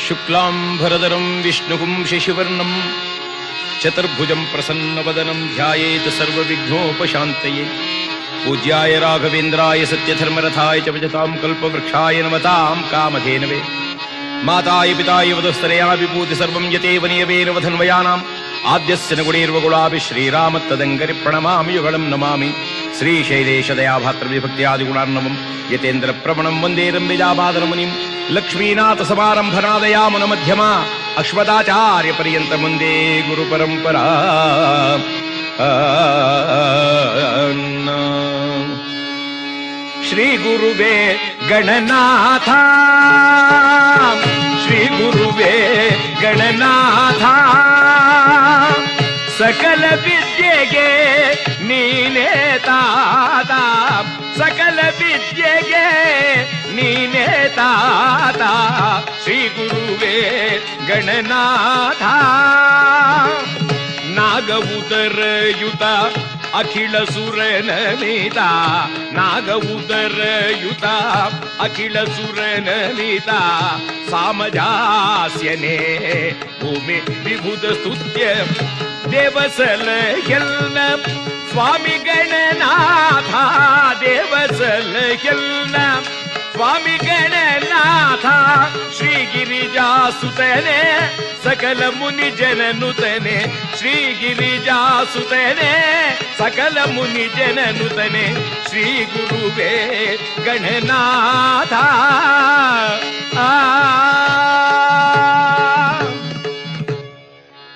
ಶುಕ್ಲಾಂಬರಧರಂ ವಿಷ್ಣುಂ ಶಶಿವರ್ಣಂ ಚತುರ್ಭುಜಂ ಪ್ರಸನ್ನವದನಂ ಧ್ಯಾಯೇತ್ ಸರ್ವವಿಘ್ನೋಪಶಾಂತಯೇ. ಪೂಜ್ಯಾಯ ರಾಘವೇಂದ್ರಾಯ ಸತ್ಯಧರ್ಮರಥಾಯ ಚ ಭಜತಾಂ ಕಲ್ಪವೃಕ್ಷಾಯ ನಮತಾಂ ಕಾಮಧೇನವೇ. ಮಾತಾಯ ಪಿತಾಯ ವಧುಸ್ತರಯಾ ವಿಭೂತಿ ಸರ್ವಂ ಯತೇವ ನಿಯಮೇನ ವಧನ್ವಯಾನಾಂ ಆದ್ಯಸ್ಯ ನ ಗುಣೇರ್ವಗುಣಾಭಿ ಶ್ರೀರಾಮತ್ತದಂಗರಿ ಪ್ರಣಮಾಮಿ ಯುಗಳಂ ನಮಾಮಿ. ಶ್ರೀಶೈಲೇಶದಯಾಭಾತ್ರ ವಿಭಕ್ತಿಯಾದಿ ಗುಣಾರ್ಣವಂ ಯತೇಂದ್ರ ಪ್ರವಣಂ ವಂದೇ ರಂಬಿಜಾಪಾದನ ಮುನಿಂ. ಲಕ್ಷ್ಮೀನಾಥ ಸಮಾರಂಭನಾದಯಾಮನ ಮಧ್ಯಮ ಅಶ್ವದಾಚಾರ್ಯ ಪರ್ಯಂತ ಮುಂದೇ ಗುರು ಪರಂಪರಾ. ಶ್ರೀ ಗುರುವೇ ಗಣನಾಥ, ಶ್ರೀ ಗುರುವೇ ಗಣನಾಥ, ಸಕಲ ವಿದ್ಯೆಗೆ ನೀನೇ ತಾತ, ಸಕಲ ವಿದ್ಯೆಗೆ ನೀನೇ ತಾತ. ಶ್ರೀ ಗುರುವೇ ಗಣನಾಥ, ನಾಗವುದರಯುತ ಅಖಿಲ ಸುರನಮಿತ, ನಾಗವುದರಯುತ ಅಖಿಲ ಸುರನಮಿತ, ಸಾಮಜಾಸ್ಯನೇ ಭೂಮಿ ವಿಭುಧ ಸ್ತುತ್ಯ ದೇವಸಲ ಎಲ್ಲ ಸ್ವಾಮಿ ಗಣನಾಥ, ದೇವಸಲ ಎಲ್ಲ ಸ್ವಾಮಿ ಗಣನಾಥ. ಶ್ರೀ ಗಿರಿಜಾಸುತನೆ ಸಕಲ ಮುನಿ ಜನನುತನೆ, ಶ್ರೀ ಗಿರಿಜಾಸುತನೆ ಸಕಲ ಮುನಿ ಜನನುತನೆ. ಶ್ರೀ ಗುರುವೇ ಗಣನಾಥ.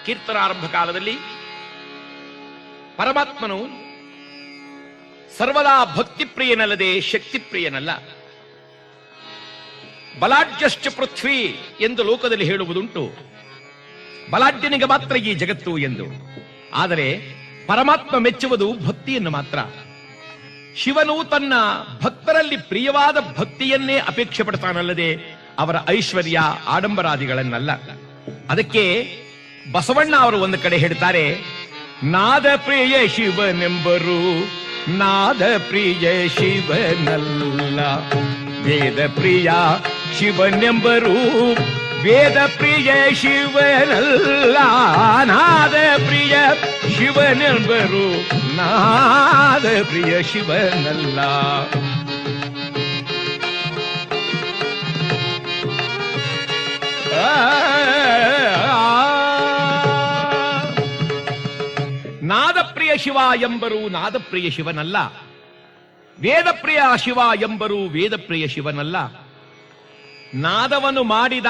ಕೀರ್ತನಾರಂಭ ಕಾಲದಲ್ಲಿ ಪರಮಾತ್ಮನು ಸರ್ವದಾ ಭಕ್ತಿಪ್ರಿಯನಲ್ಲದೆ ಶಕ್ತಿಪ್ರಿಯನಲ್ಲ. ಬಲಾಢ್ಯಶ್ಚ ಪೃಥ್ವಿ ಎಂದು ಲೋಕದಲ್ಲಿ ಹೇಳುವುದುಂಟು, ಬಲಾಢ್ಯನಿಗೆ ಮಾತ್ರ ಈ ಜಗತ್ತು ಎಂದು. ಆದರೆ ಪರಮಾತ್ಮ ಮೆಚ್ಚುವುದು ಭಕ್ತಿಯನ್ನು ಮಾತ್ರ. ಶಿವನು ತನ್ನ ಭಕ್ತರಲ್ಲಿ ಪ್ರಿಯವಾದ ಭಕ್ತಿಯನ್ನೇ ಅಪೇಕ್ಷೆ ಪಡ್ತಾನಲ್ಲದೆ ಅವರ ಐಶ್ವರ್ಯ ಆಡಂಬರಾದಿಗಳನ್ನಲ್ಲ. ಅದಕ್ಕೆ ಬಸವಣ್ಣ ಅವರು ಒಂದು ಕಡೆ ಹೇಳ್ತಾರೆ, ನಾದ ಪ್ರಿಯ ಶಿವನೆಂಬರು ನಾದ ಪ್ರಿಯ ಶಿವನಲ್ಲ, ವೇದ ಪ್ರಿಯ ಶಿವನೆಂಬರು ವೇದ ಪ್ರಿಯ ಶಿವನಲ್ಲ, ನಾದ ಪ್ರಿಯ ಶಿವನೆಂಬರು ನಾದ ಪ್ರಿಯ ಶಿವನಲ್ಲ. ನಾದಪ್ರಿಯ ಶಿವ ಎಂಬರು ನಾದಪ್ರಿಯ ಶಿವನಲ್ಲ, ವೇದಪ್ರಿಯ ಶಿವ ಎಂಬರು ವೇದಪ್ರಿಯ ಶಿವನಲ್ಲ. ನಾದವನ್ನು ಮಾಡಿದ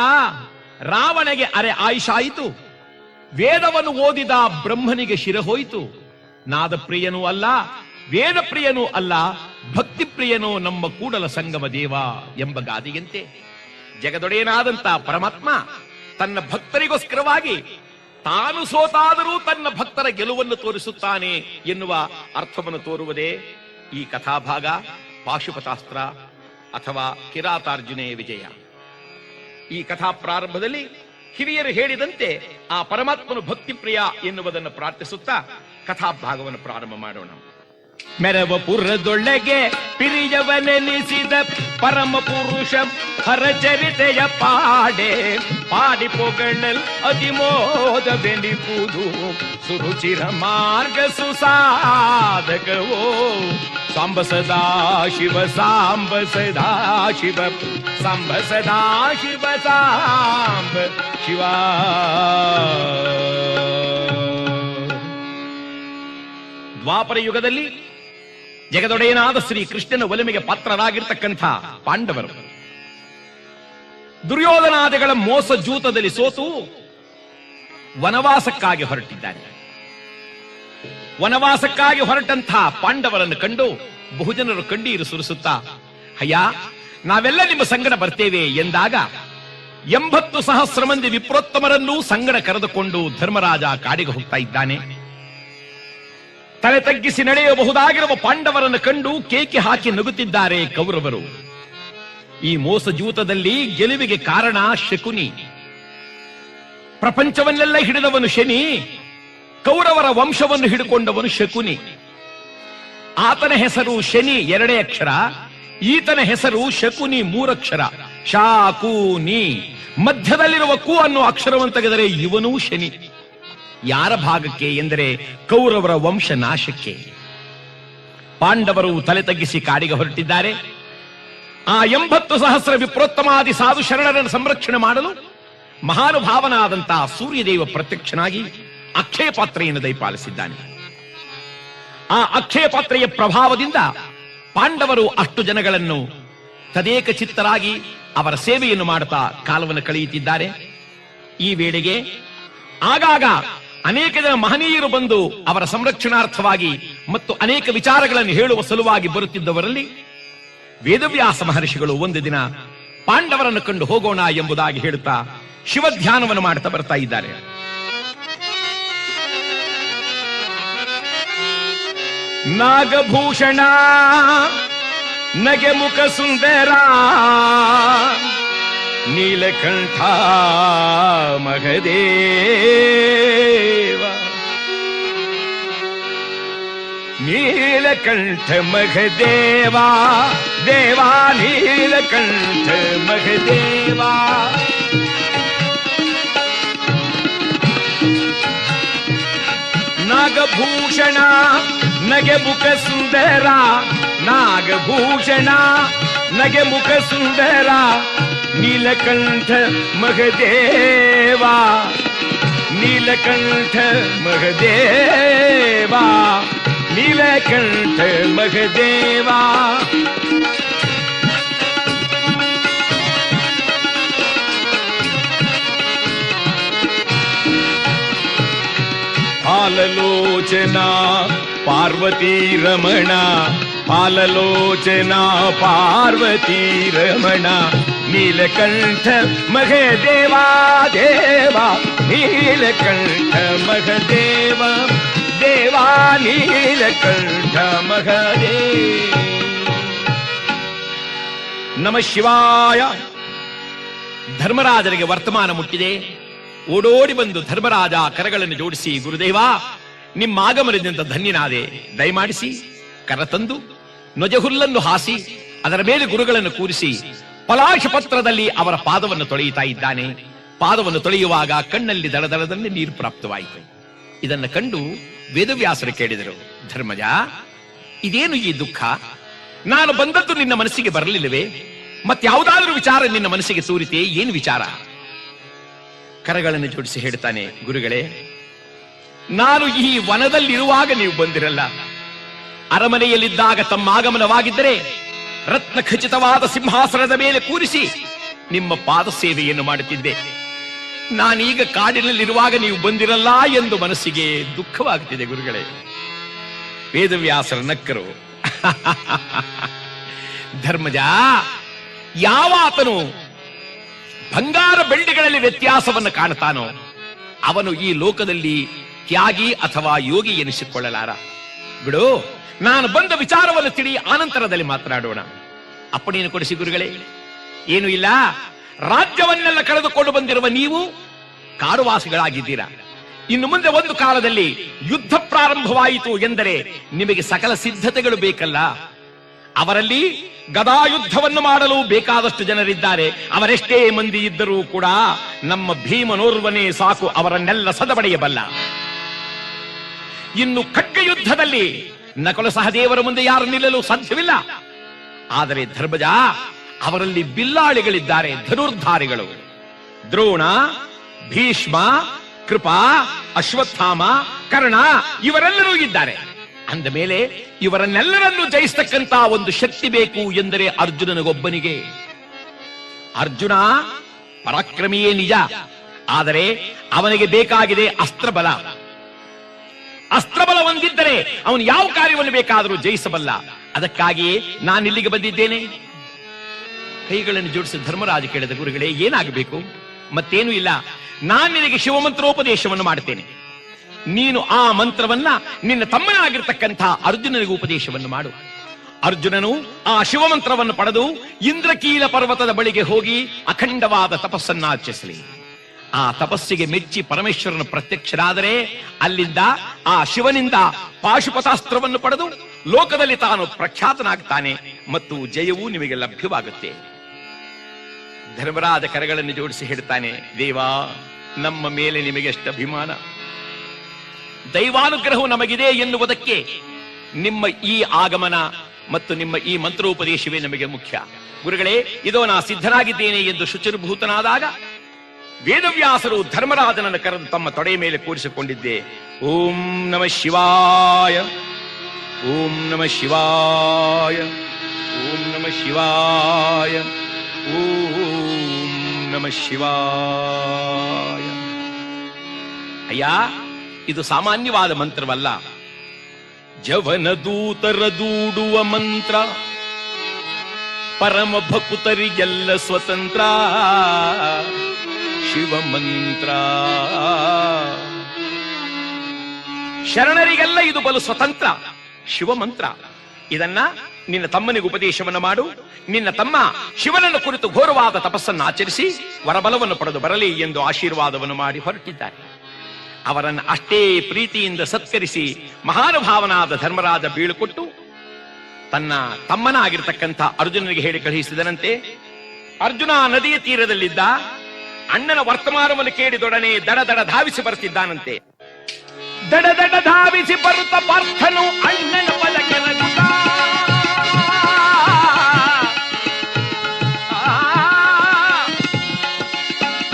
ರಾವಣಗೆ ಅರೆ ಆಯುಷಾಯಿತು, ವೇದವನ್ನು ಓದಿದ ಬ್ರಹ್ಮನಿಗೆ ಶಿರ ಹೋಯಿತು. ನಾದಪ್ರಿಯನೂ ಅಲ್ಲ, ವೇದಪ್ರಿಯನೂ ಅಲ್ಲ, ಭಕ್ತಿಪ್ರಿಯನೂ ನಮ್ಮ ಕೂಡಲ ಸಂಗಮ ದೇವ ಎಂಬ ಗಾದೆಯಂತೆ ಜಗದೊಡೆಯನಾದಂತ ಪರಮಾತ್ಮ ತನ್ನ ಭಕ್ತರಿಗೋಸ್ಕರವಾಗಿ ತಾನು ಸೋತಾದರೂ ತನ್ನ ಭಕ್ತರ ಗೆಲುವನ್ನು ತೋರಿಸುತ್ತಾನೆ ಎನ್ನುವ ಅರ್ಥವನ್ನು ತೋರುವುದೇ ಈ ಕಥಾಭಾಗ ಪಾಶುಪತಾಸ್ತ್ರ ಅಥವಾ ಕಿರಾತಾರ್ಜುನೆಯ ವಿಜಯ. ಈ ಕಥಾ ಪ್ರಾರಂಭದಲ್ಲಿ ಹಿರಿಯರು ಹೇಳಿದಂತೆ ಆ ಪರಮಾತ್ಮನು ಭಕ್ತಿಪ್ರಿಯ ಎನ್ನುವುದನ್ನು ಪ್ರಾರ್ಥಿಸುತ್ತಾ ಕಥಾಭಾಗವನ್ನು ಪ್ರಾರಂಭ ಮಾಡೋಣ. ಮೆರವ ಪುರದೊಳಗೆ ಪಿರಿಯವನೆನಿಸಿದ ಪರಮ ಪುರುಷ ಹರಚರಿತೆಯ ಪಾಡೆ ಪಾಡಿ ಪೊಗಳಲ್ ಅತಿಮೋದವೆನಿಪುದು ಸುರುಚಿರ ಮಾರ್ಗ ಸುಸಾಧಕವೋ. ಸಾಂಬ ಸದಾ ಶಿವ ಸಾಂಬ ಸದಾ ಶಿವ ಸಾಂಬ ಸದಾ ಶಿವ ಸಾಂಬ ಶಿವ. ದ್ವಾಪರ ಯುಗದಲ್ಲಿ ಜಗದೊಡೆಯನಾದ ಶ್ರೀ ಕೃಷ್ಣನ ಒಲಿಮೆಗೆ ಪಾತ್ರರಾಗಿರ್ತಕ್ಕಂಥ ಪಾಂಡವರು ದುರ್ಯೋಧನಾದಿಗಳ ಮೋಸ ಜೂತದಲ್ಲಿ ಸೋತು ವನವಾಸಕ್ಕಾಗಿ ಹೊರಟಿದ್ದಾರೆ. ವನವಾಸಕ್ಕಾಗಿ ಹೊರಟಂಥ ಪಾಂಡವರನ್ನು ಕಂಡು ಬಹುಜನರು ಕಣ್ಣೀರು ಸುರಿಸುತ್ತಾ, ಅಯ್ಯ ನಾವೆಲ್ಲ ನಿಮ್ಮ ಸಂಗಡ ಬರ್ತೇವೆ ಎಂದಾಗ 80,000 ಮಂದಿ ವಿಪ್ರೋತ್ತಮರನ್ನೂ ಸಂಗಡ ಕರೆದುಕೊಂಡು ಧರ್ಮರಾಜ ಕಾಡಿಗೆ ಹೋಗ್ತಾ ಇದ್ದಾನೆ. ತಲೆ ತಗ್ಗಿಸಿ ನಡೆಯಬಹುದಾಗಿರುವ ಪಾಂಡವರನ್ನು ಕಂಡು ಕೇಕೆ ಹಾಕಿ ನಗುತ್ತಿದ್ದಾರೆ ಕೌರವರು. ಈ ಮೋಸಜೂತದಲ್ಲಿ ಗೆಲುವಿಗೆ ಕಾರಣ ಶಕುನಿ. ಪ್ರಪಂಚವನ್ನೆಲ್ಲ ಹಿಡಿದವನು ಶನಿ, ಕೌರವರ ವಂಶವನ್ನು ಹಿಡಿಕೊಂಡವನು ಶಕುನಿ. ಆತನ ಹೆಸರು ಶನಿ 2 ಅಕ್ಷರ, ಈತನ ಹೆಸರು ಶಕುನಿ 3 ಅಕ್ಷರ. ಶಾಕೂನಿ. ಮಧ್ಯದಲ್ಲಿರುವ ಕು ಅನ್ನೋ ಅಕ್ಷರವನ್ನು ತೆಗೆದರೆ ಇವನೂ ಶನಿ. ಯಾರ ಭಾಗಕ್ಕೆ ಎಂದರೆ ಕೌರವರ ವಂಶ ನಾಶಕ್ಕೆ. ಪಾಂಡವರು ತಲೆ ತಗ್ಗಿಸಿ ಕಾಡಿಗೆ ಹೊರಟಿದ್ದಾರೆ. ಆ 80,000 ವಿಪ್ರೋತ್ತಮಾದಿ ಸಾಧು ಶರಣರನ್ನು ಸಂರಕ್ಷಣೆ ಮಾಡಲು ಮಹಾನುಭಾವನಾದಂತಹ ಸೂರ್ಯದೇವ ಪ್ರತ್ಯಕ್ಷನಾಗಿ ಅಕ್ಷಯ ಪಾತ್ರೆಯನ್ನು ದಯಪಾಲಿಸಿದ್ದಾನೆ. ಆ ಅಕ್ಷಯ ಪಾತ್ರೆಯ ಪ್ರಭಾವದಿಂದ ಪಾಂಡವರು ಅಷ್ಟು ಜನಗಳನ್ನು ತದೇಕ ಚಿತ್ತರಾಗಿ ಅವರ ಸೇವೆಯನ್ನು ಮಾಡುತ್ತಾ ಕಾಲವನ್ನು ಕಳೆಯುತ್ತಿದ್ದಾರೆ. ಈ ವೇಳೆಗೆ ಆಗಾಗ ಅನೇಕ ಜನ ಮಹನೀಯರು ಬಂದು ಅವರ ಸಂರಕ್ಷಣಾರ್ಥವಾಗಿ ಮತ್ತು ಅನೇಕ ವಿಚಾರಗಳನ್ನು ಹೇಳುವ ಸಲುವಾಗಿ ಬರುತ್ತಿದ್ದವರಲ್ಲಿ ವೇದವ್ಯಾಸ ಮಹರ್ಷಿಗಳು ಒಂದು ದಿನ ಪಾಂಡವರನ್ನು ಕಂಡು ಹೋಗೋಣ ಎಂಬುದಾಗಿ ಹೇಳುತ್ತಾ ಶಿವಧ್ಯಾನವನ್ನು ಮಾಡುತ್ತಾ ಬರ್ತಾ ಇದ್ದಾರೆ. ನಾಗಭೂಷಣ ನಗೆ ಮುಖ ಸುಂದರ ನೀಲಕಂಠ ಮಹದೇವ, ನೀಲಕಂಠ ಮಹದೇವ ದೇವಾ, ನೀಲಕಂಠ ಮಹದೇವ. ನಾಗಭೂಷಣ ನಗೆ ಮುಖ ಸುಂದರ, ನಾಗಭೂಷಣ ನಗೆ ಮುಖ ಸುಂದರ ನೀಲಕಂಠ ಮಹದೇವ, ನೀಲಕಂಠ ಮಹದೇವ, ನೀಲಕಂಠ ಮಹದೇವ. ಪಾಲಲೋಚನ ಪಾರ್ವತಿ ರಮಣ, ಪಾಲಲೋಚನ ಪಾರ್ವತಿ ರಮಣ ನೀಲಕಂಠ ಮಹದೇವ ದೇವ, ನೀಲಕಂಠ ಮಹದೇವ ದೇವಾ, ನೀಲಕಂಠ ಮಹದೇವ. ನಮಃ ಶಿವಾಯ. ಧರ್ಮರಾಜನಿಗೆ ವರ್ತಮಾನ ಮುಟ್ಟಿದೆ. ಓಡೋಡಿ ಬಂದು ಧರ್ಮರಾಜ ಕರಗಳನ್ನು ಜೋಡಿಸಿ, ಗುರುದೇವ ನಿಮ್ಮ ಆಗಮನದಿಂದ ಧನ್ಯನಾದೆ, ದಯಮಾಡಿಸಿ ಕರತಂದು ನೊಜಹುಲ್ಲನ್ನು ಹಾಸಿ ಅದರ ಮೇಲೆ ಗುರುಗಳನ್ನು ಕೂರಿಸಿ ಪಲಾಶ ಪತ್ರದಲ್ಲಿ ಅವರ ಪಾದವನ್ನು ತೊಳೆಯುತ್ತಾ ಇದ್ದಾನೆ. ಪಾದವನ್ನು ತೊಳೆಯುವಾಗ ಕಣ್ಣಲ್ಲಿ ದಳದಳದಲ್ಲಿ ನೀರು ಪ್ರಾಪ್ತವಾಯಿತು. ಇದನ್ನು ಕಂಡು ವೇದವ್ಯಾಸರು ಕೇಳಿದರು, ಧರ್ಮಜ ಇದೇನು ಈ ದುಃಖ? ನಾನು ಬಂದದ್ದು ನಿನ್ನ ಮನಸ್ಸಿಗೆ ಬರಲಿಲ್ಲವೇ? ಮತ್ಯಾವುದಾದ್ರೂ ವಿಚಾರ ನಿನ್ನ ಮನಸ್ಸಿಗೆ ತೋರಿತೆ? ಏನು ವಿಚಾರ? ಕರಗಳನ್ನು ಜೋಡಿಸಿ ಹೇಳ್ತಾನೆ, ಗುರುಗಳೇ ನಾನು ಈ ವನದಲ್ಲಿರುವಾಗ ನೀವು ಬಂದಿರಲ್ಲ. ಅರಮನೆಯಲ್ಲಿದ್ದಾಗ ತಮ್ಮ ಆಗಮನವಾಗಿದ್ದರೆ ರತ್ನ ಖಚಿತವಾದ ಸಿಂಹಾಸನದ ಮೇಲೆ ಕೂರಿಸಿ ನಿಮ್ಮ ಪಾದ ಸೇವೆಯನ್ನು ಮಾಡುತ್ತಿದ್ದೆ. ನಾನೀಗ ಕಾಡಿನಲ್ಲಿರುವಾಗ ನೀವು ಬಂದಿರಲ್ಲ ಎಂದು ಮನಸ್ಸಿಗೆ ದುಃಖವಾಗುತ್ತಿದೆ ಗುರುಗಳೇ. ವೇದವ್ಯಾಸರ ನಕ್ಕರು, ಧರ್ಮಜ ಯಾವಾತನು ಬಂಗಾರ ಬೆಳ್ಳಿಗಳಲ್ಲಿ ವ್ಯತ್ಯಾಸವನ್ನು ಕಾಣುತ್ತಾನೋ ಅವನು ಈ ಲೋಕದಲ್ಲಿ ತ್ಯಾಗಿ ಅಥವಾ ಯೋಗಿ ಎನಿಸಿಕೊಳ್ಳಲಾರ. ಬಿಡು, ನಾನು ಬಂದ ವಿಚಾರವನ್ನು ತಿಳಿ ಆನಂತರದಲ್ಲಿ ಮಾತನಾಡೋಣ. ಅಪ್ಪಣೆಯನ್ನು ಕೊಡಿಸಿ ಗುರುಗಳೇ. ಏನೂ ಇಲ್ಲ, ರಾಜ್ಯವನ್ನೆಲ್ಲ ಕಳೆದುಕೊಂಡು ಬಂದಿರುವ ನೀವು ಕಾಡುವಾಸಿಗಳಾಗಿದ್ದೀರಾ. ಇನ್ನು ಮುಂದೆ ಒಂದು ಕಾಲದಲ್ಲಿ ಯುದ್ಧ ಪ್ರಾರಂಭವಾಯಿತು ಎಂದರೆ ನಿಮಗೆ ಸಕಲ ಸಿದ್ಧತೆಗಳು ಬೇಕಲ್ಲ. ಅವರಲ್ಲಿ ಗದಾಯುದ್ಧವನ್ನು ಮಾಡಲು ಬೇಕಾದಷ್ಟು ಜನರಿದ್ದಾರೆ. ಅವರೆಷ್ಟೇ ಮಂದಿ ಇದ್ದರೂ ಕೂಡ ನಮ್ಮ ಭೀಮನೋರ್ವನೇ ಸಾಕು ಅವರನ್ನೆಲ್ಲ ಸದಬಡೆಯಬಲ್ಲ. ಇನ್ನು ಖಡ್ಗ ಯುದ್ಧದಲ್ಲಿ ನಕುಲ ಸಹದೇವರ ಮುಂದೆ ಯಾರು ನಿಲ್ಲಲು ಸಾಧ್ಯವಿಲ್ಲ. ಆದರೆ ಧರ್ಮಜ ಅವರಲ್ಲಿ ಬಿಲ್ಲಾಳಿಗಳಿದ್ದಾರೆ, ಧನುರ್ಧಾರಿಗಳು. ದ್ರೋಣ, ಭೀಷ್ಮ, ಕೃಪಾ, ಅಶ್ವತ್ಥಾಮ, ಕರ್ಣ ಇವರೆಲ್ಲರೂ ಇದ್ದಾರೆ. ಅಂದ ಮೇಲೆ ಇವರನ್ನೆಲ್ಲರನ್ನು ಜಯಿಸತಕ್ಕಂತ ಒಂದು ಶಕ್ತಿ ಬೇಕು ಎಂದರೆ ಅರ್ಜುನನಿಗೊಬ್ಬನಿಗೆ. ಅರ್ಜುನ ಪರಾಕ್ರಮಿಯೇ ನಿಜ, ಆದರೆ ಅವನಿಗೆ ಬೇಕಾಗಿದೆ ಅಸ್ತ್ರಬಲ. ಅಸ್ತ್ರಬಲ ಹೊಂದಿದ್ದರೆ ಅವನು ಯಾವ ಕಾರ್ಯವನ್ನು ಬೇಕಾದರೂ ಜಯಿಸಬಲ್ಲ. ಅದಕ್ಕಾಗಿಯೇ ನಾನಿಲ್ಲಿಗೆ ಬಂದಿದ್ದೇನೆ. ಕೈಗಳನ್ನು ಜೋಡಿಸಿ ಧರ್ಮರಾಜ ಕೇಳಿದ, ಗುರುಗಳೇ ಏನಾಗಬೇಕು? ಮತ್ತೇನೂ ಇಲ್ಲ, ನಾನು ನಿನಗೆ ಶಿವಮಂತ್ರೋಪದೇಶವನ್ನು ಮಾಡುತ್ತೇನೆ. ನೀನು ಆ ಮಂತ್ರವನ್ನ ನಿನ್ನ ತಮ್ಮನಾಗಿರ್ತಕ್ಕಂಥ ಅರ್ಜುನನಿಗೆ ಉಪದೇಶವನ್ನು ಮಾಡು. ಅರ್ಜುನನು ಆ ಶಿವಮಂತ್ರವನ್ನು ಪಡೆದು ಇಂದ್ರಕೀಲ ಪರ್ವತದ ಬಳಿಗೆ ಹೋಗಿ ಅಖಂಡವಾದ ತಪಸ್ಸನ್ನಾಚರಿಸಲಿ. ಆ ತಪಸ್ಸಿಗೆ ಮೆಚ್ಚಿ ಪರಮೇಶ್ವರನ ಪ್ರತ್ಯಕ್ಷರಾದರೆ ಅಲ್ಲಿಂದ ಆ ಶಿವನಿಂದ ಪಾಶುಪತಾಸ್ತ್ರವನ್ನು ಪಡೆದು ಲೋಕದಲ್ಲಿ ತಾನು ಪ್ರಖ್ಯಾತನಾಗ್ತಾನೆ ಮತ್ತು ಜಯವೂ ನಿಮಗೆ ಲಭ್ಯವಾಗುತ್ತೆ. ಧರ್ಮರಾಜ ಕರಗಳನ್ನು ಜೋಡಿಸಿ ಹೇಳ್ತಾನೆ, ದೇವಾ, ನಮ್ಮ ಮೇಲೆ ನಿಮಗೆ ಎಷ್ಟು ಅಭಿಮಾನ, ದೈವಾನುಗ್ರಹವು ನಮಗಿದೆ ಎನ್ನುವುದಕ್ಕೆ ನಿಮ್ಮ ಈ ಆಗಮನ ಮತ್ತು ನಿಮ್ಮ ಈ ಮಂತ್ರೋಪದೇಶವೇ ನಮಗೆ ಮುಖ್ಯ. ಗುರುಗಳೇ, ಇದೋ ನಾ ಸಿದ್ಧನಾಗಿದ್ದೇನೆ ಎಂದು ಶುಚಿರ್ಭೂತನಾದಾಗ ವೇದವ್ಯಾಸರು ಧರ್ಮರಾಜನನ್ನು ಕರೆದು ತಮ್ಮ ತೊಡೆಯ ಮೇಲೆ ಕೂರಿಸಿಕೊಂಡಿದ್ದೆ. ಓಂ ನಮಃ ಶಿವಾಯ, ಓಂ ನಮಃ ಶಿವಾಯ, ಓಂ ನಮಃ ಶಿವಾಯ, ಓಂ ನಮಃ ಶಿವಾಯ. ಅಯ್ಯ, ಇದು ಸಾಮಾನ್ಯವಾದ ಮಂತ್ರವಲ್ಲ, ಜವನ ದೂತರ ದೂಡುವ ಮಂತ್ರ, ಪರಮ ಭಕ್ತರಿಗೆಲ್ಲ ಸ್ವತಂತ್ರ ಶಿವ ಮಂತ್ರ. ಶರಣರಿಗೆಲ್ಲ ಇದು ಬಲು ಸ್ವತಂತ್ರ ಶಿವ ಮಂತ್ರ. ಇದನ್ನ ನಿನ್ನ ತಮ್ಮನಿಗೆ ಉಪದೇಶವನ್ನು ಮಾಡು. ನಿನ್ನ ತಮ್ಮ ಶಿವನನ್ನು ಕುರಿತು ಘೋರವಾದ ತಪಸ್ಸನ್ನು ಆಚರಿಸಿ ವರಬಲವನ್ನು ಪಡೆದು ಬರಲಿ ಎಂದು ಆಶೀರ್ವಾದವನ್ನು ಮಾಡಿ ಹೊರಟಿದ್ದಾರೆ. ಅವರನ್ನು ಅಷ್ಟೇ ಪ್ರೀತಿಯಿಂದ ಸತ್ಕರಿಸಿ ಮಹಾನುಭಾವನಾದ ಧರ್ಮರಾಜ ಬೀಳುಕೊಟ್ಟು ತನ್ನ ತಮ್ಮನಾಗಿರ್ತಕ್ಕಂಥ ಅರ್ಜುನನಿಗೆ ಹೇಳಿ ಕಳುಹಿಸಿದನಂತೆ. ಅರ್ಜುನ ನದಿಯ ತೀರದಲ್ಲಿದ್ದ. ಅಣ್ಣನ ವರ್ತಮಾನವನ್ನು ಕೇಳಿದೊಡನೆ ದಡ ದಡ ಧಾವಿಸಿ ಬರುತ್ತಿದ್ದಾನಂತೆ. ದಡ ದಡ ಧಾವಿಸಿ ಬರುತ್ತ ಪಾರ್ಥನು ಅಣ್ಣನ ಪದಕ್ಕೆ ನಗುತ್ತಾ,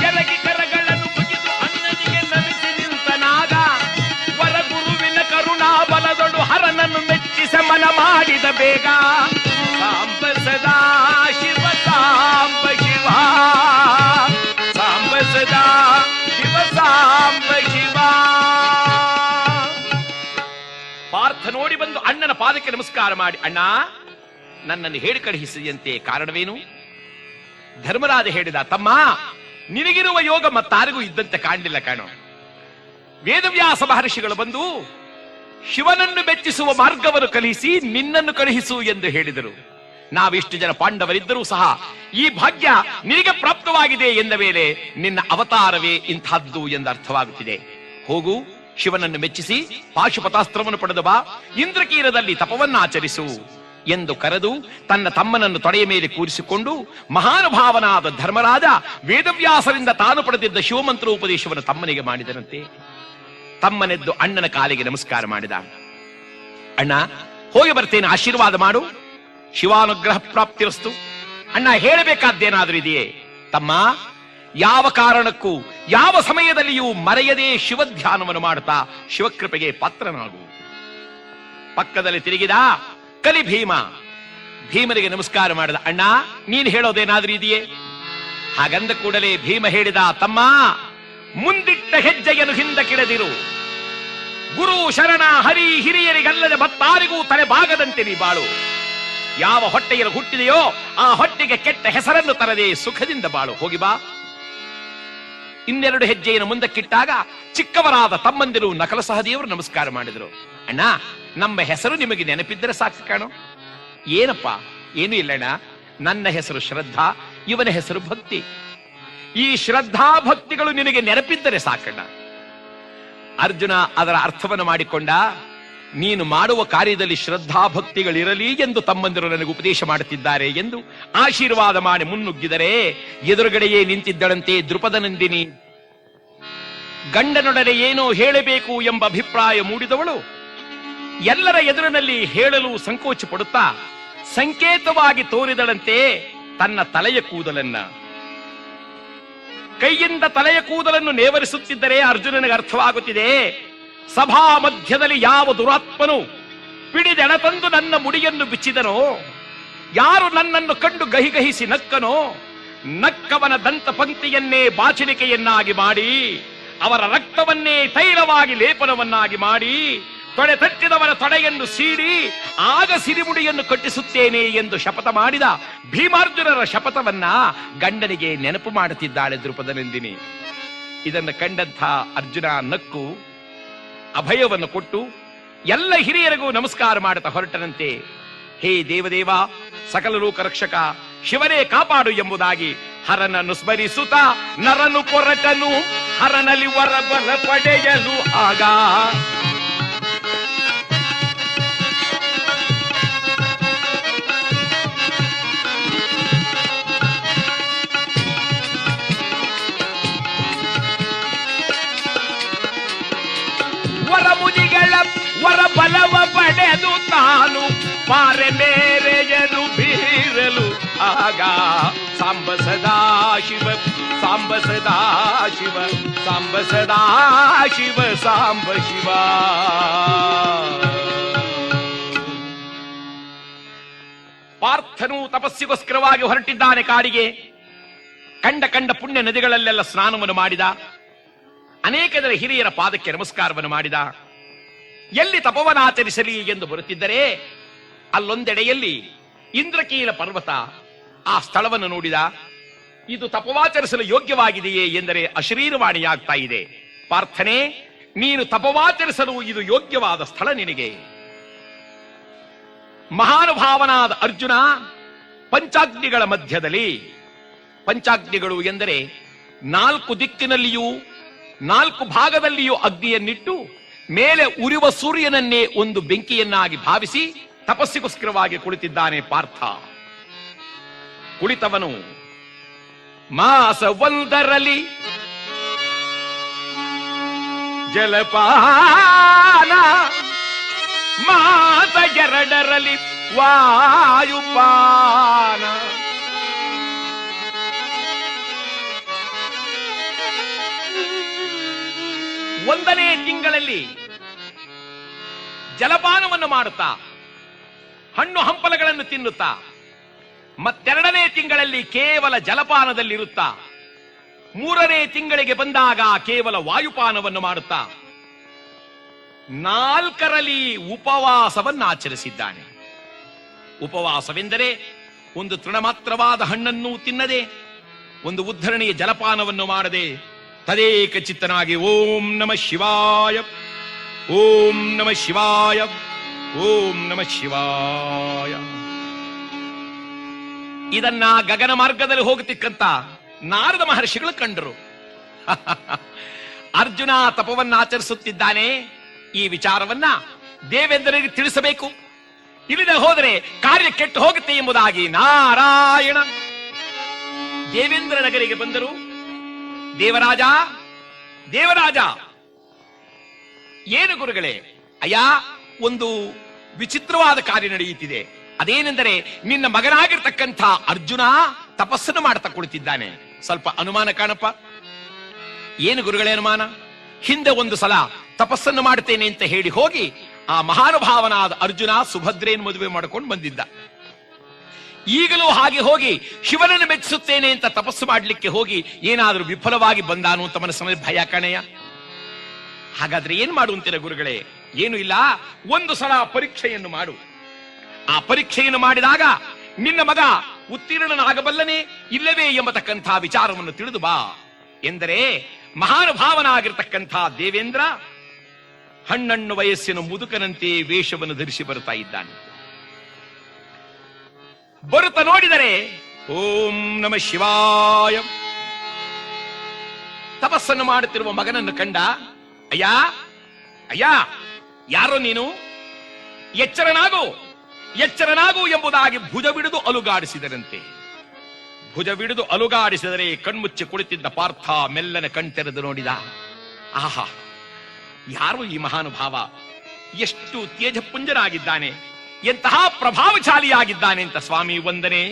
ಕೆಳಗಿ ಕರಗಳನ್ನು ಮುಗಿದು ಅಣ್ಣನಿಗೆ ನಮಿಸಿ ನಿಂತನಾಗ ವರಗುರುವಿನ ಕರುಣಾ ಬಲದೊಡು ಹರನನ್ನು ಮೆಚ್ಚಿಸ ಮನ ಮಾಡಿದ ಬೇಗ. ಸಾಂಬ ಸದಾ ಶಿವ, ಸಾಂಬ ಶಿವ, ಸಾಂಬ ಸದಾ ಶಿವ, ಸಾಂಬ ಶಿವ. ಪಾರ್ಥ ನೋಡಿ ಬಂದು ಅಣ್ಣನ ಪಾದಕ್ಕೆ ನಮಸ್ಕಾರ ಮಾಡಿ, ಅಣ್ಣ, ನನ್ನನ್ನು ಹೇಳಿ ಕಳುಹಿಸಿದಂತೆ ಕಾರಣವೇನು? ಧರ್ಮರಾಜ ಹೇಳಿದ, ತಮ್ಮ, ನಿನಗಿರುವ ಯೋಗ ಮತ್ತಾರಿಗೂ ಇದ್ದಂತೆ ಕಾಣಲಿಲ್ಲ ಕಾಣೋ. ವೇದವ್ಯಾಸ ಮಹರ್ಷಿಗಳು ಬಂದು ಶಿವನನ್ನು ಮೆಚ್ಚಿಸುವ ಮಾರ್ಗವನ್ನು ಕಲಿಸಿ ನಿನ್ನನ್ನು ಕಳುಹಿಸು ಎಂದು ಹೇಳಿದರು. ನಾವಿಷ್ಟು ಜನ ಪಾಂಡವರಿದ್ದರೂ ಸಹ ಈ ಭಾಗ್ಯ ನಿನಗೆ ಪ್ರಾಪ್ತವಾಗಿದೆ ಎಂದ ಮೇಲೆ ನಿನ್ನ ಅವತಾರವೇ ಇಂಥದ್ದು ಎಂದು ಅರ್ಥವಾಗುತ್ತಿದೆ. ಹೋಗು, ಶಿವನನ್ನು ಮೆಚ್ಚಿಸಿ ಪಾಶುಪತಾಸ್ತ್ರವನ್ನು ಪಡೆದು ಬಾ, ಇಂದ್ರಕೀರದಲ್ಲಿ ತಪವನ್ನಾಚರಿಸು ಎಂದು ಕರೆದು ತನ್ನ ತಮ್ಮನನ್ನು ತೊಡೆಯ ಮೇಲೆ ಕೂರಿಸಿಕೊಂಡು ಮಹಾನುಭಾವನಾದ ಧರ್ಮರಾಜ ವೇದವ್ಯಾಸರಿಂದ ತಾನು ಪಡೆದಿದ್ದ ಶಿವಮಂತ್ರೋಪದೇಶವನ್ನು ತಮ್ಮನಿಗೆ ಮಾಡಿದನಂತೆ. ತಮ್ಮನೆದ್ದು ಅಣ್ಣನ ಕಾಲಿಗೆ ನಮಸ್ಕಾರ ಮಾಡಿದ. ಅಣ್ಣ, ಹೋಗಿ ಬರ್ತೇನೆ, ಆಶೀರ್ವಾದ ಮಾಡು, ಶಿವಾನುಗ್ರಹ ಪ್ರಾಪ್ತಿರಸ್ತು. ಅಣ್ಣ, ಹೇಳಬೇಕಾದ್ದೇನಾದ್ರೂ ಇದೆಯೇ? ತಮ್ಮ, ಯಾವ ಕಾರಣಕ್ಕೂ ಯಾವ ಸಮಯದಲ್ಲಿಯೂ ಮರೆಯದೇ ಶಿವಧ್ಯಾನವನ್ನು ಮಾಡುತ್ತಾ ಶಿವಕೃಪೆಗೆ ಪಾತ್ರನಾಗು. ಪಕ್ಕದಲ್ಲಿ ತಿರುಗಿದ ಕಲಿ ಭೀಮ. ಭೀಮನಿಗೆ ನಮಸ್ಕಾರ ಮಾಡಿದ. ಅಣ್ಣ, ನೀನು ಹೇಳೋದೇನಾದ್ರೂ ಇದೆಯೇ? ಹಾಗಂದ ಕೂಡಲೇ ಭೀಮ ಹೇಳಿದ, ತಮ್ಮ, ಮುಂದಿಟ್ಟ ಹೆಜ್ಜೆಯನ್ನು ಹಿಂದಕ್ಕಿಡದಿರು. ಗುರು ಶರಣ ಹರಿ ಹಿರಿಯರಿಗಲ್ಲದೆ ಮತ್ತಾರಿಗೂ ತಲೆ ಬಾಗದಂತೆ ನೀ ಬಾಳು. ಯಾವ ಹೊಟ್ಟೆಯಲ್ಲಿ ಹುಟ್ಟಿದೆಯೋ ಆ ಹೊಟ್ಟೆಗೆ ಕೆಟ್ಟ ಹೆಸರನ್ನು ತರದೆ ಸುಖದಿಂದ ಬಾಳು. ಹೋಗಿ ಬಾ. ಇನ್ನೆರಡು ಹೆಜ್ಜೆಯನ್ನು ಮುಂದಕ್ಕಿಟ್ಟಾಗ ಚಿಕ್ಕವರಾದ ತಮ್ಮಂದಿರು ನಕಲ ಸಹದೇವರು ನಮಸ್ಕಾರ ಮಾಡಿದರು. ಅಣ್ಣ, ನಮ್ಮ ಹೆಸರು ನಿಮಗೆ ನೆನಪಿದ್ದರೆ ಸಾಕು ಕಾಣೋ. ಏನಪ್ಪ? ಏನೂ ಇಲ್ಲಣ್ಣ, ನನ್ನ ಹೆಸರು ಶ್ರದ್ಧಾ, ಇವನ ಹೆಸರು ಭಕ್ತಿ. ಈ ಶ್ರದ್ಧಾ ಭಕ್ತಿಗಳು ನಿನಗೆ ನೆನಪಿದ್ದರೆ ಸಾಕಣ್ಣ. ಅರ್ಜುನ ಅದರ ಅರ್ಥವನ್ನು ಮಾಡಿಕೊಂಡ. ನೀನು ಮಾಡುವ ಕಾರ್ಯದಲ್ಲಿ ಶ್ರದ್ಧಾ ಭಕ್ತಿಗಳಿರಲಿ ಎಂದು ತಮ್ಮಂದಿರು ನನಗೆ ಉಪದೇಶ ಮಾಡುತ್ತಿದ್ದಾರೆ ಎಂದು ಆಶೀರ್ವಾದ ಮಾಡಿ ಮುನ್ನುಗ್ಗಿದರೆ ಎದುರುಗಡೆಯೇ ನಿಂತಿದ್ದಳಂತೆ ದೃಪದನಂದಿನಿ. ಗಂಡನೊಡನೆ ಏನೋ ಹೇಳಬೇಕು ಎಂಬ ಅಭಿಪ್ರಾಯ ಮೂಡಿದವಳು ಎಲ್ಲರ ಎದುರಿನಲ್ಲಿ ಹೇಳಲು ಸಂಕೋಚ ಪಡುತ್ತಾ ಸಂಕೇತವಾಗಿ ತೋರಿದಳಂತೆ ತನ್ನ ತಲೆಯ ಕೂದಲನ್ನ. ಕೈಯಿಂದ ತಲೆಯ ಕೂದಲನ್ನು ನೇವರಿಸುತ್ತಿದ್ದರೆ ಅರ್ಜುನನಿಗೆ ಅರ್ಥವಾಗುತ್ತಿದೆ, ಸಭಾ ಮಧ್ಯದಲ್ಲಿ ಯಾವ ದುರಾತ್ಮನು ಪಿಡಿದೆಣ ತಂದು ನನ್ನ ಮುಡಿಯನ್ನು ಬಿಚ್ಚಿದನೋ, ಯಾರು ನನ್ನನ್ನು ಕಂಡು ಗಹಿಗಹಿಸಿ ನಕ್ಕನೋ, ನಕ್ಕವನ ದಂತ ಪಂಕ್ತಿಯನ್ನೇ ಬಾಚಿಣಿಕೆಯನ್ನಾಗಿ ಮಾಡಿ ಅವರ ರಕ್ತವನ್ನೇ ತೈಲವಾಗಿ ಲೇಪನವನ್ನಾಗಿ ಮಾಡಿ ತೊಡೆ ತಟ್ಟಿದವರ ತೊಡೆಯನ್ನು ಸೀಡಿ ಆಗ ಸಿರಿಮುಡಿಯನ್ನು ಕಟ್ಟಿಸುತ್ತೇನೆ ಎಂದು ಶಪಥ ಮಾಡಿದ ಭೀಮಾರ್ಜುನರ ಶಪಥವನ್ನ ಗಂಡನಿಗೆ ನೆನಪು ಮಾಡುತ್ತಿದ್ದಾಳೆ ದೃಪದನಂದಿನಿ. ಇದನ್ನು ಕಂಡಂಥ ಅರ್ಜುನ ನಕ್ಕು ಅಭಯವನ್ನು ಕೊಟ್ಟು ಎಲ್ಲ ಹಿರಿಯರಿಗೂ ನಮಸ್ಕಾರ ಮಾಡುತ್ತಾ ಹೊರಟನಂತೆ. ಹೇ ದೇವದೇವ, ಸಕಲ ಲೋಕ ರಕ್ಷಕ, ಶಿವನೇ ಕಾಪಾಡು ಎಂಬುದಾಗಿ ಹರನನ್ನು ಸ್ಮರಿಸುತ್ತ ನರನು ಕೊರಟನು ಹರನಲ್ಲಿ ವರಬಲ ಪಡೆಯಲು. ಆಗ ತಾನು ಪಾರೆ ಮೇರೆಯನು ಬೀರಲು ಆಗ ಸಾಂಬ ಸದಾ ಶಿವ ಸಾಂಬ ಸದಾ ಶಿವ ಸಾಂಬ ಸದಾ ಶಿವ ಸಾಂಬ ಶಿವ. ಪಾರ್ಥನು ತಪಸ್ಸಿಗೋಸ್ಕರವಾಗಿ ಹೊರಟಿದ್ದಾನೆ ಕಾಡಿಗೆ. ಕಂಡ ಪುಣ್ಯ ನದಿಗಳಲ್ಲೆಲ್ಲ ಸ್ನಾನವನ್ನು ಮಾಡಿದ. ಅನೇಕ ಜನ ಹಿರಿಯರ ಪಾದಕ್ಕೆ ನಮಸ್ಕಾರವನ್ನು ಮಾಡಿದ. ಎಲ್ಲಿ ತಪವನಾಚರಿಸಲಿ ಎಂದು ಬರುತ್ತಿದ್ದರೆ ಅಲ್ಲೊಂದೆಡೆಯಲ್ಲಿ ಇಂದ್ರಕೀಲ ಪರ್ವತ. ಆ ಸ್ಥಳವನ್ನು ನೋಡಿದ. ಇದು ತಪವಾಚರಿಸಲು ಯೋಗ್ಯವಾಗಿದೆಯೇ ಎಂದರೆ ಅಶರೀರವಾಣಿಯಾಗ್ತಾ ಇದೆ. ಪಾರ್ಥನೆ, ನೀನು ತಪವಾಚರಿಸಲು ಇದು ಯೋಗ್ಯವಾದ ಸ್ಥಳ ನಿನಗೆ. ಮಹಾನುಭಾವನಾದ ಅರ್ಜುನ ಪಂಚಾಗ್ನಿಗಳ ಮಧ್ಯದಲ್ಲಿ, ಪಂಚಾಗ್ನಿಗಳು ಎಂದರೆ 4 ದಿಕ್ಕಿನಲ್ಲಿಯೂ 4 ಭಾಗದಲ್ಲಿಯೂ ಅಗ್ನಿಯನ್ನಿಟ್ಟು ಮೇಲೆ ಉರಿಯುವ ಸೂರ್ಯನನ್ನೇ ಒಂದು ಬೆಂಕಿಯನ್ನಾಗಿ ಭಾವಿಸಿ ತಪಸ್ಸಿಗೋಸ್ಕರವಾಗಿ ಕುಳಿತಿದ್ದಾನೆ ಪಾರ್ಥ. ಕುಳಿತವನು ಮಾಸ 1ರಲ್ಲಿ ಜಲಪಾನ, ಮಾಸ 2ರಲ್ಲಿ ವಾಯುಪಾನ, ಒಂದನೇ ತಿಂಗಳಲ್ಲಿ ಜಲಪಾನವನ್ನು ಮಾಡುತ್ತಾ ಹಣ್ಣು ಹಂಪಲಗಳನ್ನು ತಿನ್ನುತ್ತಾ, ಮತ್ತೆರಡನೇ ತಿಂಗಳಲ್ಲಿ ಕೇವಲ ಜಲಪಾನದಲ್ಲಿರುತ್ತಾ, 3ನೇ ತಿಂಗಳಿಗೆ ಬಂದಾಗ ಕೇವಲ ವಾಯುಪಾನವನ್ನು ಮಾಡುತ್ತಾ, 4ರಲ್ಲಿ ಉಪವಾಸವನ್ನು ಆಚರಿಸಿದ್ದಾನೆ. ಉಪವಾಸವೆಂದರೆ ಒಂದು ತೃಣಮಾತ್ರವಾದ ಹಣ್ಣನ್ನು ತಿನ್ನದೆ, ಒಂದು ಉದ್ಧರಣೆಯ ಜಲಪಾನವನ್ನು ಮಾಡದೆ ತದೇಕ ಚಿತ್ತನಾಗಿ ಓಂ ನಮಃ ಶಿವಾಯ, ಓಂ ನಮಃ ಶಿವಾಯ, ಓಂ ನಮಃ ಶಿವಾಯ. ಇದನ್ನ ಗಗನ ಮಾರ್ಗದಲ್ಲಿ ಹೋಗತಕ್ಕಂತ ನಾರದ ಮಹರ್ಷಿಗಳು ಕಂಡರು. ಅರ್ಜುನ ತಪವನ್ನ ಆಚರಿಸುತ್ತಿದ್ದಾನೆ. ಈ ವಿಚಾರವನ್ನ ದೇವೇಂದ್ರನಿಗೆ ತಿಳಿಸಬೇಕು. ಇಲ್ಲದೆ ಹೋದರೆ ಕಾರ್ಯ ಕೆಟ್ಟು ಹೋಗುತ್ತೆ ಎಂಬುದಾಗಿ ನಾರಾಯಣ ದೇವೇಂದ್ರ ನಗರಿಗೆ ಬಂದರು. ದೇವರಾಜ, ದೇವರಾಜ, ಏನು ಗುರುಗಳೇ? ಅಯ್ಯ, ಒಂದು ವಿಚಿತ್ರವಾದ ಕಾರ್ಯ ನಡೆಯುತ್ತಿದೆ. ಅದೇನೆಂದರೆ ನಿನ್ನ ಮಗನಾಗಿರ್ತಕ್ಕಂಥ ಅರ್ಜುನ ತಪಸ್ಸನ್ನು ಮಾಡ್ತಾ ಕುಳಿತಿದ್ದಾನೆ. ಸ್ವಲ್ಪ ಅನುಮಾನ ಕಾಣಪ್ಪ. ಏನು ಗುರುಗಳೇ ಅನುಮಾನ? ಹಿಂದೆ ಒಂದು ಸಲ ತಪಸ್ಸನ್ನು ಮಾಡುತ್ತೇನೆ ಅಂತ ಹೇಳಿ ಹೋಗಿ ಆ ಮಹಾನುಭಾವನಾದ ಅರ್ಜುನ ಸುಭದ್ರೆಯನ್ನು ಮದುವೆ ಮಾಡಿಕೊಂಡು ಬಂದಿದ್ದ. ಈಗಲೂ ಹಾಗೆ ಹೋಗಿ ಶಿವನನ್ನು ಮೆಚ್ಚಿಸುತ್ತೇನೆ ಅಂತ ತಪಸ್ಸು ಮಾಡಲಿಕ್ಕೆ ಹೋಗಿ ಏನಾದರೂ ವಿಫಲವಾಗಿ ಬಂದಾನು ಅಂತ ಮನಸ್ಸಿನಲ್ಲಿ ಭಯ ಕಣೆಯ. ಹಾಗಾದ್ರೆ ಏನ್ ಮಾಡುವಂತೀರ ಗುರುಗಳೇ? ಏನು ಇಲ್ಲ, ಒಂದು ಸಲ ಪರೀಕ್ಷೆಯನ್ನು ಮಾಡು. ಆ ಪರೀಕ್ಷೆಯನ್ನು ಮಾಡಿದಾಗ ನಿನ್ನ ಮಗ ಉತ್ತೀರ್ಣನಾಗಬಲ್ಲನೆ ಇಲ್ಲವೇ ಎಂಬತಕ್ಕಂಥ ವಿಚಾರವನ್ನು ತಿಳಿದು ಬಾ ಎಂದರೆ ಮಹಾನುಭಾವನಾಗಿರ್ತಕ್ಕಂಥ ದೇವೇಂದ್ರ ಹಣ್ಣಣ್ಣು ವಯಸ್ಸಿನ ಮುದುಕನಂತೆ ವೇಷವನ್ನು ಧರಿಸಿ ಬರುತ್ತಾ ಇದ್ದಾನೆ. ಬರುತ್ತ ನೋಡಿದರೆ ಓಂ ನಮಃ ಶಿವಾಯ ತಪಸ್ಸನ್ನು ಮಾಡುತ್ತಿರುವ ಮಗನನ್ನು ಕಂಡ. ಅಯ್ಯ ಅಯ್ಯ, ಯಾರೋ ನೀನು? ಎಚ್ಚರನಾಗು, ಎಚ್ಚರನಾಗು ಎಂಬುದಾಗಿ ಭುಜ ಬಿಡಿದು ಅಲುಗಾಡಿಸಿದರಂತೆ. ಭುಜ ಬಿಡಿದು ಅಲುಗಾಡಿಸಿದರೆ ಕಣ್ಮುಚ್ಚಿ ಕುಳಿತಿದ್ದ ಪಾರ್ಥ ಮೆಲ್ಲನೆ ಕಣ್ತೆರೆದು ನೋಡಿದ. ಆಹಾ, ಯಾರು ಈ ಮಹಾನುಭಾವ? ಎಷ್ಟು ತೇಜಪುಂಜನಾಗಿದ್ದಾನೆ, ಎಂತಹ ಪ್ರಭಾವಶಾಲಿಯಾಗಿದ್ದಾನೆ ಅಂತ. ಸ್ವಾಮಿ ವಂದನೆ.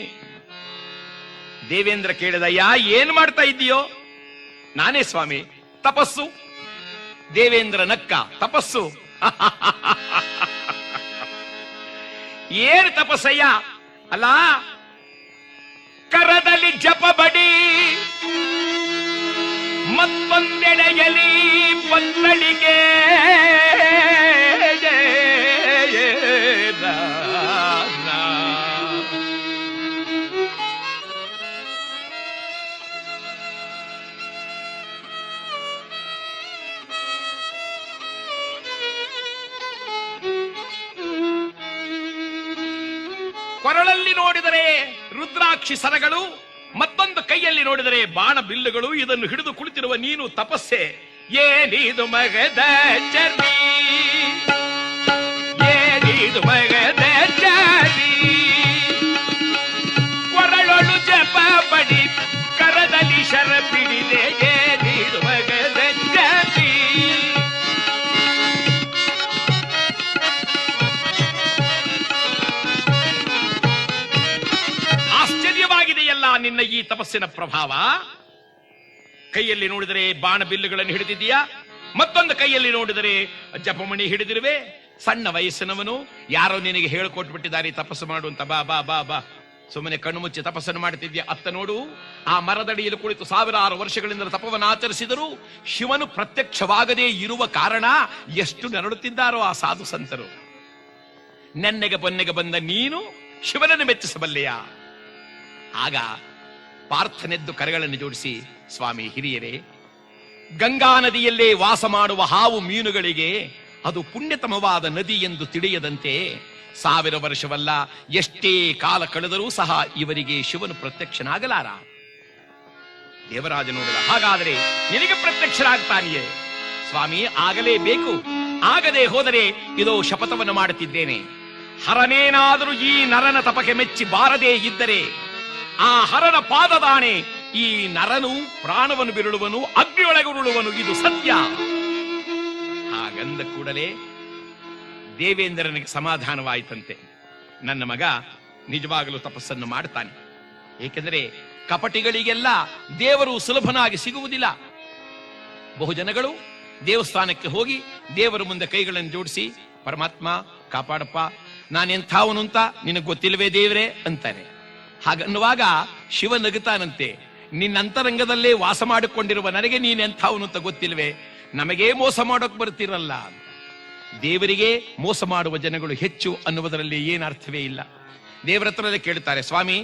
ದೇವೇಂದ್ರ ಕೇಳಿದಯ್ಯ, ಏನ್ ಮಾಡ್ತಾ ಇದ್ದೀಯೋ? ನಾನೇ ಸ್ವಾಮಿ, ತಪಸ್ಸು. ದೇವೇಂದ್ರ ನಕ್ಕ. ತಪಸ್ಸು? ಏನು ತಪಸ್ಸಯ್ಯ? ಅಲ್ಲ, ಕರದಲ್ಲಿ ಜಪ ಬಡಿ, ಮತ್ತೊಂದೆಡೆಯಲ್ಲಿ ಪಲ್ಲಳಿಗೆ, ಕೊರಳಲ್ಲಿ ನೋಡಿದರೆ ರುದ್ರಾಕ್ಷಿ ಸರಗಳು, ಮತ್ತೊಂದು ಕೈಯಲ್ಲಿ ನೋಡಿದರೆ ಬಾಣ ಬಿಲ್ಲುಗಳು. ಇದನ್ನು ಹಿಡಿದು ಕುಳಿತಿರುವ ನೀನು ತಪಸ್ಸೆ? ಏನಿದು ಮಗದ ಚರ್ಮಿ, ಏನಿದು ಮಗದ ಚರ್ಮಿ, ಕೊರಳೊಳು ಜಪ ಬಡಿ ಕರದಲ್ಲಿ ಶರ ಬಿಡಿದೆ, ಏನಿದು ಮಗದ ಚರ್ಮಿ. ನಿನ್ನ ಈ ತಪಸ್ಸಿನ ಪ್ರಭಾವ? ಕೈಯಲ್ಲಿ ನೋಡಿದರೆ ಬಾಣ ಬಿಲ್ಲುಗಳನ್ನು ಹಿಡಿದಿದ್ದೀಯಾ, ಮತ್ತೊಂದು ಕೈಯಲ್ಲಿ ನೋಡಿದರೆ ಜಪಮಣಿ ಹಿಡಿದಿರುವೆ. ಸಣ್ಣ ವಯಸ್ಸಿನವನು, ಯಾರೋ ನಿನಗೆ ಹೇಳಿಕೊಟ್ಬಿಟ್ಟಿದ್ದಾರೆ ತಪಸ್ಸು ಮಾಡುವಂತ. ಬಾ ಬಾ ಬಾ ಬಾ, ಸುಮ್ಮನೆ ಕಣ್ಣು ಮುಚ್ಚಿ ತಪಸ್ಸನ್ನು ಮಾಡುತ್ತಿದ್ಯಾ. ಅತ್ತ ನೋಡು, ಆ ಮರದಡಿಯಲ್ಲಿ ಕುಳಿತು ಸಾವಿರಾರು ವರ್ಷಗಳಿಂದ ತಪವನ್ನು ಆಚರಿಸಿದರೂ ಶಿವನು ಪ್ರತ್ಯಕ್ಷವಾಗದೇ ಇರುವ ಕಾರಣ ಎಷ್ಟು ನರಳುತ್ತಿದ್ದಾರೋ ಆ ಸಾಧು ಸಂತರು. ನೆನ್ನೆಗೆ ಬೊನ್ನೆಗೆ ಬಂದ ನೀನು ಶಿವನನ್ನು ಮೆಚ್ಚಿಸಬಲ್ಲೆಯಾ? ಆಗ ಪಾರ್ಥನೆದ್ದು ಕರೆಗಳನ್ನು ಜೋಡಿಸಿ, ಸ್ವಾಮಿ ಹಿರಿಯರೇ, ಗಂಗಾ ನದಿಯಲ್ಲೇ ವಾಸ ಮಾಡುವ ಹಾವು ಮೀನುಗಳಿಗೆ ಅದು ಪುಣ್ಯತಮವಾದ ನದಿ ಎಂದು ತಿಳಿಯದಂತೆ 1000 ವರ್ಷವಲ್ಲ, ಎಷ್ಟೇ ಕಾಲ ಕಳೆದರೂ ಸಹ ಇವರಿಗೆ ಶಿವನು ಪ್ರತ್ಯಕ್ಷನಾಗಲಾರ. ದೇವರಾಜ ನೋಡಿದ, ಹಾಗಾದರೆ ನಿನಗೆ ಪ್ರತ್ಯಕ್ಷರಾಗ್ತಾನೆಯೇ? ಸ್ವಾಮಿ, ಆಗಲೇಬೇಕು. ಆಗದೆ ಹೋದರೆ ಇದೋ ಶಪಥವನ್ನು ಮಾಡುತ್ತಿದ್ದೇನೆ. ಹರನೇನಾದರೂ ಈ ನರನ ತಪಕ್ಕೆ ಮೆಚ್ಚಿ ಬಾರದೇ ಇದ್ದರೆ ಆ ಹರನ ಪಾದದಾಣೆ, ಈ ನರನು ಪ್ರಾಣವನ್ನು ಬಿರುಳುವನು, ಅಗ್ನಿಯೊಳಗುರುಳುವನು, ಇದು ಸತ್ಯ. ಹಾಗಂದ ಕೂಡಲೇ ದೇವೇಂದ್ರನಿಗೆ ಸಮಾಧಾನವಾಯಿತಂತೆ. ನನ್ನ ಮಗ ನಿಜವಾಗಲೂ ತಪಸ್ಸನ್ನು ಮಾಡ್ತಾನೆ. ಏಕೆಂದರೆ ಕಪಟಿಗಳಿಗೆಲ್ಲ ದೇವರು ಸುಲಭನಾಗಿ ಸಿಗುವುದಿಲ್ಲ. ಬಹುಜನಗಳು ದೇವಸ್ಥಾನಕ್ಕೆ ಹೋಗಿ ದೇವರ ಮುಂದೆ ಕೈಗಳನ್ನು ಜೋಡಿಸಿ, ಪರಮಾತ್ಮ ಕಾಪಾಡಪ್ಪ, ನಾನೆಂಥವನು ಅಂತ ನಿನಗೆ ಗೊತ್ತಿಲ್ವೇ ದೇವರೇ ಅಂತಾರೆ. ಹಾಗನ್ನುವಾಗ ಶಿವ ನಗುತ್ತಾನಂತೆ, ನಿನ್ನಂತರಂಗದಲ್ಲೇ ವಾಸ ಮಾಡಿಕೊಂಡಿರುವ ನನಗೆ ನೀನೆಂಥವನು ಅಂತ ಗೊತ್ತಿಲ್ವೇ? ನಮಗೇ ಮೋಸ ಮಾಡೋಕ್ ಬರ್ತಿರಲ್ಲ. ದೇವರಿಗೆ ಮೋಸ ಮಾಡುವ ಜನಗಳು ಹೆಚ್ಚು ಅನ್ನುವುದರಲ್ಲಿ ಏನು ಅರ್ಥವೇ ಇಲ್ಲ. ದೇವರ ಹತ್ರಲ್ಲೇ ಕೇಳ್ತಾರೆ, ಸ್ವಾಮಿ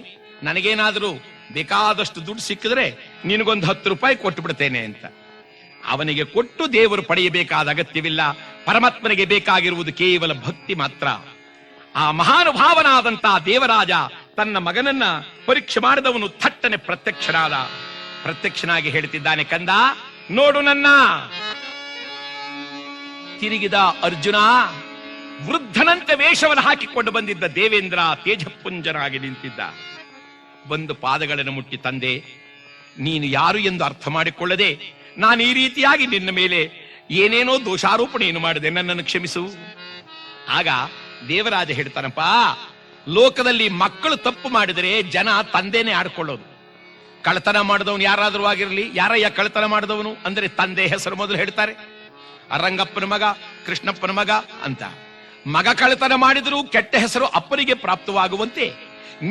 ನನಗೇನಾದರೂ ಬೇಕಾದಷ್ಟು ದುಡ್ಡು ಸಿಕ್ಕಿದ್ರೆ ನಿನಗೊಂದು 10 ರೂಪಾಯಿ ಕೊಟ್ಟು ಬಿಡ್ತೇನೆ ಅಂತ. ಅವನಿಗೆ ಕೊಟ್ಟು ದೇವರು ಪಡೆಯಬೇಕಾದ ಅಗತ್ಯವಿಲ್ಲ. ಪರಮಾತ್ಮನಿಗೆ ಬೇಕಾಗಿರುವುದು ಕೇವಲ ಭಕ್ತಿ ಮಾತ್ರ. ಆ ಮಹಾನುಭಾವನಾದಂತ ದೇವರಾಜ ತನ್ನ ಮಗನನ್ನ ಪರೀಕ್ಷೆ ಮಾಡಿದವನು ಥಟ್ಟನೆ ಪ್ರತ್ಯಕ್ಷನಾಗಿ ಹೇಳ್ತಿದ್ದಾನೆ, ಕಂದ ನೋಡು ನನ್ನ. ತಿರುಗಿದ ಅರ್ಜುನ, ವೃದ್ಧನಂತೆ ವೇಷವನ್ನು ಹಾಕಿಕೊಂಡು ಬಂದಿದ್ದ ದೇವೇಂದ್ರ ತೇಜಪುಂಜನಾಗಿ ನಿಂತಿದ್ದ. ಬಂದು ಪಾದಗಳನ್ನು ಮುಟ್ಟಿ, ತಂದೆ ನೀನು ಯಾರು ಎಂದು ಅರ್ಥ ಮಾಡಿಕೊಳ್ಳದೆ ನಾನು ಈ ರೀತಿಯಾಗಿ ನಿನ್ನ ಮೇಲೆ ಏನೇನೋ ದೋಷಾರೋಪಣೆಯನ್ನು ಮಾಡಿದೆ, ನನ್ನನ್ನು ಕ್ಷಮಿಸು. ಆಗ ದೇವರಾಜ ಹೇಳ್ತಾನಪ್ಪ, ಲೋಕದಲ್ಲಿ ಮಕ್ಕಳು ತಪ್ಪು ಮಾಡಿದರೆ ಜನ ತಂದೆನೇ ಆಡ್ಕೊಳ್ಳೋದು. ಕಳ್ಳತನ ಮಾಡಿದವನು ಯಾರಾದರೂ ಆಗಿರಲಿ, ಯಾರಯ್ಯ ಕಳ್ಳತನ ಮಾಡಿದವನು ಅಂದರೆ ತಂದೆ ಹೆಸರು ಮೊದಲು ಹೇಳ್ತಾರೆ. ರಂಗಪ್ಪನ ಮಗ, ಕೃಷ್ಣಪ್ಪನ ಮಗ ಅಂತ. ಮಗ ಕಳ್ಳತನ ಮಾಡಿದರೂ ಕೆಟ್ಟ ಹೆಸರು ಅಪ್ಪನಿಗೆ ಪ್ರಾಪ್ತವಾಗುವಂತೆ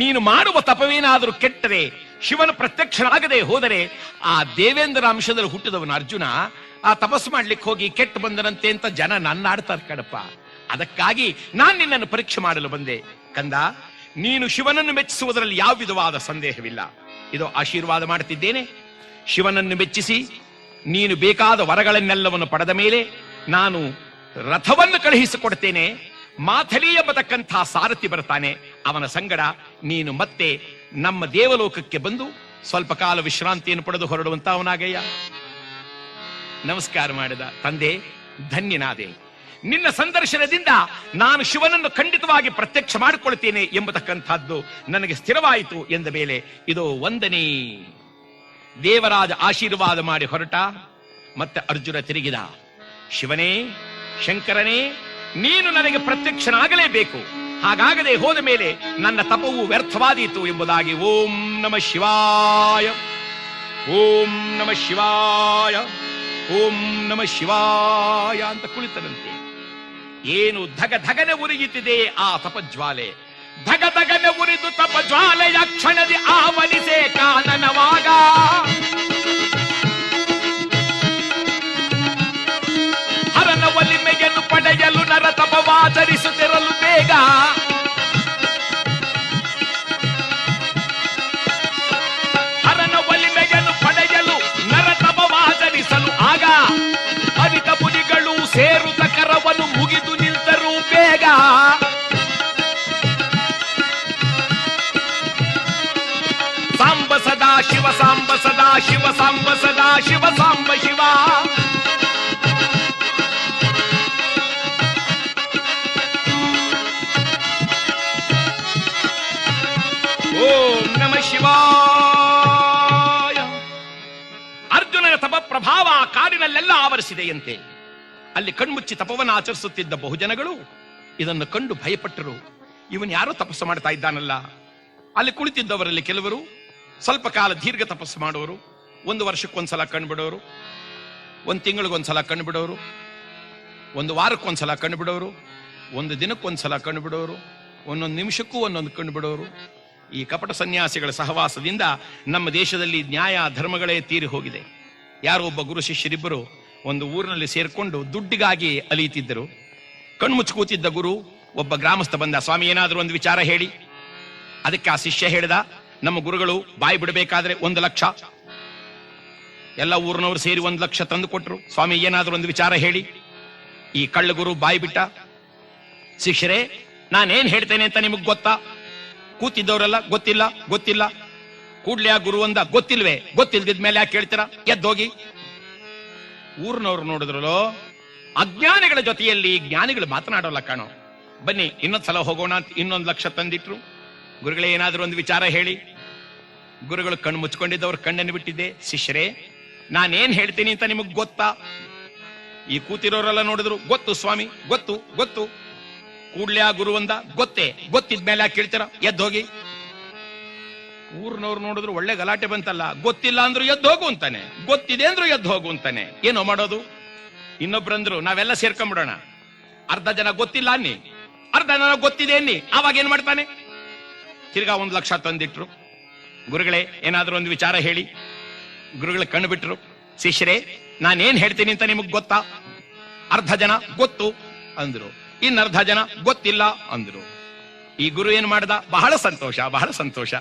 ನೀನು ಮಾಡುವ ತಪವೇನಾದರೂ ಕೆಟ್ಟರೆ, ಶಿವನ ಪ್ರತ್ಯಕ್ಷನಾಗದೆ ಹೋದರೆ, ಆ ದೇವೇಂದ್ರ ಅಂಶದಲ್ಲಿ ಹುಟ್ಟಿದವನು ಅರ್ಜುನ ಆ ತಪಸ್ಸು ಮಾಡ್ಲಿಕ್ಕೆ ಹೋಗಿ ಕೆಟ್ಟು ಬಂದನಂತೆ ಅಂತ ಜನ ನನ್ನ ಆಡ್ತಾರೆ ಕಣಪ್ಪ. ಅದಕ್ಕಾಗಿ ನಾನು ನಿನ್ನನ್ನು ಪರೀಕ್ಷೆ ಮಾಡಲು ಬಂದೆ. ಕಂದ, ನೀನು ಶಿವನನ್ನು ಮೆಚ್ಚಿಸುವುದರಲ್ಲಿ ಯಾವ ವಿಧವಾದ ಸಂದೇಹವಿಲ್ಲ. ಇದು ಆಶೀರ್ವಾದ ಮಾಡುತ್ತಿದ್ದೇನೆ. ಶಿವನನ್ನು ಮೆಚ್ಚಿಸಿ ನೀನು ಬೇಕಾದ ವರಗಳನ್ನೆಲ್ಲವನ್ನು ಪಡೆದ ಮೇಲೆ ನಾನು ರಥವನ್ನು ಕಳುಹಿಸಿಕೊಡ್ತೇನೆ. ಮಾಥಲಿ ಎಂಬತಕ್ಕಂಥ ಸಾರಥಿ ಬರ್ತಾನೆ. ಅವನ ಸಂಗಡ ನೀನು ಮತ್ತೆ ನಮ್ಮ ದೇವಲೋಕಕ್ಕೆ ಬಂದು ಸ್ವಲ್ಪ ಕಾಲ ವಿಶ್ರಾಂತಿಯನ್ನು ಪಡೆದು ಹೊರಡುವಂತ ಅವನಾಗಯ್ಯ. ನಮಸ್ಕಾರ ಮಾಡಿದ. ತಂದೆ, ಧನ್ಯನಾದೆ. ನಿನ್ನ ಸಂದರ್ಶನದಿಂದ ನಾನು ಶಿವನನ್ನು ಖಂಡಿತವಾಗಿ ಪ್ರತ್ಯಕ್ಷ ಮಾಡಿಕೊಳ್ತೇನೆ ಎಂಬತಕ್ಕಂಥದ್ದು ನನಗೆ ಸ್ಥಿರವಾಯಿತು ಎಂದ ಮೇಲೆ ಇದು ವಂದನೆ. ದೇವರಾಜ ಆಶೀರ್ವಾದ ಮಾಡಿ ಹೊರಟ. ಮತ್ತೆ ಅರ್ಜುನ ತಿರುಗಿದ. ಶಿವನೇ, ಶಂಕರನೇ, ನೀನು ನನಗೆ ಪ್ರತ್ಯಕ್ಷನಾಗಲೇಬೇಕು. ಹಾಗಾಗದೆ ಹೋದ ಮೇಲೆ ನನ್ನ ತಪವು ವ್ಯರ್ಥವಾದೀತು ಎಂಬುದಾಗಿ ಓಂ ನಮಃ ಶಿವಾಯ, ಓಂ ನಮಃ ಶಿವಾಯ, ಓಂ ನಮಃ ಶಿವಾಯ ಅಂತ ಕುಳಿತನಂತೆ. ಏನು ಧಗಧಗನೆ ಉರಿಯುತ್ತಿದೆ ಆ ತಪಜ್ವಾಲೆ. ಧಗಧಗನೆ ಉರಿದು ತಪಜ್ವಾಲೆಯ ಕ್ಷಣದಿ ಆವರಿಸೆ ಕಾನನವಾಗ. ಹರನ ಒಲಿಮೆಯನ್ನು ಪಡೆಯಲು ನರ ತಪವಾಚರಿಸುತ್ತಿರಲು ಬೇಗ. ಹರನ ಒಲಿಮೆಯನ್ನು ಪಡೆಯಲು ನರ ತಪವಾಚರಿಸಲು ಆಗ ಅರಿತ ಮುನಿಗಳು ಸೇರುತ್ತ ಕರವನ್ನು ಮುಗಿದು ನಿಲ್ತರು ಬೇಗ. ಸಾಂಬ ಸದಾ ಶಿವ, ಸಾಂಬ ಸದಾ ಶಿವ, ಸಾಂಬ ಸದಾ ಶಿವ, ಸಾಂಬ ಶಿವ. ಓಂ ನಮಃ ಶಿವಾಯ. ಅರ್ಜುನನ ತಪ ಪ್ರಭಾವ ಕಾಡಿನಲ್ಲೆಲ್ಲ ಆವರಿಸಿದೆಯಂತೆ. ಅಲ್ಲಿ ಕಣ್ಮುಚ್ಚಿ ತಪವನ್ನು ಆಚರಿಸುತ್ತಿದ್ದ ಬಹುಜನಗಳು ಇದನ್ನು ಕಂಡು ಭಯಪಟ್ಟರು. ಇವನು ಯಾರೋ ತಪಸ್ಸು ಮಾಡ್ತಾ ಇದ್ದಾನಲ್ಲ. ಅಲ್ಲಿ ಕುಳಿತಿದ್ದವರಲ್ಲಿ ಕೆಲವರು ಸ್ವಲ್ಪ ಕಾಲ ದೀರ್ಘ ತಪಸ್ಸು ಮಾಡೋರು, 1 ವರ್ಷಕ್ಕೊಂದ್ಸಲ ಕಣ್ಬಿಡೋರು, 1 ತಿಂಗಳಿಗೊಂದ್ಸಲ ಕಣ್ಬಿಡೋರು, 1 ವಾರಕ್ಕೊಂದ್ಸಲ ಕಣ್ಬಿಡೋರು, 1 ದಿನಕ್ಕೊಂದ್ಸಲ ಕಣ್ಬಿಡೋರು, 1 ನಿಮಿಷಕ್ಕೂ 1 ಕಣ್ಬಿಡೋರು. ಈ ಕಪಟ ಸನ್ಯಾಸಿಗಳ ಸಹವಾಸದಿಂದ ನಮ್ಮ ದೇಶದಲ್ಲಿ ನ್ಯಾಯ ಧರ್ಮಗಳೇ ತೀರಿ ಹೋಗಿದೆ. ಯಾರೋ ಒಬ್ಬ ಗುರು ಶಿಷ್ಯರಿಬ್ಬರು ಒಂದು ಊರಿನಲ್ಲಿ ಸೇರ್ಕೊಂಡು ದುಡ್ಡಿಗಾಗಿ ಅಲೀತಿದ್ದರು. ಕಣ್ಮುಚ್ಚು ಕೂತಿದ್ದ ಗುರು ಒಬ್ಬ ಗ್ರಾಮಸ್ಥ ಬಂದ, ಸ್ವಾಮಿ ಏನಾದರೂ ಒಂದು ವಿಚಾರ ಹೇಳಿ. ಅದಕ್ಕೆ ಆ ಶಿಷ್ಯ ಹೇಳಿದ, ನಮ್ಮ ಗುರುಗಳು ಬಾಯಿ ಬಿಡಬೇಕಾದ್ರೆ 1 ಲಕ್ಷ, ಎಲ್ಲ ಊರಿನವರು ಸೇರಿ 1 ಲಕ್ಷ ತಂದು ಕೊಟ್ರು. ಸ್ವಾಮಿ ಏನಾದರೂ ಒಂದು ವಿಚಾರ ಹೇಳಿ. ಈ ಕಳ್ಳ ಗುರು ಬಾಯಿ ಬಿಟ್ಟ, ಶಿಷ್ಯರೇ ನಾನೇನ್ ಹೇಳ್ತೇನೆ ಅಂತ ನಿಮಗ್ ಗೊತ್ತಾ? ಕೂತಿದ್ದವರೆಲ್ಲ ಗೊತ್ತಿಲ್ಲ ಗೊತ್ತಿಲ್ಲ. ಕೂಡ್ಲೆ ಆ ಗುರು ಅಂದ, ಗೊತ್ತಿಲ್ವೇ? ಗೊತ್ತಿಲ್ದಿದ್ಮೇಲೆ ಯಾಕೆ ಕೇಳ್ತೀರಾ? ಎದ್ದೋಗಿ. ಊರಿನವ್ರು ನೋಡಿದ್ರಲ್ಲೋ, ಅಜ್ಞಾನಿಗಳ ಜೊತೆಯಲ್ಲಿ ಜ್ಞಾನಿಗಳು ಮಾತನಾಡೋಲ್ಲ ಕಾಣೋ. ಬನ್ನಿ ಇನ್ನೊಂದ್ಸಲ ಹೋಗೋಣ ಅಂತ 1 ಲಕ್ಷ ತಂದಿಟ್ರು. ಗುರುಗಳೇ ಏನಾದರೂ ಒಂದು ವಿಚಾರ ಹೇಳಿ. ಗುರುಗಳು ಕಣ್ಣು ಮುಚ್ಕೊಂಡಿದ್ದವ್ರು ಕಣ್ಣನ್ನು ಬಿಟ್ಟಿದ್ದೆ. ಶಿಷ್ಯರೇ ನಾನೇನ್ ಹೇಳ್ತೀನಿ ಅಂತ ನಿಮಗ್ ಗೊತ್ತಾ? ಈ ಕೂತಿರೋರೆಲ್ಲ ನೋಡಿದ್ರು, ಗೊತ್ತು ಸ್ವಾಮಿ, ಗೊತ್ತು ಗೊತ್ತು. ಕೂಡ್ಲೆ ಆ ಗುರು ಅಂದ, ಗೊತ್ತೇ? ಗೊತ್ತಿದ್ಮೇಲೆ ಯಾಕೆ ಕೇಳ್ತೀರಾ? ಎದ್ದೋಗಿ. ಊರ್ನವ್ರು ನೋಡಿದ್ರು, ಒಳ್ಳೆ ಗಲಾಟೆ ಬಂತಲ್ಲ. ಗೊತ್ತಿಲ್ಲ ಅಂದ್ರು ಎದ್ದು ಹೋಗು ಅಂತಾನೆ, ಗೊತ್ತಿದೆ ಅಂದ್ರು ಎದ್ದು ಹೋಗು ಅಂತಾನೆ. ಏನೋ ಮಾಡೋದು? ಇನ್ನೊಬ್ರಂದ್ರು, ನಾವೆಲ್ಲ ಸೇರ್ಕೊಂಡ್ಬಿಡೋಣ. ಅರ್ಧ ಜನ ಗೊತ್ತಿಲ್ಲ ಅನ್ನಿ, ಅರ್ಧ ಜನ ಗೊತ್ತಿದೆ ಅನ್ನಿ. ಆವಾಗ ಏನ್ ಮಾಡ್ತಾನೆ? ತಿರ್ಗಾ 1 ಲಕ್ಷ ತಂದಿಟ್ರು. ಗುರುಗಳೇ ಏನಾದ್ರೂ ಒಂದು ವಿಚಾರ ಹೇಳಿ. ಗುರುಗಳು ಕಣ್ಣು ಬಿಟ್ರು. ಶಿಷ್ಯರೇ ನಾನೇನ್ ಹೇಳ್ತೀನಿ ಅಂತ ನಿಮಗ್ ಗೊತ್ತಾ? ಅರ್ಧ ಜನ ಗೊತ್ತು ಅಂದ್ರು, ಇನ್ನರ್ಧ ಜನ ಗೊತ್ತಿಲ್ಲ ಅಂದ್ರು. ಈ ಗುರು ಏನ್ ಮಾಡ್ದ? ಬಹಳ ಸಂತೋಷ, ಬಹಳ ಸಂತೋಷ.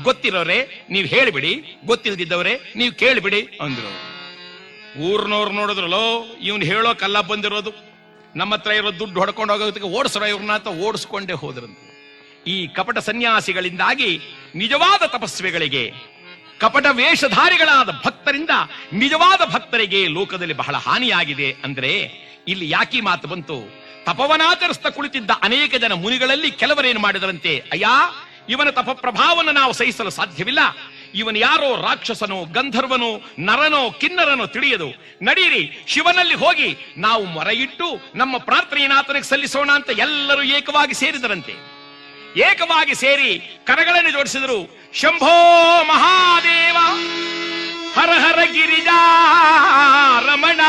ಗೊತ್ತಿರೋರೆ ನೀವು ಹೇಳಿಬಿಡಿ, ಗೊತ್ತಿಲ್ದಿದ್ದವ್ರೆ ನೀವು ಕೇಳಿಬಿಡಿ ಅಂದ್ರು. ಊರ್ನವ್ರು ನೋಡಿದ್ರಲ್ಲೋ, ಇವ್ನು ಹೇಳೋಕಲ್ಲ ಬಂದಿರೋದು, ನಮ್ಮ ಹತ್ರ ಇರೋ ದುಡ್ಡು ಹೊಡ್ಕೊಂಡು ಹೋಗೋದಕ್ಕೆ ಓಡಿಸ್ರೋ ಇವ್ರನ್ನ ಅಂತ ಓಡಿಸ್ಕೊಂಡೇ ಹೋದ್ರಂತೆ. ಈ ಕಪಟ ಸನ್ಯಾಸಿಗಳಿಂದಾಗಿ ನಿಜವಾದ ತಪಸ್ವಿಗಳಿಗೆ, ಕಪಟ ವೇಷಧಾರಿಗಳಾದ ಭಕ್ತರಿಂದ ನಿಜವಾದ ಭಕ್ತರಿಗೆ ಲೋಕದಲ್ಲಿ ಬಹಳ ಹಾನಿಯಾಗಿದೆ. ಅಂದ್ರೆ ಇಲ್ಲಿ ಯಾಕಿ ಮಾತು ಬಂತು? ತಪವನಾಚರಿಸ್ತಾ ಕುಳಿತಿದ್ದ ಅನೇಕ ಜನ ಮುನಿಗಳಲ್ಲಿ ಕೆಲವರೇನು ಮಾಡಿದರಂತೆ, ಅಯ್ಯ ಇವನ ತಪ ಪ್ರಭಾವವನ್ನು ನಾವು ಸಹಿಸಲು ಸಾಧ್ಯವಿಲ್ಲ. ಇವನು ಯಾರೋ ರಾಕ್ಷಸನೋ, ಗಂಧರ್ವನೋ, ನರನೋ, ಕಿನ್ನರನೋ ತಿಳಿಯದು. ನಡೀರಿ, ಶಿವನಲ್ಲಿ ಹೋಗಿ ನಾವು ಮೊರೆ ಇಟ್ಟು ನಮ್ಮ ಪ್ರಾರ್ಥನೆಯನ್ನು ಆತನಿಗೆ ಸಲ್ಲಿಸೋಣ ಅಂತ ಎಲ್ಲರೂ ಏಕವಾಗಿ ಸೇರಿದರಂತೆ. ಏಕವಾಗಿ ಸೇರಿ ಕರಗಳನ್ನು ಜೋಡಿಸಿದರು. ಶಂಭೋ ಮಹಾದೇವ, ಹರ ಹರ ಗಿರಿಜಾ ರಮಣ,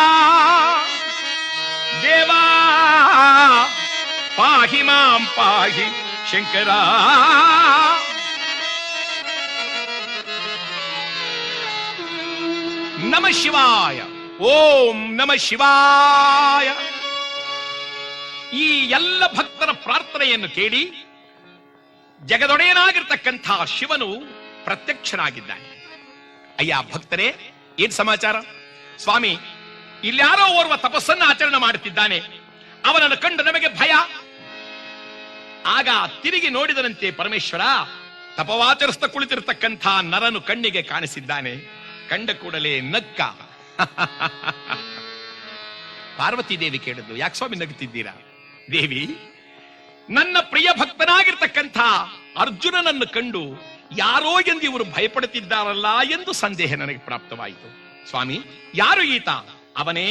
ದೇವಾ ಪಾಹಿ ಮಾಂ ಪಾಹಿ ಶಂಕರ. ನಮ ಶಿವಾಯ, ಓಂ ನಮ ಶಿವಾಯ. ಈ ಎಲ್ಲ ಭಕ್ತರ ಪ್ರಾರ್ಥನೆಯನ್ನು ಕೇಳಿ ಜಗದೊಡೆಯನಾಗಿರ್ತಕ್ಕಂಥ ಶಿವನು ಪ್ರತ್ಯಕ್ಷನಾಗಿದ್ದಾನೆ. ಅಯ್ಯ ಭಕ್ತರೇ, ಏನ್ ಸಮಾಚಾರ? ಸ್ವಾಮಿ ಇಲ್ಯಾರೋ ಓರ್ವ ತಪಸ್ಸನ್ನು ಆಚರಣೆ ಮಾಡುತ್ತಿದ್ದಾನೆ, ಅವನನ್ನು ಕಂಡು ನಮಗೆ ಭಯ. ಆಗ ತಿರುಗಿ ನೋಡಿದರಂತೆ ಪರಮೇಶ್ವರ, ತಪವಾಚರಿಸ್ತಾ ಕುಳಿತಿರ್ತಕ್ಕಂಥ ನರನು ಕಣ್ಣಿಗೆ ಕಾಣಿಸಿದ್ದಾನೆ. ಕಂಡ ಕೂಡಲೇ ನಕ್ಕ. ಪಾರ್ವತಿ ದೇವಿ ಕೇಳಿದ್ಲು, ಯಾಕೆ ಸ್ವಾಮಿ ನಗುತ್ತಿದ್ದೀರಾ? ದೇವಿ, ನನ್ನ ಪ್ರಿಯ ಭಕ್ತನಾಗಿರ್ತಕ್ಕಂಥ ಅರ್ಜುನನನ್ನು ಕಂಡು ಯಾರೋ ಎಂದು ಇವರು ಭಯಪಡುತ್ತಿದ್ದಾರಲ್ಲ ಎಂದು ಸಂದೇಹ ನನಗೆ ಪ್ರಾಪ್ತವಾಯಿತು. ಸ್ವಾಮಿ ಯಾರು ಈತ? ಅವನೇ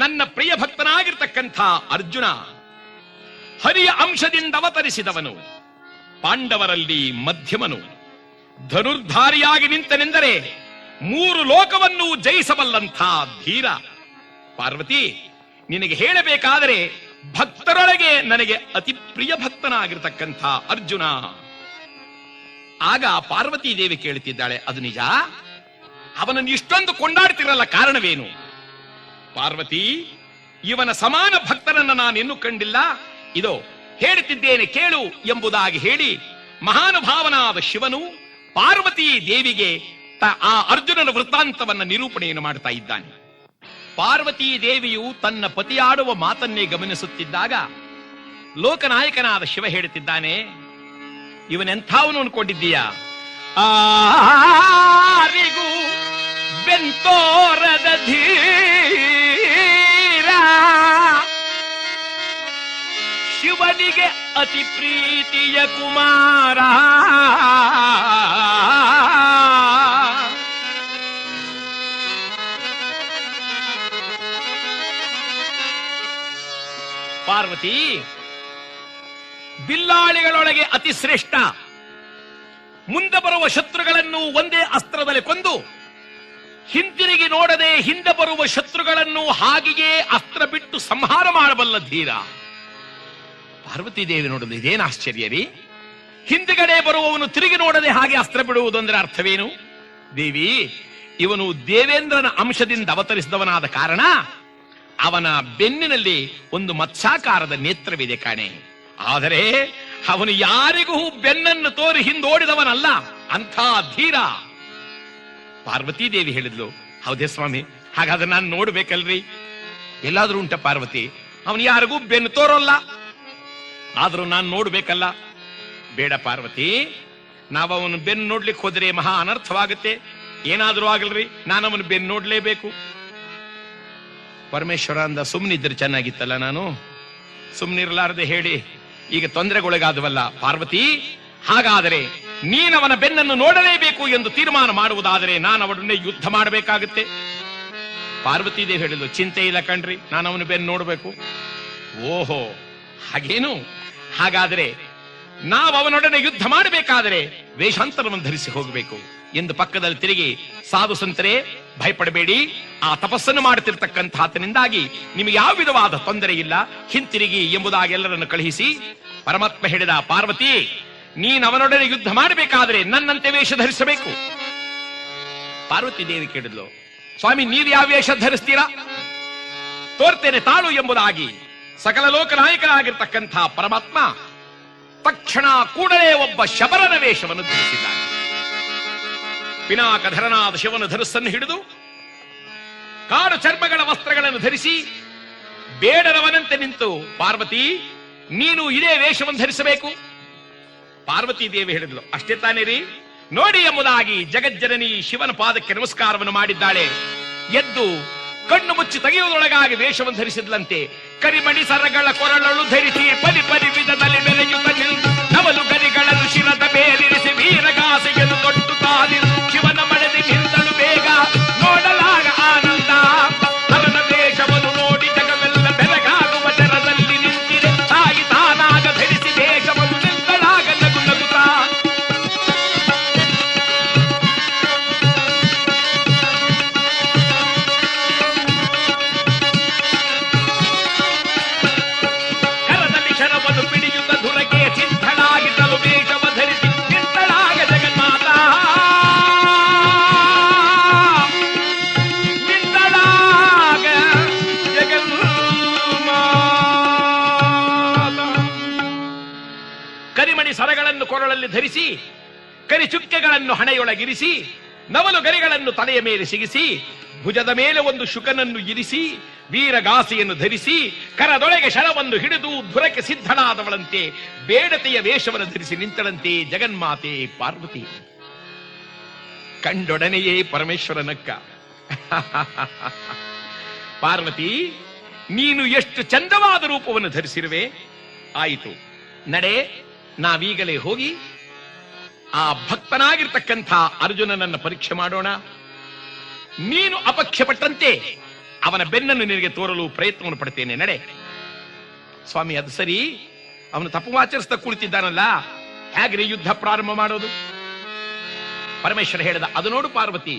ನನ್ನ ಪ್ರಿಯ ಭಕ್ತನಾಗಿರ್ತಕ್ಕಂಥ ಅರ್ಜುನ. ಹರಿಯ ಅಂಶದಿಂದ ಅವತರಿಸಿದವನು, ಪಾಂಡವರಲ್ಲಿ ಮಧ್ಯಮನು, ಧನುರ್ಧಾರಿಯಾಗಿ ನಿಂತನೆಂದರೆ 3 ಲೋಕವನ್ನು ಜಯಿಸಬಲ್ಲಂಥ ಧೀರ. ಪಾರ್ವತಿ, ನಿನಗೆ ಹೇಳಬೇಕಾದರೆ ಭಕ್ತರೊಳಗೆ ನನಗೆ ಅತಿ ಪ್ರಿಯ ಭಕ್ತನಾಗಿರ್ತಕ್ಕಂಥ ಅರ್ಜುನ. ಆಗ ಪಾರ್ವತಿ ದೇವಿ ಕೇಳುತ್ತಿದ್ದಾಳೆ, ಅದು ನಿಜ? ಅವನನ್ನು ಇಷ್ಟೊಂದು ಕೊಂಡಾಡ್ತಿರಲ್ಲ, ಕಾರಣವೇನು? ಪಾರ್ವತಿ, ಇವನ ಸಮಾನ ಭಕ್ತರನ್ನ ನಾನಿನ್ನೂ ಕಂಡಿಲ್ಲ. ಇದೋ ಹೇಳುತ್ತಿದ್ದೇನೆ ಕೇಳು ಎಂಬುದಾಗಿ ಹೇಳಿ ಮಹಾನುಭಾವನಾದ ಶಿವನು ಪಾರ್ವತಿ ದೇವಿಗೆ ಆ ಅರ್ಜುನನ ವೃತ್ತಾಂತವನ್ನ ನಿರೂಪಣೆಯನ್ನು ಮಾಡ್ತಾ ಇದ್ದಾನೆ. ಪಾರ್ವತಿ ದೇವಿಯು ತನ್ನ ಪತಿಯಾಡುವ ಮಾತನ್ನೇ ಗಮನಿಸುತ್ತಿದ್ದಾಗ ಲೋಕನಾಯಕನಾದ ಶಿವ ಹೇಳುತ್ತಿದ್ದಾನೆ, ಇವನೆಂಥವನು ಅನ್ಕೊಂಡಿದ್ದೀಯಾ? ಆರಿಗೂ ಬೆಂತೋರದ ಧೀರ, ಶಿವನಿಗೆ ಅತಿ ಪ್ರೀತಿಯ ಕುಮಾರ. ಪಾರ್ವತಿ, ಬಿಲ್ಲಾಳಿಗಳೊಳಗೆ ಅತಿ ಶ್ರೇಷ್ಠ, ಮುಂದೆ ಬರುವ ಶತ್ರುಗಳನ್ನು ಒಂದೇ ಅಸ್ತ್ರದಲ್ಲಿ ಕೊಂದು ಹಿಂತಿರುಗಿ ನೋಡದೆ ಹಿಂದೆ ಬರುವ ಶತ್ರುಗಳನ್ನು ಹಾಗೆಯೇ ಅಸ್ತ್ರ ಬಿಟ್ಟು ಸಂಹಾರ ಮಾಡಬಲ್ಲ ಧೀರ. ಪಾರ್ವತಿ ದೇವಿ ನೋಡಲು ಇದೇನು ಆಶ್ಚರ್ಯ ರೀ! ಹಿಂದುಗಡೆ ಬರುವವನು ತಿರುಗಿ ನೋಡದೆ ಹಾಗೆ ಅಸ್ತ್ರ ಬಿಡುವುದು ಅಂದ್ರೆ ಅರ್ಥವೇನು? ದೇವಿ, ಇವನು ದೇವೇಂದ್ರನ ಅಂಶದಿಂದ ಅವತರಿಸಿದವನಾದ ಕಾರಣ ಅವನ ಬೆನ್ನಿನಲ್ಲಿ ಒಂದು ಮತ್ಸ್ಯಾಕಾರದ ನೇತ್ರವಿದೆ ಕಾಣೆ. ಆದರೆ ಅವನು ಯಾರಿಗೂ ಬೆನ್ನನ್ನು ತೋರಿ ಹಿಂದೋಡಿದವನಲ್ಲ, ಅಂಥ ಧೀರ. ಪಾರ್ವತಿ ದೇವಿ ಹೇಳಿದ್ಲು, ಹೌದೇ ಸ್ವಾಮಿ, ಹಾಗಾದ್ರೆ ನಾನು ನೋಡ್ಬೇಕಲ್ರಿ? ಎಲ್ಲಾದ್ರೂ ಉಂಟ ಪಾರ್ವತಿ? ಅವನು ಯಾರಿಗೂ ಬೆನ್ನು ತೋರೋಲ್ಲ, ಆದ್ರೂ ನಾನು ನೋಡ್ಬೇಕಲ್ಲ. ಬೇಡ ಪಾರ್ವತಿ, ನಾವು ಅವನು ಬೆನ್ನು ನೋಡ್ಲಿಕ್ಕೆ ಹೋದ್ರೆ ಮಹಾ ಅನರ್ಥವಾಗುತ್ತೆ. ಏನಾದ್ರೂ ಆಗಲ್ರಿ, ನಾನು ಅವನು ಬೆನ್ನು ನೋಡ್ಲೇಬೇಕು. ಪರಮೇಶ್ವರ ಅಂದ, ಸುಮ್ಮನಿದ್ರೆ ಚೆನ್ನಾಗಿತ್ತಲ್ಲ, ನಾನು ಸುಮ್ಮನಿರ್ಲಾರದೆ ಹೇಳಿ ಈಗ ತೊಂದರೆಗೊಳಗಾದವಲ್ಲ. ಪಾರ್ವತಿ, ಹಾಗಾದರೆ ನೀನವನ ಬೆನ್ನನ್ನು ನೋಡಲೇಬೇಕು ಎಂದು ತೀರ್ಮಾನ ಮಾಡುವುದಾದರೆ ನಾನು ಅವನನ್ನೇ ಯುದ್ಧ ಮಾಡಬೇಕಾಗುತ್ತೆ. ಪಾರ್ವತಿ ದೇವಿ ಹೇಳಿದ್ಲು, ಚಿಂತೆ ಇಲ್ಲ ಕಣ್ರಿ, ನಾನು ಅವನ ಬೆನ್ನು ನೋಡಬೇಕು. ಓಹೋ, ಹಾಗೇನು? ಹಾಗಾದರೆ ನಾವು ಅವನೊಡನೆ ಯುದ್ಧ ಮಾಡಬೇಕಾದರೆ ವೇಷಾಂತರವನ್ನು ಧರಿಸಿ ಹೋಗಬೇಕು ಎಂದು ಪಕ್ಕದಲ್ಲಿ ತಿರುಗಿ, ಸಾಧು ಸಂತರೇ ಭಯಪಡಬೇಡಿ, ಆ ತಪಸ್ಸನ್ನು ಮಾಡುತ್ತಿರ್ತಕ್ಕಂಥಾತನಿಂದಾಗಿ ನಿಮಗೆ ಯಾವ ವಿಧವಾದ ತೊಂದರೆ ಇಲ್ಲ, ಹಿಂತಿರುಗಿ ಎಂಬುದಾಗಿ ಎಲ್ಲರನ್ನು ಕಳುಹಿಸಿ ಪರಮಾತ್ಮ ಹೇಳಿದ, ಪಾರ್ವತಿ, ನೀನು ಅವನೊಡನೆ ಯುದ್ಧ ಮಾಡಬೇಕಾದ್ರೆ ನನ್ನಂತೆ ವೇಷ ಧರಿಸಬೇಕು. ಪಾರ್ವತಿ ದೇವಿ ಕೇಳಿದ್ಲು, ಸ್ವಾಮಿ, ನೀವು ಯಾವ ವೇಷ ಧರಿಸ್ತೀರಾ? ತೋರ್ತೇನೆ ತಾಳು ಎಂಬುದಾಗಿ ಸಕಲ ಲೋಕನಾಯಕನಾಗಿರ್ತಕ್ಕಂಥ ಪರಮಾತ್ಮ ತಕ್ಷಣ ಕೂಡಲೇ ಒಬ್ಬ ಶಬರನ ವೇಷವನ್ನು ಧರಿಸಿದ್ದಾನೆ. ಪಿನಾಕಧರನಾದ ಶಿವನ ಧರಿಸನ್ನು ಹಿಡಿದು ಕಾಡು ಚರ್ಮಗಳ ವಸ್ತ್ರಗಳನ್ನು ಧರಿಸಿ ಬೇಡರವನಂತೆ ನಿಂತು, ಪಾರ್ವತಿ, ನೀನು ಇದೇ ವೇಷವನ್ನು ಧರಿಸಬೇಕು. ಪಾರ್ವತಿ ದೇವಿ ಹೇಳಿದ್ಲು, ಅಷ್ಟೇ ತಾನೇ ರೀ, ನೋಡಿ ಎಂಬುದಾಗಿ ಜಗಜ್ಜನನಿ ಶಿವನ ಪಾದಕ್ಕೆ ನಮಸ್ಕಾರವನ್ನು ಮಾಡಿದ್ದಾಳೆ. ಎದ್ದು ಕಣ್ಣು ಮುಚ್ಚಿ ತೆಗೆಯುವುದರೊಳಗಾಗಿ ವೇಷವನ್ನು ಧರಿಸಿದ್ಲಂತೆ. ಕರಿಮಣಿ ಸರಗಳ ಕೊರಳಲು ಧರಿಸಿ ಪರಿ ಪರಿ ವಿಧದಲ್ಲಿ ಬೆಲೆಯುತ್ತ ನಿಂತು ನವಲು ಗರಿಗಳನ್ನು ಶಿರದ ಮೇಲಿರಿಸಿ ವೀರಗಾಸೆಯನ್ನು ತೊಟ್ಟು ತಾಲಿ ಶಿವನ ಮಳೆದಿ ನಿಂತಳು ಬೇಗ ನೋಡಲಾಗ ಆನಂದ. ಅವನ ವೇಷವನ್ನು ನೋಡಿ ಜಗವೆಲ್ಲ ಬೆರಗಾಗುವ ಜರದಲ್ಲಿ ನಿಂತಿದೆ ತಾಯಿ ತಾನಾಗ ಧರಿಸಿ ವೇಷವನ್ನು ನಿಂತಳಾಗ ನಗು ನಗುತ್ತಾ. ಕರದಲ್ಲಿ ಶರವನ್ನು ಪಿಡಿಯುತ್ತ ಧುರಗೆ ಸಿದ್ಧಳಾಗಿದ್ದಲು ವೇಷವ ಧರಿಸಿ ನಿಂತಳಾಗ ಜಗನ್ಮಾತ. ನಿಂತಳಾಗ ಜಗನ್ಮಾತ. ಕರಿಮಣಿ ಸರಗಳನ್ನು ಕೊರಳಲ್ಲಿ ಧರಿಸಿ, ಕರಿ ಚುಕ್ಕೆಗಳನ್ನು ಹಣೆಯೊಳಗಿರಿಸಿ, ನವಲು ಗರಿಗಳನ್ನು ತಲೆಯ ಮೇಲೆ ಸಿಗಿಸಿ, ಭುಜದ ಮೇಲೆ ಒಂದು ಶುಕನನ್ನು ಇರಿಸಿ, ವೀರಗಾಸೆಯನ್ನು ಧರಿಸಿ, ಕರದೊಳಗೆ ಶರವನ್ನು ಹಿಡಿದು ಧುರಕ್ಕೆ ಸಿದ್ಧಳಾದವಳಂತೆ ಬೇಡತೆಯ ವೇಷವನ್ನು ಧರಿಸಿ ನಿಂತಳಂತೆ ಜಗನ್ಮಾತೆ ಪಾರ್ವತಿ. ಕಂಡೊಡನೆಯೇ ಪರಮೇಶ್ವರನಕ್ಕ, ಪಾರ್ವತಿ, ನೀನು ಎಷ್ಟು ಚಂದವಾದ ರೂಪವನ್ನು ಧರಿಸಿರುವೆ. ಆಯಿತು, ನಡೆ, ನಾವೀಗಲೇ ಹೋಗಿ ಆ ಭಕ್ತನಾಗಿರ್ತಕ್ಕಂಥ ಅರ್ಜುನನನ್ನು ಪರೀಕ್ಷೆ ಮಾಡೋಣ. ನೀನು ಅಪಕ್ಷಪಟ್ಟಂತೆ ಅವನ ಬೆನ್ನನ್ನು ನಿನಗೆ ತೋರಲು ಪ್ರಯತ್ನವನ್ನು ಪಡ್ತೇನೆ, ನಡೆ. ಸ್ವಾಮಿ, ಅದು ಸರಿ, ಅವನು ತಪವಾಚರಿಸ್ತಾ ಕುಳಿತಿದ್ದಾನಲ್ಲ, ಹೇಗ್ರಿ ಯುದ್ಧ ಪ್ರಾರಂಭ ಮಾಡೋದು? ಪರಮೇಶ್ವರ ಹೇಳಿದ, ಅದು ನೋಡು ಪಾರ್ವತಿ,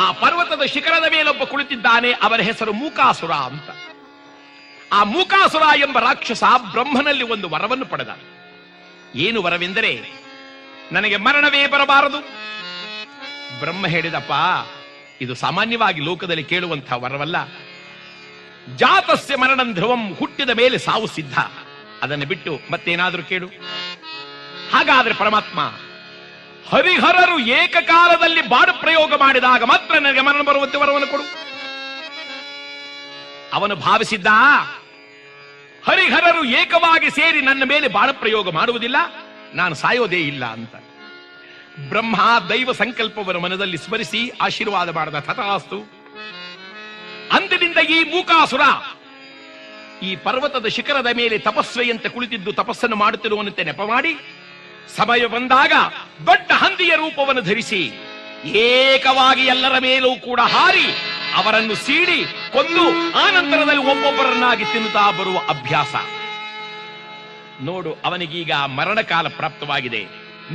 ಆ ಪರ್ವತದ ಶಿಖರದ ಮೇಲೊಬ್ಬ ಕುಳಿತಿದ್ದಾನೆ, ಅವರ ಹೆಸರು ಮೂಕಾಸುರ ಅಂತ. ಆ ಮೂಕಾಸುರ ಎಂಬ ರಾಕ್ಷಸ ಬ್ರಹ್ಮನಲ್ಲಿ ಒಂದು ವರವನ್ನು ಪಡೆದ. ಏನು ವರವೆಂದರೆ, ನನಗೆ ಮರಣವೇ ಬರಬಾರದು. ಬ್ರಹ್ಮ ಹೇಳಿದಪ್ಪ, ಇದು ಸಾಮಾನ್ಯವಾಗಿ ಲೋಕದಲ್ಲಿ ಕೇಳುವಂತಹ ವರವಲ್ಲ. ಜಾತಸ್ಯ ಮರಣಂ ಧ್ರುವಂ, ಹುಟ್ಟಿದ ಮೇಲೆ ಸಾವು ಸಿದ್ಧ, ಅದನ್ನು ಬಿಟ್ಟು ಮತ್ತೇನಾದ್ರೂ ಕೇಳು. ಹಾಗಾದ್ರೆ ಪರಮಾತ್ಮ, ಹರಿಹರರು ಏಕಕಾಲದಲ್ಲಿ ಬಾಣ ಪ್ರಯೋಗ ಮಾಡಿದಾಗ ಮಾತ್ರ ನನಗೆ ಮರಣ ಬರುವಂತೆ ವರವನ್ನು ಕೊಡು. ಅವನು ಭಾವಿಸಿದ್ದ, ಹರಿಹರರು ಏಕವಾಗಿ ಸೇರಿ ನನ್ನ ಮೇಲೆ ಬಾಣ ಪ್ರಯೋಗ ಮಾಡುವುದಿಲ್ಲ, ನಾನು ಸಾಯೋದೇ ಇಲ್ಲ ಅಂತ. ಬ್ರಹ್ಮ ದೈವ ಸಂಕಲ್ಪವನ್ನು ಮನದಲ್ಲಿ ಸ್ಮರಿಸಿ ಆಶೀರ್ವಾದ ಮಾಡಿದ. ತಥಾಸ್ತು. ಅಂದಿನಿಂದ ಈ ಮೂಕಾಸುರ ಈ ಪರ್ವತದ ಶಿಖರದ ಮೇಲೆ ತಪಸ್ವೆಯಂತೆ ಕುಳಿತಿದ್ದು ತಪಸ್ಸನ್ನು ಮಾಡುತ್ತಿರುವಂತೆ ನೆಪ ಮಾಡಿ, ಸಮಯ ಬಂದಾಗ ದೊಡ್ಡ ಹಂದಿಯ ರೂಪವನ್ನು ಧರಿಸಿ ಏಕವಾಗಿ ಎಲ್ಲರ ಮೇಲೂ ಕೂಡ ಹಾರಿ ಅವರನ್ನು ಸೀಡಿ ಕೊಂದು ಆನಂತರದಲ್ಲಿ ಒಬ್ಬೊಬ್ಬರನ್ನಾಗಿ ತಿನ್ನುತ್ತಾ ಬರುವ ಅಭ್ಯಾಸ. ನೋಡು, ಅವನಿಗೀಗ ಮರಣಕಾಲ ಪ್ರಾಪ್ತವಾಗಿದೆ.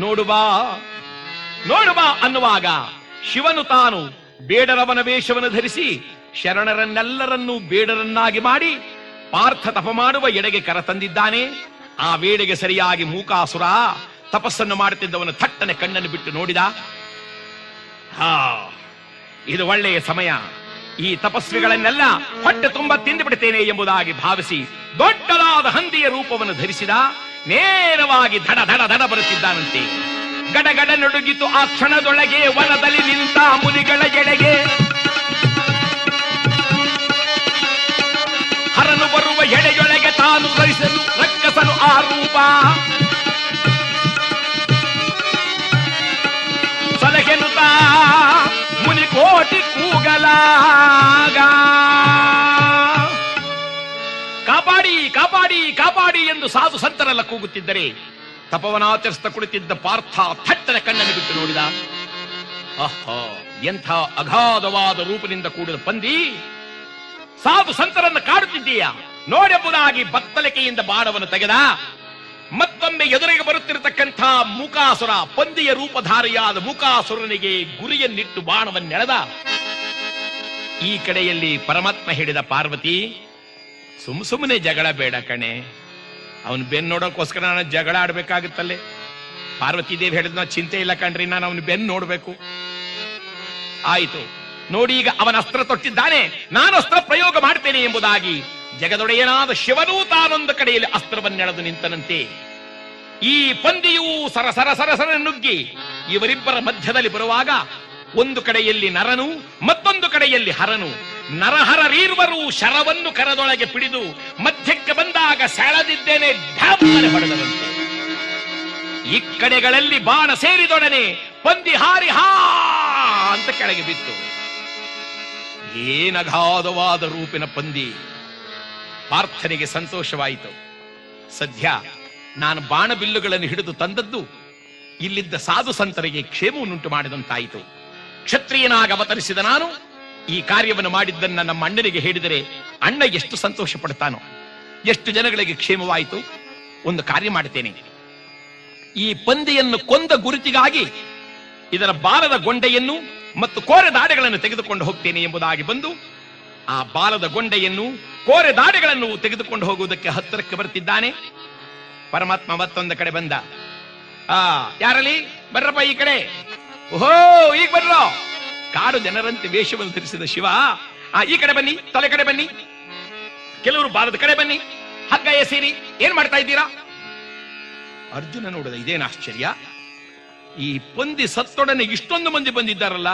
ನೋಡು ಬಾ ಅನ್ನುವಾಗ ಶಿವನು ತಾನು ಬೇಡರವನ ವೇಷವನ್ನು ಧರಿಸಿ ಶರಣರನ್ನೆಲ್ಲರನ್ನೂ ಬೇಡರನ್ನಾಗಿ ಮಾಡಿ ಪಾರ್ಥ ತಪ ಮಾಡುವ ಎಡೆಗೆ ಕರೆತಂದಿದ್ದಾನೆ. ಆ ವೇಳೆಗೆ ಸರಿಯಾಗಿ ಮೂಕಾಸುರ ತಪಸ್ಸನ್ನು ಮಾಡುತ್ತಿದ್ದವನು ಥಟ್ಟನೆ ಕಣ್ಣನ್ನು ಬಿಟ್ಟು ನೋಡಿದ. ಇದು ಒಳ್ಳೆಯ ಸಮಯ, ಈ ತಪಸ್ವಿಗಳನ್ನೆಲ್ಲ ಹೊಟ್ಟೆ ತುಂಬ ತಿಂದು ಬಿಡ್ತೇನೆ ಎಂಬುದಾಗಿ ಭಾವಿಸಿ ದೊಡ್ಡದಾದ ಹಂದಿಯ ರೂಪವನ್ನು ಧರಿಸಿದ. ನೇರವಾಗಿ ಧಡ ಧಡ ಧಡ ಬರುತ್ತಿದ್ದಾನಂತೆ. ಗಡಗಡ ನಡುಗಿತು ಆ ಕ್ಷಣದೊಳಗೆ ವನದಲ್ಲಿ ನಿಂತ ಮುನಿಗಳ ಎಡೆಗೆ. ಹರನು ಬರುವ ಎಡೆಯೊಳಗೆ ತಾನು ಧರಿಸಲು ರಕ್ಕಸನು ಆ ರೂಪ. ಸಲಹೆನುತ್ತಾ ಮುನಿ ಕೋಟಿ ಕೂಗಲಾಗ. ಕಾಪಾಡಿ ಕಾಪಾಡಿ ಕಾಪಾಡಿ ಎಂದು ಸಾಧು ಸಂತರೆಲ್ಲ ಕೂಗುತ್ತಿದ್ದರೆ ತಪವನಾಚರಿಸ್ತಾ ಕುಳಿತಿದ್ದ ಪಾರ್ಥ ಥಟ್ಟನೆ ಕಣ್ಣನ್ನು ಬಿಟ್ಟು ನೋಡಿದ. ಎಂಥ ಅಗಾಧವಾದ ರೂಪದಿಂದ ಕೂಡಿದ ಪಂದಿ, ಸಾಧು ಸಂತರನ್ನು ಕಾಡುತ್ತಿದ್ದೀಯ ನೋಡೆಂಬುದಾಗಿ ಬತ್ತಲಿಕೆಯಿಂದ ಬಾಣವನ್ನು ತೆಗೆದ. ಮತ್ತೊಮ್ಮೆ ಎದುರಿಗೆ ಬರುತ್ತಿರತಕ್ಕಂಥ ಮೂಕಾಸುರ, ಪಂದಿಯ ರೂಪಧಾರಿಯಾದ ಮೂಕಾಸುರನಿಗೆ ಗುರಿಯನ್ನಿಟ್ಟು ಬಾಣವನ್ನೆಳೆದ. ಈ ಕಡೆಯಲ್ಲಿ ಪರಮಾತ್ಮ ಹೇಳಿದ, ಪಾರ್ವತಿ ಸುಮ್ಮನೆ ಜಗಳ ಬೇಡ ಕಣೆ, ಅವನು ಬೆನ್ನು ನೋಡೋಕೋಸ್ಕರ ನಾನು ಜಗಳ ಆಡ್ಬೇಕಾಗುತ್ತಲ್ಲೇ. ಪಾರ್ವತಿ ದೇವಿ ಹೇಳಿದ, ಚಿಂತೆ ಇಲ್ಲ ಕಣ್ರಿ, ನಾನು ಅವನು ಬೆನ್ನು ನೋಡ್ಬೇಕು. ಆಯಿತು ನೋಡಿ, ಈಗ ಅವನ ಅಸ್ತ್ರ ತೊಟ್ಟಿದ್ದಾನೆ, ನಾನು ಅಸ್ತ್ರ ಪ್ರಯೋಗ ಮಾಡ್ತೇನೆ ಎಂಬುದಾಗಿ ಜಗದೊಡೆಯನಾದ ಶಿವನೂ ತಾನೊಂದು ಕಡೆಯಲ್ಲಿ ಅಸ್ತ್ರವನ್ನೆಳೆದು ನಿಂತನಂತೆ. ಈ ಪಂದಿಯೂ ಸರಸರ ಸರಸರ ನುಗ್ಗಿ ಇವರಿಬ್ಬರ ಮಧ್ಯದಲ್ಲಿ ಬರುವಾಗ ಒಂದು ಕಡೆಯಲ್ಲಿ ನರನು, ಮತ್ತೊಂದು ಕಡೆಯಲ್ಲಿ ಹರನು. ನರಹರರೀರ್ವರು ಶರವನ್ನು ಕರದೊಳಗೆ ಪಿಡಿದು ಮಧ್ಯಕ್ಕೆ ಬಂದಾಗ ಸೆಳೆದಿದ್ದೇನೆ ಢಾಮನೆ ಹೊಡೆದರಂತೆ. ಈ ಕಡೆಗಳಲ್ಲಿ ಬಾಣ ಸೇರಿದೊಡನೆ ಪಂದಿ ಹಾರಿ ಹಾ ಅಂತ ಕೆಳಗೆ ಬಿತ್ತು. ಏನಗಾಧವಾದ ರೂಪಿನ ಪಂದಿ. ಪಾರ್ಥನಿಗೆ ಸಂತೋಷವಾಯಿತು. ಸದ್ಯ ನಾನು ಬಾಣಬಿಲ್ಲುಗಳನ್ನು ಹಿಡಿದು ತಂದದ್ದು ಇಲ್ಲಿದ್ದ ಸಾಧು ಸಂತರಿಗೆ ಕ್ಷೇಮವನ್ನುಂಟು ಮಾಡಿದಂತಾಯಿತು. ಕ್ಷತ್ರಿಯನಾಗಿ ಅವತರಿಸಿದ ನಾನು ಈ ಕಾರ್ಯವನ್ನು ಮಾಡಿದ್ದನ್ನ ನಮ್ಮ ಅಣ್ಣನಿಗೆ ಹೇಳಿದರೆ ಅಣ್ಣ ಎಷ್ಟು ಸಂತೋಷ ಪಡ್ತಾನೋ, ಎಷ್ಟು ಜನಗಳಿಗೆ ಕ್ಷೇಮವಾಯಿತು. ಒಂದು ಕಾರ್ಯ ಮಾಡುತ್ತೇನೆ, ಈ ಪಂದಿಯನ್ನು ಕೊಂದ ಗುರುತಿಗಾಗಿ ಇದರ ಬಾಲದ ಗೊಂಡೆಯನ್ನು ಮತ್ತು ಕೋರೆ ದಾಡೆಗಳನ್ನು ತೆಗೆದುಕೊಂಡು ಹೋಗ್ತೇನೆ ಎಂಬುದಾಗಿ ಬಂದು ಆ ಬಾಲದ ಗೊಂಡೆಯನ್ನು ಕೋರೆ ದಾಡೆಗಳನ್ನು ತೆಗೆದುಕೊಂಡು ಹೋಗುವುದಕ್ಕೆ ಹತ್ತಿರಕ್ಕೆ ಬರ್ತಿದ್ದಾನೆ. ಪರಮಾತ್ಮ ಮತ್ತೊಂದು ಕಡೆ ಬಂದ. ಯಾರಲ್ಲಿ ಬರ್ರಪ್ಪ ಈ ಕಡೆ. ಓಹೋ, ಈಗ ಬರ್ರೋ. ಕಾಡು ಜನರಂತೆ ವೇಷವನ್ನು ಧರಿಸಿದ ಶಿವ, ಈ ಕಡೆ ಬನ್ನಿ, ತಲೆ ಕಡೆ ಬನ್ನಿ, ಕೆಲವರು ಬಾಲದ ಕಡೆ ಬನ್ನಿ, ಹಗ್ಗ ಎಸೀರಿ, ಏನ್ ಮಾಡ್ತಾ ಇದ್ದೀರಾ? ಅರ್ಜುನ ನೋಡಿದ, ಇದೇನು ಆಶ್ಚರ್ಯ, ಈ ಪಂದಿ ಸತ್ತೊಡನೆ ಇಷ್ಟೊಂದು ಮಂದಿ ಬಂದಿದ್ದಾರಲ್ಲ,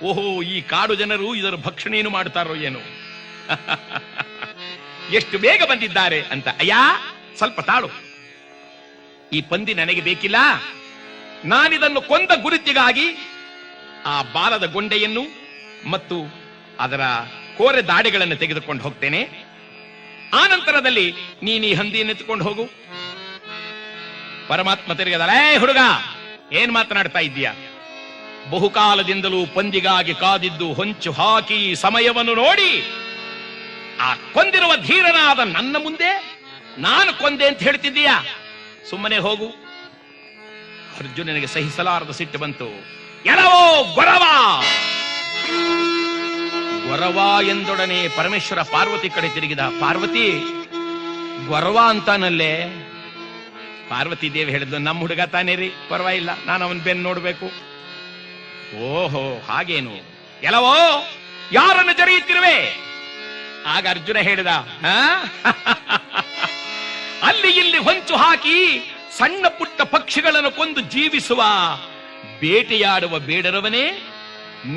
ಓಹೋ, ಈ ಕಾಡು ಜನರು ಇದರ ಭಕ್ಷಣೆಯನ್ನು ಮಾಡ್ತಾರೋ ಏನು, ಎಷ್ಟು ಬೇಗ ಬಂದಿದ್ದಾರೆ ಅಂತ. ಅಯ್ಯ ಸ್ವಲ್ಪ ತಾಳು, ಈ ಪಂದಿ ನನಗೆ ಬೇಕಿಲ್ಲ, ನಾನಿದನ್ನು ಕೊಂದ ಗುರುತಿಗಾಗಿ ಆ ಬಾಲದ ಗೊಂಡೆಯನ್ನು ಮತ್ತು ಅದರ ಕೋರೆ ದಾಡೆಗಳನ್ನು ತೆಗೆದುಕೊಂಡು ಹೋಗ್ತೇನೆ. ಆ ನಂತರದಲ್ಲಿ ನೀನು ಈ ಹಂದಿಯನ್ನು ಎತ್ತುಕೊಂಡು ಹೋಗು. ಪರಮಾತ್ಮ ತಿರುಗದಲೇ, ಹುಡುಗ ಏನ್ ಮಾತನಾಡ್ತಾ ಇದ್ದೀಯ? ಬಹುಕಾಲದಿಂದಲೂ ಪಂದಿಗಾಗಿ ಕಾದಿದ್ದು ಹೊಂಚು ಹಾಕಿ ಸಮಯವನ್ನು ನೋಡಿ ಆ ಕೊಂದಿರುವ ಧೀರನಾದ ನನ್ನ ಮುಂದೆ ನಾನು ಕೊಂದೆ ಅಂತ ಹೇಳ್ತಿದ್ದೀಯ? ಸುಮ್ಮನೆ ಹೋಗು. ಅರ್ಜುನನಿಗೆ ಸಹಿಸಲಾರದ ಸಿಟ್ಟು ಬಂತು. ಎಲ್ಲವೋ ಗೊರವ ಗೊರವ ಎಂದೊಡನೆ ಪರಮೇಶ್ವರ ಪಾರ್ವತಿ ಕಡೆ ತಿರುಗಿದ. ಪಾರ್ವತಿ ಗೊರವ ಅಂತಾನಲ್ಲೇ? ಪಾರ್ವತಿ ದೇವಿ ಹೇಳಿದ್ದು, ನಮ್ಮ ಹುಡುಗ ತಾನೇ ರೀ, ಪರವಾಗಿಲ್ಲ, ನಾನು ಅವನ್ ಬೆನ್ನು ನೋಡ್ಬೇಕು. ಓಹೋ, ಹಾಗೇನು? ಎಲ್ಲವೋ ಯಾರನ್ನು ಜರಿಯುತ್ತಿರುವೆ? ಆಗ ಅರ್ಜುನ ಹೇಳಿದ, ಅಲ್ಲಿ ಇಲ್ಲಿ ಹೊಂಚು ಹಾಕಿ ಸಣ್ಣ ಪುಟ್ಟ ಪಕ್ಷಿಗಳನ್ನು ಕೊಂದು ಜೀವಿಸುವ ಬೇಟೆಯಾಡುವ ಬೇಡರವನೇ,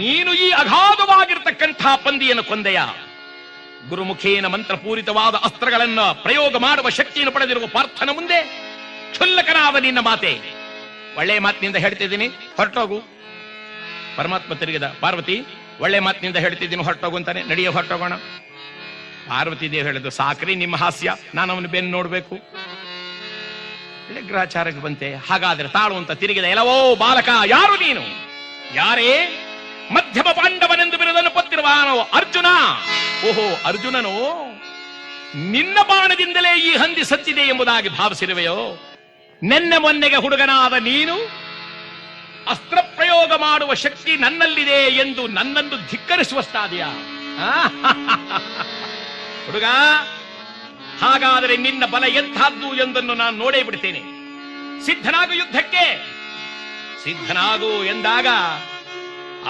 ನೀನು ಈ ಅಗಾಧವಾಗಿರ್ತಕ್ಕಂಥ ಪಂದಿಯನ್ನು ಕೊಂದೆಯ? ಗುರುಮುಖೇನ ಮಂತ್ರಪೂರಿತವಾದ ಅಸ್ತ್ರಗಳನ್ನು ಪ್ರಯೋಗ ಮಾಡುವ ಶಕ್ತಿಯನ್ನು ಪಡೆದಿರುವ ಪಾರ್ಥನ ಮುಂದೆ ಕ್ಷುಲ್ಲಕನಾದ ನಿನ್ನ ಮಾತೆ? ಒಳ್ಳೆಯ ಮಾತಿನಿಂದ ಹೇಳ್ತಿದ್ದೀನಿ, ಹೊರಟೋಗು. ಪರಮಾತ್ಮ ತಿರುಗಿದ. ಪಾರ್ವತಿ, ಒಳ್ಳೆ ಮಾತಿನಿಂದ ಹೇಳ್ತಿದ್ದೀನಿ, ಹೊರಟೋಗು ಅಂತಾನೆ, ನಡೆಯೋ ಹೊರಟೋಗೋಣ. ಪಾರ್ವತಿ ದೇವಿ ಹೇಳಿದ್ದು, ಸಾಕ್ರಿ ನಿಮ್ಮ ಹಾಸ್ಯ, ನಾನು ಅವನು ಬೆನ್ನು ನೋಡ್ಬೇಕು. ಗ್ರಹಚಾರಕ್ಕೆ ಬಂತೆ. ಹಾಗಾದ್ರೆ ತಾಳು ಅಂತ ತಿರುಗಿದ. ಎಲ್ಲವೋ ಬಾಲಕ, ಯಾರು ನೀನು? ಯಾರೇ? ಮಧ್ಯಮ ಪಾಂಡವನೆಂದು ಬಿರುದನ್ನು ಪತ್ತಿರುವಾನೋ ಅರ್ಜುನ. ಓಹೋ, ಅರ್ಜುನನು ನಿನ್ನ ಬಾಣದಿಂದಲೇ ಈ ಹಂದಿ ಸತ್ತಿದೆ ಎಂಬುದಾಗಿ ಭಾವಿಸಿರುವೆಯೋ? ನೆನ್ನೆ ಮೊನ್ನೆಗೆ ಹುಡುಗನಾದ ನೀನು ಅಸ್ತ್ರ ಪ್ರಯೋಗ ಮಾಡುವ ಶಕ್ತಿ ನನ್ನಲ್ಲಿದೆ ಎಂದು ನನ್ನನ್ನು ಧಿಕ್ಕರಿಸುವಷ್ಟಾದೆಯ ಹುಡುಗ? ಹಾಗಾದರೆ ನಿನ್ನ ಬಲ ಎಂಥದ್ದು ಎಂದನ್ನು ನಾನು ನೋಡೇ ಬಿಡ್ತೇನೆ. ಸಿದ್ಧನಾಗು ಯುದ್ಧಕ್ಕೆ, ಸಿದ್ಧನಾಗು ಎಂದಾಗ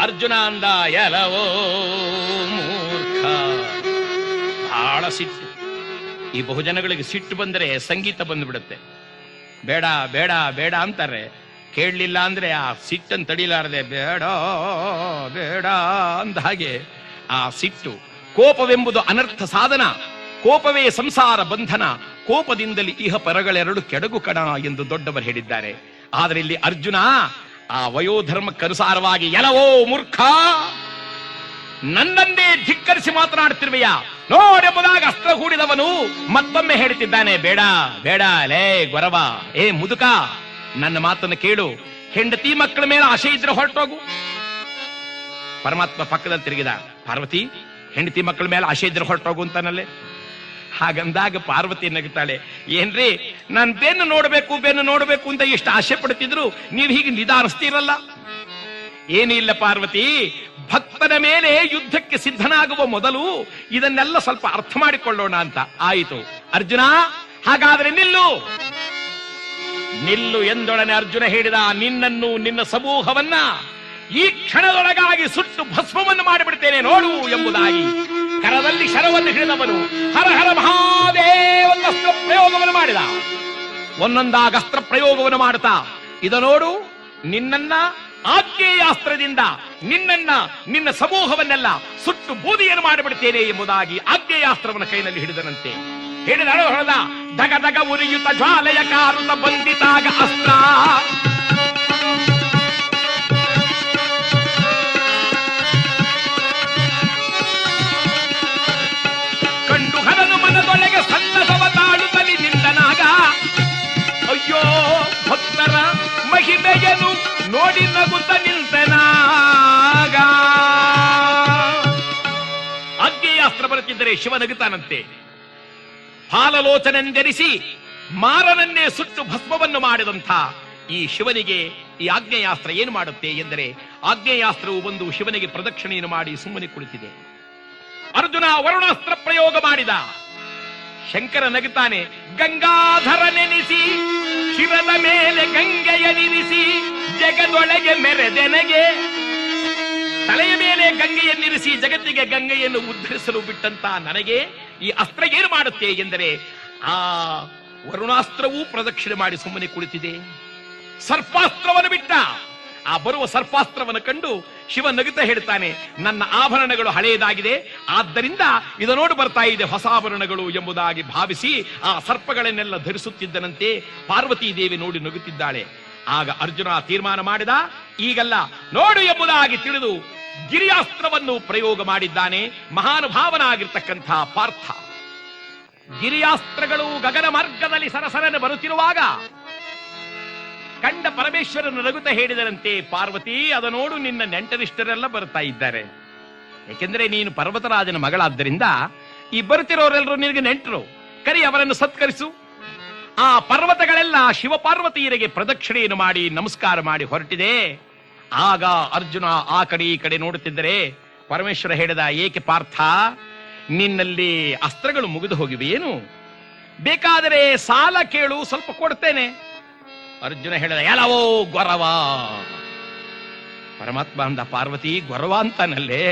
ಅರ್ಜುನ ಅಂದ, ಎಲವೋ ಮೂರ್ಖ. ಬಹಳ ಸಿಟ್ಟು. ಈ ಬಹುಜನಗಳಿಗೆ ಸಿಟ್ಟು ಬಂದರೆ ಸಂಗೀತ ಬಂದ್ಬಿಡುತ್ತೆ. ಬೇಡ ಬೇಡ ಬೇಡ ಅಂತಾರೆ. ಕೇಳಲಿಲ್ಲ ಅಂದ್ರೆ ಆ ಸಿಟ್ಟನ್ನು ತಡಿಲಾರದೆ ಬೇಡ ಬೇಡ ಅಂದ ಹಾಗೆ ಆ ಸಿಟ್ಟು. ಕೋಪವೆಂಬುದು ಅನರ್ಥ ಸಾಧನ, ಕೋಪವೇ ಸಂಸಾರ ಬಂಧನ, ಕೋಪದಿಂದಲೇ ಇಹ ಪರಗಳೆರಡು ಕೆಡಗು ಕಣ ಎಂದು ದೊಡ್ಡವರು ಹೇಳಿದ್ದಾರೆ. ಆದರೆ ಇಲ್ಲಿ ಅರ್ಜುನ ಆ ವಯೋಧರ್ಮಕ್ಕನುಸಾರವಾಗಿ ಎಲವೋ ಮೂರ್ಖ, ನನ್ನನ್ನೇ ಧಿಕ್ಕರಿಸಿ ಮಾತನಾಡುತ್ತಿರುವೆಯಾ ನೋಡೆಂಬುದಾಗಿ ಅಸ್ತ್ರ ಹೂಡಿದವನು ಮತ್ತೊಮ್ಮೆ ಹೇಳುತ್ತಿದ್ದಾನೆ, ಬೇಡ ಬೇಡ ಲೇ ಗೊರವ, ಏ ಮುದುಕ, ನನ್ನ ಮಾತನ್ನು ಕೇಳು. ಹೆಂಡತಿ ಮಕ್ಕಳ ಮೇಲೆ ಆಶೆ ಇದ್ರೆ ಹೊರಟೋಗು. ಪರಮಾತ್ಮ ಪಕ್ಕದಲ್ಲಿ ತಿರುಗಿದ, ಪಾರ್ವತಿ, ಹೆಂಡತಿ ಮಕ್ಕಳ ಮೇಲೆ ಆಶೆ ಇದ್ರೆ ಹೊರಟೋಗು ಅಂತಾನಲ್ಲೇ. ಹಾಗಂದಾಗ ಪಾರ್ವತಿ ನಗುತ್ತಾಳೆ, ಏನ್ರಿ ನಾನು ಬೆನ್ನು ನೋಡಬೇಕು ಅಂತ ಎಷ್ಟು ಆಸೆ ಪಡ್ತಿದ್ರು ನೀವು ಹೀಗೆ ನಿಧಾನಿಸ್ತೀರಲ್ಲ. ಏನಿಲ್ಲ ಪಾರ್ವತಿ, ಭಕ್ತನ ಮೇಲೆ ಯುದ್ಧಕ್ಕೆ ಸಿದ್ಧನಾಗುವ ಮೊದಲು ಇದನ್ನೆಲ್ಲ ಸ್ವಲ್ಪ ಅರ್ಥ ಮಾಡಿಕೊಳ್ಳೋಣ ಅಂತ. ಆಯಿತು ಅರ್ಜುನ, ಹಾಗಾದ್ರೆ ನಿಲ್ಲು ನಿಲ್ಲು ಎಂದೊಡನೆ ಅರ್ಜುನ ಹೇಳಿದ, ನಿನ್ನನ್ನು ನಿನ್ನ ಸಮೂಹವನ್ನ ಈ ಕ್ಷಣದೊಳಗಾಗಿ ಸುಟ್ಟು ಭಸ್ಮವನ್ನು ಮಾಡಿಬಿಡ್ತೇನೆ ನೋಡು ಎಂಬುದಾಗಿ ಕರದಲ್ಲಿ ಶರವನ್ನು ಹಿಡಿದವನು ಹರ ಹರ ಮಹಾದೇವನ ಅಸ್ತ್ರ ಪ್ರಯೋಗವನ್ನು ಮಾಡಿದ. ಒಂದೊಂದಾಗ ಅಸ್ತ್ರ ಪ್ರಯೋಗವನ್ನು ಮಾಡುತ್ತಾ, ಇದ ನೋಡು, ನಿನ್ನನ್ನ ಆಗ್ನೇಯಾಸ್ತ್ರದಿಂದ ನಿನ್ನ ಸಮೂಹವನ್ನೆಲ್ಲ ಸುಟ್ಟು ಬೂದಿಯನ್ನು ಮಾಡಿಬಿಡ್ತೇನೆ ಎಂಬುದಾಗಿ ಆಗ್ನೇಯಾಸ್ತ್ರವನ್ನು ಕೈನಲ್ಲಿ ಹಿಡಿದನಂತೆ. ಹಿಡಿದ ಹೊಡೆದ, ದಗ ದಗ ಉರಿಯುತ್ತ ಜ್ವಾಲೆಯ ಕಾರುತ್ತ ಬಂದಿತಾಗ ಅಸ್ತ್ರ. ಕಂಡು ಹರನು ಮನದೊಳಗೆ ಸಂತಸವ ತಾಳುತ್ತಲಿ ನಿಂದನಾಗ, ಅಯ್ಯೋ ಭಕ್ತರ ಮಹಿಮೆಯನು ನೋಡಿ ನಗುತ್ತ ನಿಂತನಾಗ. ಆಗ್ನೇಯಾಸ್ತ್ರ ಬರುತ್ತಿದ್ದರೆ ಶಿವ ನಗುತ್ತಾನಂತೆ. ಹಾಲಲೋಚನೆಂದೆರಿಸಿ ಮಾರನನ್ನೇ ಸುಟ್ಟು ಭಸ್ಮವನ್ನು ಮಾಡಿದಂಥ ಈ ಶಿವನಿಗೆ ಈ ಆಗ್ನೇಯಾಸ್ತ್ರ ಏನು ಮಾಡುತ್ತೆ ಎಂದರೆ, ಆಗ್ನೇಯಾಸ್ತ್ರವು ಬಂದು ಶಿವನಿಗೆ ಪ್ರದಕ್ಷಿಣೆಯನ್ನು ಮಾಡಿ ಸುಮ್ಮನೆ ಕುಳಿತಿದೆ. ಅರ್ಜುನ ವರುಣಾಸ್ತ್ರ ಪ್ರಯೋಗ ಮಾಡಿದ. ಶಂಕರ ನಗುತ್ತಾನೆ, ಗಂಗಾಧರ ನೆನೆಸಿ ಶಿರದ ಮೇಲೆ ಗಂಗೆಯ ನಿರಿಸಿ ಜಗದೊಳಗೆ ಮೆರೆದೆನಗೆ. ತಲೆಯ ಮೇಲೆ ಗಂಗೆಯನ್ನಿರಿಸಿ ಜಗತ್ತಿಗೆ ಗಂಗೆಯನ್ನು ಉದ್ಧರಿಸಲು ಬಿಟ್ಟಂತ ನನಗೆ ಈ ಅಸ್ತ್ರ ಏನು ಮಾಡುತ್ತೆ ಎಂದರೆ, ಆ ವರುಣಾಸ್ತ್ರವೂ ಪ್ರದಕ್ಷಿಣೆ ಮಾಡಿ ಸುಮ್ಮನೆ ಕುಳಿತಿದೆ. ಸರ್ಪಾಸ್ತ್ರವನ್ನು ಬಿಟ್ಟ. ಆ ಬರುವ ಸರ್ಪಾಸ್ತ್ರವನ್ನು ಕಂಡು ಶಿವ ನಗುತ್ತಾ ಹೇಳ್ತಾನೆ, ನನ್ನ ಆಭರಣಗಳು ಹಳೆಯದಾಗಿದೆ, ಆದ್ದರಿಂದ ಇದು ನೋಡಿ ಬರ್ತಾ ಇದೆ ಹೊಸ ಆಭರಣಗಳು ಎಂಬುದಾಗಿ ಭಾವಿಸಿ ಆ ಸರ್ಪಗಳನ್ನೆಲ್ಲ ಧರಿಸುತ್ತಿದ್ದನಂತೆ. ಪಾರ್ವತೀ ದೇವಿ ನೋಡಿ ನಗುತ್ತಿದ್ದಾಳೆ. ಆಗ ಅರ್ಜುನ ತೀರ್ಮಾನ ಮಾಡಿದ, ಈಗಲ್ಲ ನೋಡು ಎಂಬುದಾಗಿ ತಿಳಿದು ಗಿರಿಯಾಸ್ತ್ರವನ್ನು ಪ್ರಯೋಗ ಮಾಡಿದ್ದಾನೆ. ಮಹಾನುಭಾವನಾಗಿರ್ತಕ್ಕಂಥ ಪಾರ್ಥ. ಗಿರಿಯಾಸ್ತ್ರಗಳು ಗಗನ ಮಾರ್ಗದಲ್ಲಿ ಸರಸರನೆ ಬರುತ್ತಿರುವಾಗ ಕಂಡ ಪರಮೇಶ್ವರನು ನಗುತ್ತಾ ಹೇಳಿದರಂತೆ, ಪಾರ್ವತಿ, ಅದ ನೋಡು, ನಿನ್ನ ನೆಂಟರಿಷ್ಟರೆಲ್ಲ ಬರ್ತಾ ಇದ್ದಾರೆ. ಯಾಕೆಂದ್ರೆ ನೀನು ಪರ್ವತರಾಜನ ಮಗಳಾದ್ದರಿಂದ ಈ ಬರುತ್ತಿರೋರೆಲ್ಲರೂ ನಿನಗೆ ನೆಂಟರು. ಕರಿ, ಅವರನ್ನು ಸತ್ಕರಿಸು. ಆ ಪರ್ವತಗಳೆಲ್ಲ ಶಿವಪಾರ್ವತಿಯರಿಗೆ ಪ್ರದಕ್ಷಿಣೆಯನ್ನು ಮಾಡಿ ನಮಸ್ಕಾರ ಮಾಡಿ ಹೊರಟಿದೆ. ಆಗ ಅರ್ಜುನ ಆ ಕಡೆ ಈ ಕಡೆ ನೋಡುತ್ತಿದ್ದರೆ ಪರಮೇಶ್ವರ ಹೇಳಿದ, ಏಕೆ ಪಾರ್ಥ, ನಿನ್ನಲ್ಲಿ ಅಸ್ತ್ರಗಳು ಮುಗಿದು ಹೋಗಿವೆ ಏನು? ಬೇಕಾದರೆ ಸಾಲ ಕೇಳು, ಸ್ವಲ್ಪ ಕೊಡ್ತೇನೆ. ಅರ್ಜುನ ಹೇಳಿದ, ಎಲ್ಲವೋ ಗೊರವ. ಪರಮಾತ್ಮ ಅಂದ, ಪಾರ್ವತಿ ಗೊರವ ಅಂತಾನಲ್ಲೇ?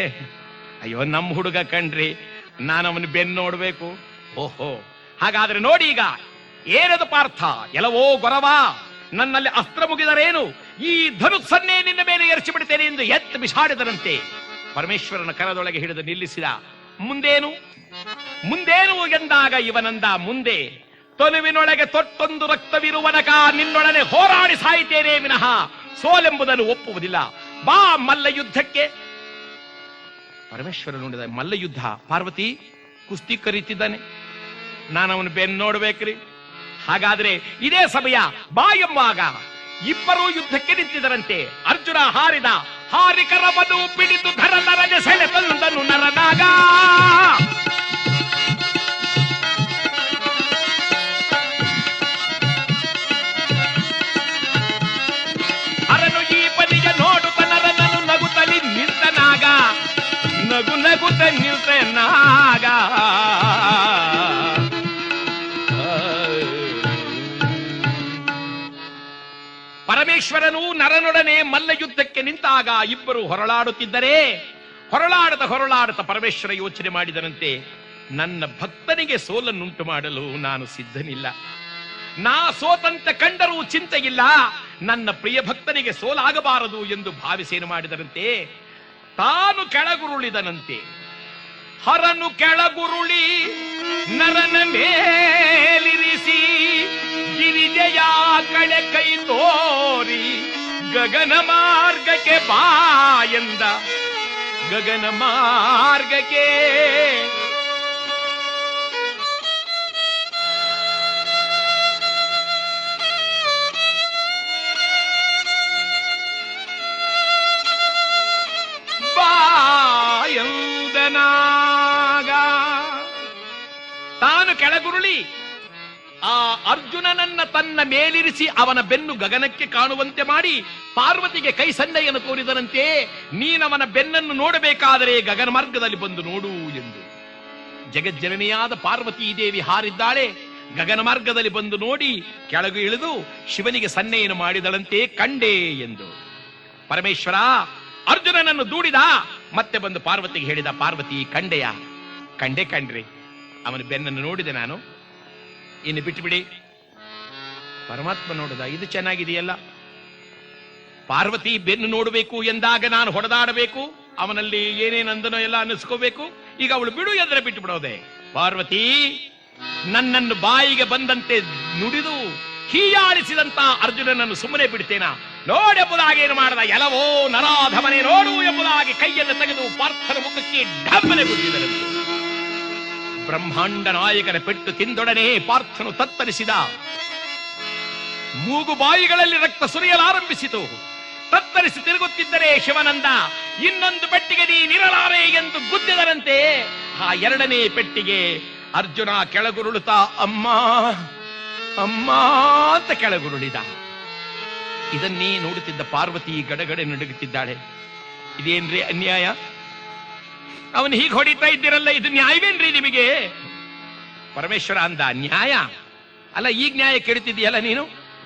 ಅಯ್ಯೋ, ನಮ್ಮ ಹುಡುಗ ಕಣ್ರಿ, ನಾನು ಅವನು ಬೆನ್ನು ನೋಡ್ಬೇಕು. ಓಹೋ, ಹಾಗಾದ್ರೆ ನೋಡಿ ಈಗ ಏನದು ಪಾರ್ಥ, ಎಲ್ಲವೋ ಗೊರವ, ನನ್ನಲ್ಲಿ ಅಸ್ತ್ರ ಮುಗಿದರೇನು, ಈ ಧನುಸ್ಸನ್ನೇ ನಿನ್ನ ಮೇಲೆ ಎರಚಿ ಬಿಡ್ತೇನೆ ಎಂದು ಎತ್ತು ಬಿಸಾಡಿದರಂತೆ. ಪರಮೇಶ್ವರನ ಕರದೊಳಗೆ ಹಿಡಿದು ನಿಲ್ಲಿಸಿದ. ಮುಂದೇನು ಮುಂದೇನು ಎಂದಾಗ ಇವನಂದ, ಮುಂದೆ ತೊಲುವಿನೊಳಗೆ ತೊಟ್ಟೊಂದು ರಕ್ತವಿರುವನಕ ನಿನ್ನೊಡನೆ ಹೋರಾಡಿ ಸಾಯಿತೇನೆ ವಿನಃ ಸೋಲೆಂಬುದನ್ನು ಒಪ್ಪುವುದಿಲ್ಲ. ಬಾ ಮಲ್ಲ ಯುದ್ಧಕ್ಕೆ. ಪರಮೇಶ್ವರ ನೋಡಿದ, ಮಲ್ಲ ಯುದ್ಧ? ಪಾರ್ವತಿ, ಕುಸ್ತಿ ಕರೀತಿದ್ದಾನೆ, ನಾನು ಅವನು ಬೆನ್ನು ನೋಡ್ಬೇಕ್ರಿ. ಹಾಗಾದ್ರೆ ಇದೇ ಸಮಯ ಬಾ ಎಂಬಾಗ ಇಬ್ಬರೂ ಯುದ್ಧಕ್ಕೆ ನಿಂತಿದ್ದರಂತೆ. ಅರ್ಜುನ ಹಾರಿದ. ಹಾರಿಕರವನ್ನು ಪಿಡಿದು ಧರ ನರಜ ಸೆಳೆ ತಂದನು ನರನಾಗ. ಹರನು ಈ ಪನಿಗೆ ಪರಮೇಶ್ವರನು ನರನೊಡನೆ ಮಲ್ಲ ಯುದ್ಧಕ್ಕೆ ನಿಂತಾಗ ಇಬ್ಬರು ಹೊರಳಾಡುತ್ತಿದ್ದರೆ ಹೊರಳಾಡುತ್ತ ಪರಮೇಶ್ವರ ಯೋಚನೆ ಮಾಡಿದನಂತೆ, ನನ್ನ ಭಕ್ತನಿಗೆ ಸೋಲನ್ನುಂಟು ಮಾಡಲು ನಾನು ಸಿದ್ಧನಿಲ್ಲ. ನಾ ಸೋತಂತೆ ಕಂಡರೂ ಚಿಂತೆಯಿಲ್ಲ, ನನ್ನ ಪ್ರಿಯ ಭಕ್ತನಿಗೆ ಸೋಲಾಗಬಾರದು ಎಂದು ಭಾವಿಸೇನು ಮಾಡಿದರಂತೆ, ತಾನು ಕೆಳಗುರುಳಿದನಂತೆ. ಹರನು ಕೆಳಗುರುಳಿ ನರನ ಮೇಲಿರಿಸಿ ಗಿರಿಜೆಯ ಕಡೆ ಕೈ ತೋರಿ ಗಗನ ಮಾರ್ಗಕ್ಕೆ ಬಾ ಎಂದ. ಗಗನ ಮಾರ್ಗಕ್ಕೆ ಬಾಯಂದನಾಗ ತಾನು ಕೆಳಗುರುಳಿ ಆ ಅರ್ಜುನನನ್ನ ತನ್ನ ಮೇಲಿರಿಸಿ ಅವನ ಬೆನ್ನು ಗಗನಕ್ಕೆ ಕಾಣುವಂತೆ ಮಾಡಿ ಪಾರ್ವತಿಗೆ ಕೈ ಸನ್ನೆಯನ್ನು ತೋರಿದನಂತೆ. ನೀನವನ ಬೆನ್ನನ್ನು ನೋಡಬೇಕಾದರೆ ಗಗನ ಮಾರ್ಗದಲ್ಲಿ ಬಂದು ನೋಡು ಎಂದು. ಜಗಜ್ಜನನಿಯಾದ ಪಾರ್ವತೀ ದೇವಿ ಹಾರಿದ್ದಾಳೆ. ಗಗನ ಮಾರ್ಗದಲ್ಲಿ ಬಂದು ನೋಡಿ ಕೆಳಗೆ ಇಳಿದು ಶಿವನಿಗೆ ಸನ್ನೆಯನ್ನು ಮಾಡಿದಳಂತೆ, ಕಂಡೆ ಎಂದು. ಪರಮೇಶ್ವರ ಅರ್ಜುನನನ್ನು ದೂಡಿದ, ಮತ್ತೆ ಬಂದು ಪಾರ್ವತಿಗೆ ಹೇಳಿದ, ಪಾರ್ವತಿ ಕಂಡೆಯ? ಕಂಡ್ರಿ, ಅವನ ಬೆನ್ನನ್ನು ನೋಡಿದೆ ನಾನು, ಇನ್ನು ಬಿಟ್ಟುಬಿಡಿ. ಪರಮಾತ್ಮ ನೋಡಿದ, ಇದು ಚೆನ್ನಾಗಿದೆಯಲ್ಲ, ಪಾರ್ವತಿ ಬೆನ್ನು ನೋಡಬೇಕು ಎಂದಾಗ ನಾನು ಹೊಡೆದಾಡಬೇಕು, ಅವನಲ್ಲಿ ಏನೇನಂದನೋ ಎಲ್ಲ ಅನ್ನಿಸ್ಕೋಬೇಕು. ಈಗ ಅವಳು ಬಿಡು ಎಂದ್ರೆ ಬಿಟ್ಟು ಬಿಡೋದೆ. ಪಾರ್ವತಿ ನನ್ನನ್ನು ಬಾಯಿಗೆ ಬಂದಂತೆ ನುಡಿದು ಹೀಯಾಳಿಸಿದಂತ ಅರ್ಜುನನನ್ನು ಸುಮ್ಮನೆ ಬಿಡ್ತೇನಾ? ನೋಡೆಂಬುದಾಗಿ ಏನು ಮಾಡದ, ಎಲವೋ ನರಾಧಮನೆ ನೋಡು ಎಂಬುದಾಗಿ ಕೈಯನ್ನು ತೆಗೆದು ಪಾರ್ಥನ ಮುಖಕ್ಕೆ ಡಬ್ಬನೆ ಗುದ್ದಿದರಂತೆ. ಬ್ರಹ್ಮಾಂಡ ನಾಯಕನ ಪೆಟ್ಟು ತಿಂದೊಡನೆ ಪಾರ್ಥನು ತತ್ತರಿಸಿದ. ಮೂಗು ಬಾಯಿಗಳಲ್ಲಿ ರಕ್ತ ಸುರಿಯಲಾರಂಭಿಸಿತು. ತತ್ತರಿಸಿ ತಿರುಗುತ್ತಿದ್ದರೆ ಶಿವನಂದ, ಇನ್ನೊಂದು ಪೆಟ್ಟಿಗೆ ನೀನಿರಲಾರೆ ಎಂದು ಗುದ್ದಿದರಂತೆ. ಆ ಎರಡನೇ ಪೆಟ್ಟಿಗೆ ಅರ್ಜುನ ಕೆಳಗುರುಳುತ್ತಾ ಅಮ್ಮ ಅಮ್ಮ ಅಂತ ಕೆಳಗುರುಳಿದ. ಇದನ್ನೇ ನೋಡುತ್ತಿದ್ದ ಪಾರ್ವತಿ ಗಡಗಡೆ ನಡುಗುತ್ತಿದ್ದಾಳೆ. ಇದೇನ್ರಿ ಅನ್ಯಾಯ? ಅವನು ಹೀಗೆ ಹೊಡಿತಾ ಇದ್ದೀರಲ್ಲ, ಇದು ನ್ಯಾಯವೇನ್ರಿ ನಿಮಗೆ? ಪರಮೇಶ್ವರ ಅಂದ, ನ್ಯಾಯ ಅಲ್ಲ, ಈಗ ನ್ಯಾಯ ಕೇಳ್ತಿದ್ದೀಯಲ್ಲ ನೀನು?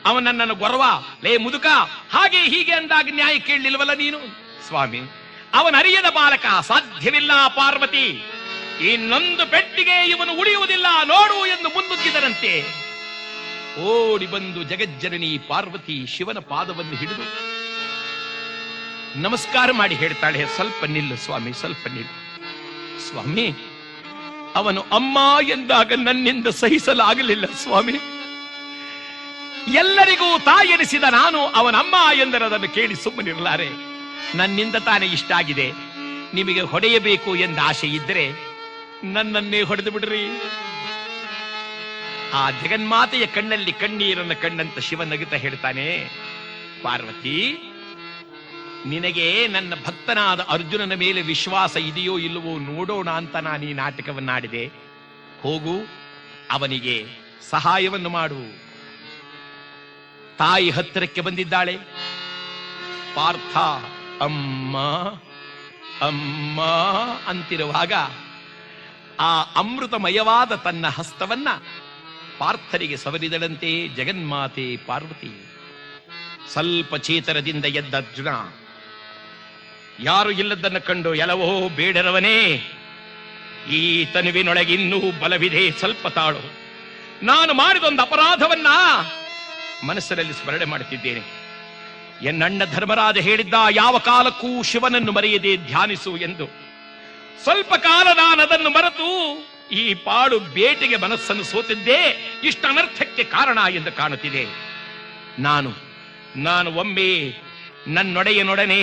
ಅವನ ನನ್ನನ್ನು ಗೊರವ, ಲೇ ಮುದುಕ, ಹಾಗೆ ಹೀಗೆ ಅಂದಾಗ ನ್ಯಾಯ ಕೇಳಲಿಲ್ವಲ್ಲ ನೀನು? ಸ್ವಾಮಿ, ಅವನ ಅರಿಯದ ಬಾಲಕ, ಸಾಧ್ಯವಿಲ್ಲ ಪಾರ್ವತಿ, ಇನ್ನೊಂದು ಪೆಟ್ಟಿಗೆ ಇವನು ಉಳಿಯುವುದಿಲ್ಲ ನೋಡು ಎಂದು ಮುನ್ನುಗ್ಗಿದರಂತೆ. ಓಡಿ ಬಂದು ಜಗಜ್ಜನನಿ ಪಾರ್ವತಿ ಶಿವನ ಪಾದವನ್ನು ಹಿಡಿದು ನಮಸ್ಕಾರ ಮಾಡಿ ಹೇಳ್ತಾಳೆ, ಸ್ವಲ್ಪ ನಿಲ್ಲು ಸ್ವಾಮಿ, ಸ್ವಲ್ಪ ನಿಲ್ಲು ಸ್ವಾಮಿ. ಅವನು ಅಮ್ಮ ಎಂದಾಗ ನನ್ನಿಂದ ಸಹಿಸಲಾಗಲಿಲ್ಲ ಸ್ವಾಮಿ. ಎಲ್ಲರಿಗೂ ತಾಯಿ ಎನಿಸಿದ ನಾನು ಅವನಮ್ಮ ಎಂದರದನ್ನು ಕೇಳಿ ಸುಮ್ಮನಿರಲಾರೆ. ನನ್ನಿಂದ ತಾನೇ ಇಷ್ಟ ಆಗಿದೆ, ನಿಮಗೆ ಹೊಡೆಯಬೇಕು ಎಂದ ಆಸೆ ಇದ್ದರೆ ನನ್ನನ್ನೇ ಹೊಡೆದು ಬಿಡ್ರಿ. ಆ ಜಗನ್ಮಾತೆಯ ಕಣ್ಣಲ್ಲಿ ಕಣ್ಣೀರನ್ನು ಕಂಡಂತ ಶಿವ ನಗುತ್ತಾ ಹೇಳ್ತಾನೆ, ಪಾರ್ವತಿ, ನಿನಗೆ ನನ್ನ ಭಕ್ತನಾದ ಅರ್ಜುನನ ಮೇಲೆ ವಿಶ್ವಾಸ ಇದೆಯೋ ಇಲ್ಲವೋ ನೋಡೋಣ ಅಂತ ನಾನು ಈ ನಾಟಕವನ್ನಾಡಿದೆ. ಹೋಗು, ಅವನಿಗೆ ಸಹಾಯವನ್ನು ಮಾಡು. ತಾಯಿ ಹತ್ತಿರಕ್ಕೆ ಬಂದಿದ್ದಾಳೆ. ಪಾರ್ಥ ಅಮ್ಮ ಅಮ್ಮ ಅಂತಿರುವಾಗ ಆ ಅಮೃತಮಯವಾದ ತನ್ನ ಹಸ್ತವನ್ನ ಪಾರ್ಥನಿಗೆ ಸವರಿದಳಂತೆ ಜಗನ್ಮಾತೆ ಪಾರ್ವತಿ. ಸ್ವಲ್ಪ ಚೇತರದಿಂದ ಎದ್ದ ಅರ್ಜುನ ಯಾರು ಇಲ್ಲದನ್ನು ಕಂಡು, ಎಲವೋ ಬೇಡರವನೇ, ಈ ತನುವಿನೊಳಗೆ ಇನ್ನೂ ಬಲವಿದೆ, ಸ್ವಲ್ಪ ತಾಳು. ನಾನು ಮಾಡಿದೊಂದು ಅಪರಾಧವನ್ನ ಮನಸ್ಸಿನಲ್ಲಿ ಸ್ಮರಣೆ ಮಾಡುತ್ತಿದ್ದೇನೆ. ಎನ್ನಣ್ಣ ಧರ್ಮರಾಜ ಹೇಳಿದ್ದ, ಯಾವ ಕಾಲಕ್ಕೂ ಶಿವನನ್ನು ಮರೆಯದೆ ಧ್ಯಾನಿಸು ಎಂದು. ಸ್ವಲ್ಪ ಕಾಲ ನಾನು ಅದನ್ನು ಮರೆತು ಈ ಪಾಡು ಬೇಟೆಗೆ ಮನಸ್ಸನ್ನು ಸೋತಿದ್ದೇ ಇಷ್ಟ ಅನರ್ಥಕ್ಕೆ ಕಾರಣ ಎಂದು ಕಾಣುತ್ತಿದೆ. ನಾನು ಒಮ್ಮೆ ನನ್ನೊಡೆಯನೊಡನೆ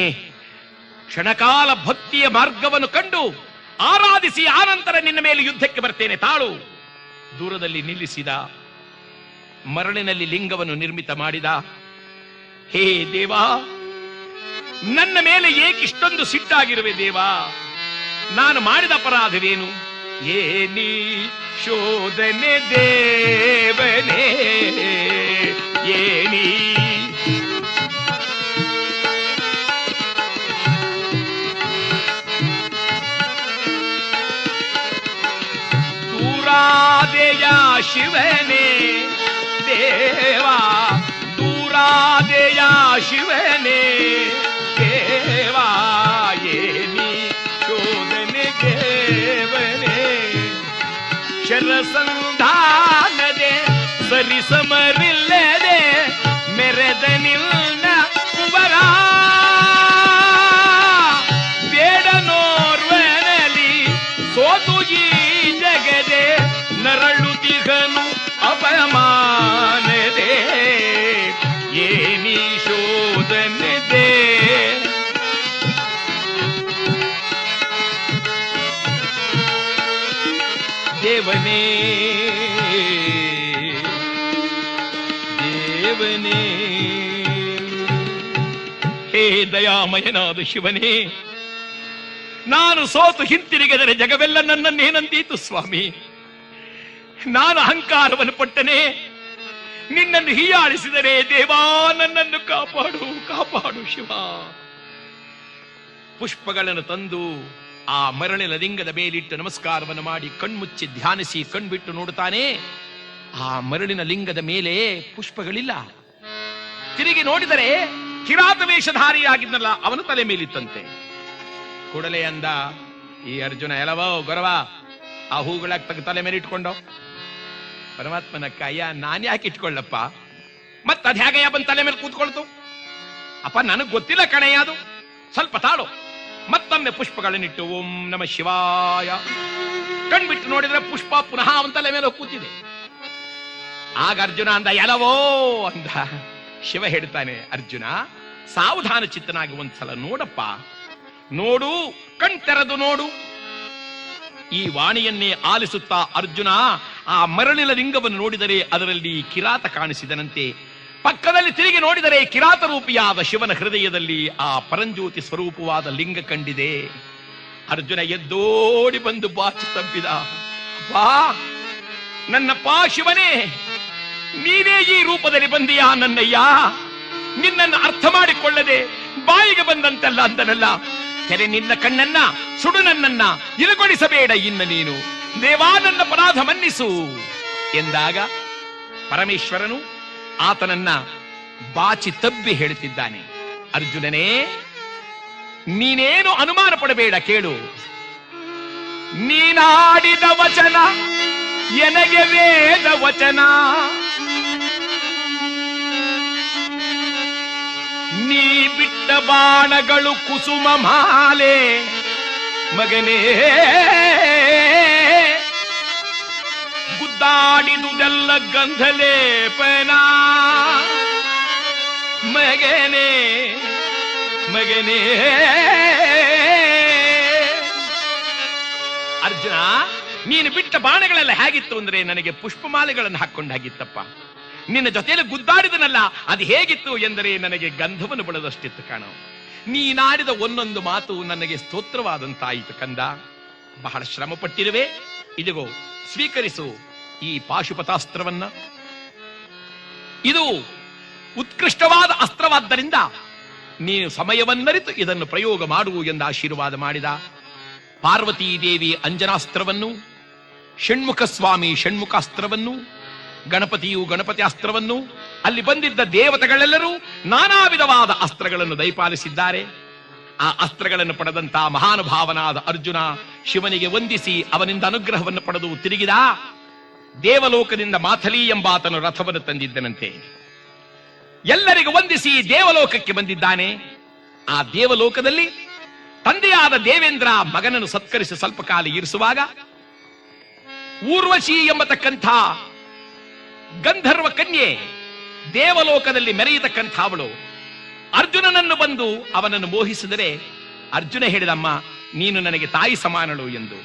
ಕ್ಷಣಕಾಲ ಭಕ್ತಿಯ ಮಾರ್ಗವನ್ನು ಕಂಡು ಆರಾಧಿಸಿ ಆನಂತರ ನಿನ್ನ ಮೇಲೆ ಯುದ್ಧಕ್ಕೆ ಬರ್ತೇನೆ, ತಾಳು. ದೂರದಲ್ಲಿ ನಿಲ್ಲಿಸಿದ. ಮರಳಿನಲ್ಲಿ ಲಿಂಗವನ್ನು ನಿರ್ಮಿತ ಮಾಡಿದ. ಹೇ ದೇವಾ, ನನ್ನ ಮೇಲೆ ಏಕಿಷ್ಟೊಂದು ಸಿಟ್ಟಾಗಿರುವೆ ದೇವಾ? ನಾನು ಮಾಡಿದ ಅಪರಾಧವೇನು? ಏನಿ ಶೋಧನೆ ದೇವನೇ, ಏನಿ ದೂರಾದೆಯ ಶಿವನೇ ದೇವಾ, ದೂರಾ ಬಾಧೆಯ ಶಿವನೇ ದೇವಾ ಏನಿ ಶೋಧನೆ ದೇವನೇ ಶರಸಂಧಾನದೆ ಸರಿಸಮರಿಲ್ಲದೆ ಮೆರೆದ ನಿನ್ನ ಕುಬರ ಬೇಡನೋರ್ವನಲ್ಲಿ ಸೋತು ಈ ಜಗದೆ ನರಳುತಿಗನು ಅಪಮಾನದೆ ಏನಿ ಶೋಧನೆದೆ ದೇವನೇ ದೇವನೇ ಹೇ ದಯಾಮಯನಾದ ಶಿವನೇ, ನಾನು ಸೋತು ಹಿಂತಿರುಗಿದರೆ ಜಗವೆಲ್ಲ ನನ್ನನ್ನೇನಂದೀತು ಸ್ವಾಮಿ. ನಾನು ಅಹಂಕಾರವನ್ನು ಪಟ್ಟನೆ, ನಿನ್ನನ್ನು ಹೀಯಾಳಿಸಿದರೆ ದೇವಾ ನನ್ನನ್ನು ಕಾಪಾಡು ಕಾಪಾಡು ಶಿವ. ಪುಷ್ಪಗಳನ್ನು ತಂದು ಆ ಮರಳಿನ ಲಿಂಗದ ಮೇಲಿಟ್ಟು ನಮಸ್ಕಾರವನ್ನು ಮಾಡಿ ಕಣ್ಮುಚ್ಚಿ ಧ್ಯಾನಿಸಿ ಕಣ್ಬಿಟ್ಟು ನೋಡುತ್ತಾನೆ. ಆ ಮರಳಿನ ಲಿಂಗದ ಮೇಲೆ ಪುಷ್ಪಗಳಿಲ್ಲ. ತಿರುಗಿ ನೋಡಿದರೆ ಕಿರಾತ ವೇಷಧಾರಿಯಾಗಿದ್ದಲ್ಲ ಅವನ ತಲೆ ಮೇಲಿತ್ತಂತೆ. ಕೂಡಲೇ ಅಂದ ಈ ಅರ್ಜುನ, ಎಲ್ಲವೋ ಗೊರವ, ಆ ಹೂಗಳ ತಲೆ ಮೇಲೆ ಇಟ್ಕೊಂಡೋ. ಪರಮಾತ್ಮನಕ್ಕ, ಅಯ್ಯ ನಾನು ಯಾಕೆ ಇಟ್ಕೊಳ್ಳಪ್ಪ, ಮತ್ತ ಅದ್ ಹೇಗಯ್ಯ ಬಂದು ತಲೆ ಮೇಲೆ ಕೂತ್ಕೊಳ್ತು? ಅಪ್ಪ ನನಗ್ ಗೊತ್ತಿಲ್ಲ ಕಣಯ್ಯ, ಅದು ಸ್ವಲ್ಪ ತಾಳು. ಮತ್ತೊಮ್ಮೆ ಪುಷ್ಪಗಳನ್ನಿಟ್ಟು ಓಂ ನಮ ಶಿವಾಯ ಕಣ್ಬಿಟ್ಟು ನೋಡಿದ್ರೆ ಪುಷ್ಪ ಪುನಃ ಅವನ ತಲೆ ಮೇಲೆ ಕೂತಿದೆ. ಆಗ ಅರ್ಜುನ ಅಂದ, ಎಲ್ಲವೋ ಅಂದ. ಶಿವ ಹೇಳ್ತಾನೆ, ಅರ್ಜುನ ಸಾವಧಾನ ಚಿತ್ತನಾಗಿ ಒಂದ್ಸಲ ನೋಡಪ್ಪ, ನೋಡು, ಕಣ್ತೆರೆದು ನೋಡು. ಈ ವಾಣಿಯನ್ನೇ ಆಲಿಸುತ್ತಾ ಅರ್ಜುನ ಆ ಮರಳಿನ ಲಿಂಗವನ್ನು ನೋಡಿದರೆ ಅದರಲ್ಲಿ ಕಿರಾತ ಕಾಣಿಸಿದನಂತೆ. ಪಕ್ಕದಲ್ಲಿ ತಿರುಗಿ ನೋಡಿದರೆ ಕಿರಾತ ರೂಪಿಯಾದ ಶಿವನ ಹೃದಯದಲ್ಲಿ ಆ ಪರಂಜ್ಯೋತಿ ಸ್ವರೂಪವಾದ ಲಿಂಗ ಕಂಡಿದೆ. ಅರ್ಜುನ ಎದ್ದೋಡಿ ಬಂದು ಬಾಚಿ ತಬ್ಬಿದ. ಬಾ ನನ್ನಪ್ಪ ಶಿವನೇ, ನೀನೇ ಈ ರೂಪದಲ್ಲಿ ಬಂದಿಯಾ ನನ್ನಯ್ಯ. ನಿನ್ನನ್ನು ಅರ್ಥ ಮಾಡಿಕೊಳ್ಳದೆ ಬಾಯಿಗೆ ಬಂದಂತಲ್ಲ ಅಂದನಲ್ಲ. ತೆರೆ ನಿನ್ನ ಕಣ್ಣನ್ನ, ಸುಡು ನನ್ನನ್ನ, ಇರುಗೊಳಿಸಬೇಡ ಇನ್ನ ನೀನು. ದೇವಾ ನನ್ನ ಅಪರಾಧ ಮನ್ನಿಸು ಎಂದಾಗ ಪರಮೇಶ್ವರನು ಆತನನ್ನ ಬಾಚಿ ತಬ್ಬಿ ಹೇಳುತ್ತಿದ್ದಾನೆ, ಅರ್ಜುನನೇ ನೀನೇನು ಅನುಮಾನ ಪಡಬೇಡ, ಕೇಳು. ನೀನಾಡಿದ ವಚನ ಎನಗೆ ವೇದ ವಚನ, ನೀ ಬಿಟ್ಟ ಬಾಣಗಳು ಕುಸುಮ ಮಾಲೆ. ಮಗನೇ ಗುದ್ದಾಡಿದುದೆಲ್ಲ ಗಂಧಲೇಪನ. ಮಗನೇ ಮಗನೇ ಅರ್ಜುನ, ನೀನು ಬಿಟ್ಟ ಬಾಣಗಳೆಲ್ಲ ಹೇಗಿತ್ತು ಅಂದ್ರೆ ನನಗೆ ಪುಷ್ಪಮಾಲೆಗಳನ್ನು ಹಾಕೊಂಡಾಗಿತ್ತಪ್ಪ. ನಿನ್ನ ಜೊತೆಯಲ್ಲಿ ಗುದ್ದಾಡಿದನಲ್ಲ, ಅದು ಹೇಗಿತ್ತು ಎಂದರೆ ನನಗೆ ಗಂಧವನ್ನು ಬಳದಷ್ಟಿತ್ತು ಕಾಣೋ. ನೀನಾಡಿದ ಒಂದೊಂದು ಮಾತು ನನಗೆ ಸ್ತೋತ್ರವಾದಂತಾಯಿತು ಕಂದ. ಬಹಳ ಶ್ರಮ ಪಟ್ಟಿರುವೆ, ಇದಿಗೋ ಸ್ವೀಕರಿಸು ಈ ಪಾಶುಪತಾಸ್ತ್ರವನ್ನ. ಇದು ಉತ್ಕೃಷ್ಟವಾದ ಅಸ್ತ್ರವಾದ್ದರಿಂದ ನೀನು ಸಮಯವನ್ನರಿತು ಇದನ್ನು ಪ್ರಯೋಗ ಮಾಡುವು ಎಂದು ಆಶೀರ್ವಾದ ಮಾಡಿದ. ಪಾರ್ವತೀ ದೇವಿ ಅಂಜನಾಸ್ತ್ರವನ್ನು, ಷಣ್ಮುಖ ಸ್ವಾಮಿ ಷಣ್ಮುಖಾಸ್ತ್ರವನ್ನು, ಗಣಪತಿಯು ಗಣಪತಿ ಅಸ್ತ್ರವನ್ನು, ಅಲ್ಲಿ ಬಂದಿದ್ದ ದೇವತೆಗಳೆಲ್ಲರೂ ನಾನಾ ವಿಧವಾದ ಅಸ್ತ್ರಗಳನ್ನು ದಯಪಾಲಿಸಿದ್ದಾರೆ. ಆ ಅಸ್ತ್ರಗಳನ್ನು ಪಡೆದಂತಹ ಮಹಾನುಭಾವನಾದ ಅರ್ಜುನ ಶಿವನಿಗೆ ವಂದಿಸಿ ಅವನಿಂದ ಅನುಗ್ರಹವನ್ನು ಪಡೆದು ತಿರುಗಿದ. ದೇವಲೋಕದಿಂದ ಮಾಥಲಿ ಎಂಬಾತನು ರಥವನ್ನು ತಂದಿದ್ದನಂತೆ. ಎಲ್ಲರಿಗೂ ವಂದಿಸಿ ದೇವಲೋಕಕ್ಕೆ ಬಂದಿದ್ದಾನೆ. ಆ ದೇವಲೋಕದಲ್ಲಿ ತಂದೆಯಾದ ದೇವೇಂದ್ರ ಮಗನನ್ನು ಸತ್ಕರಿಸಿ ಸ್ವಲ್ಪ ಕಾಲ ಇರಿಸುವಾಗ ಊರ್ವಶಿ ಎಂಬತಕ್ಕಂಥ ಗಂಧರ್ವ ಕನ್ಯೆ ದೇವಲೋಕದಲ್ಲಿ ಮೆರೆಯತಕ್ಕಂಥ ಅವಳು ಅರ್ಜುನನನ್ನು ಬಂದು ಅವನನ್ನು ಮೋಹಿಸಿದರೆ ಅರ್ಜುನ ಹೇಳಿದಮ್ಮ, ನೀನು ನನಗೆ ತಾಯಿ ಸಮಾನಳು ಎಂದು.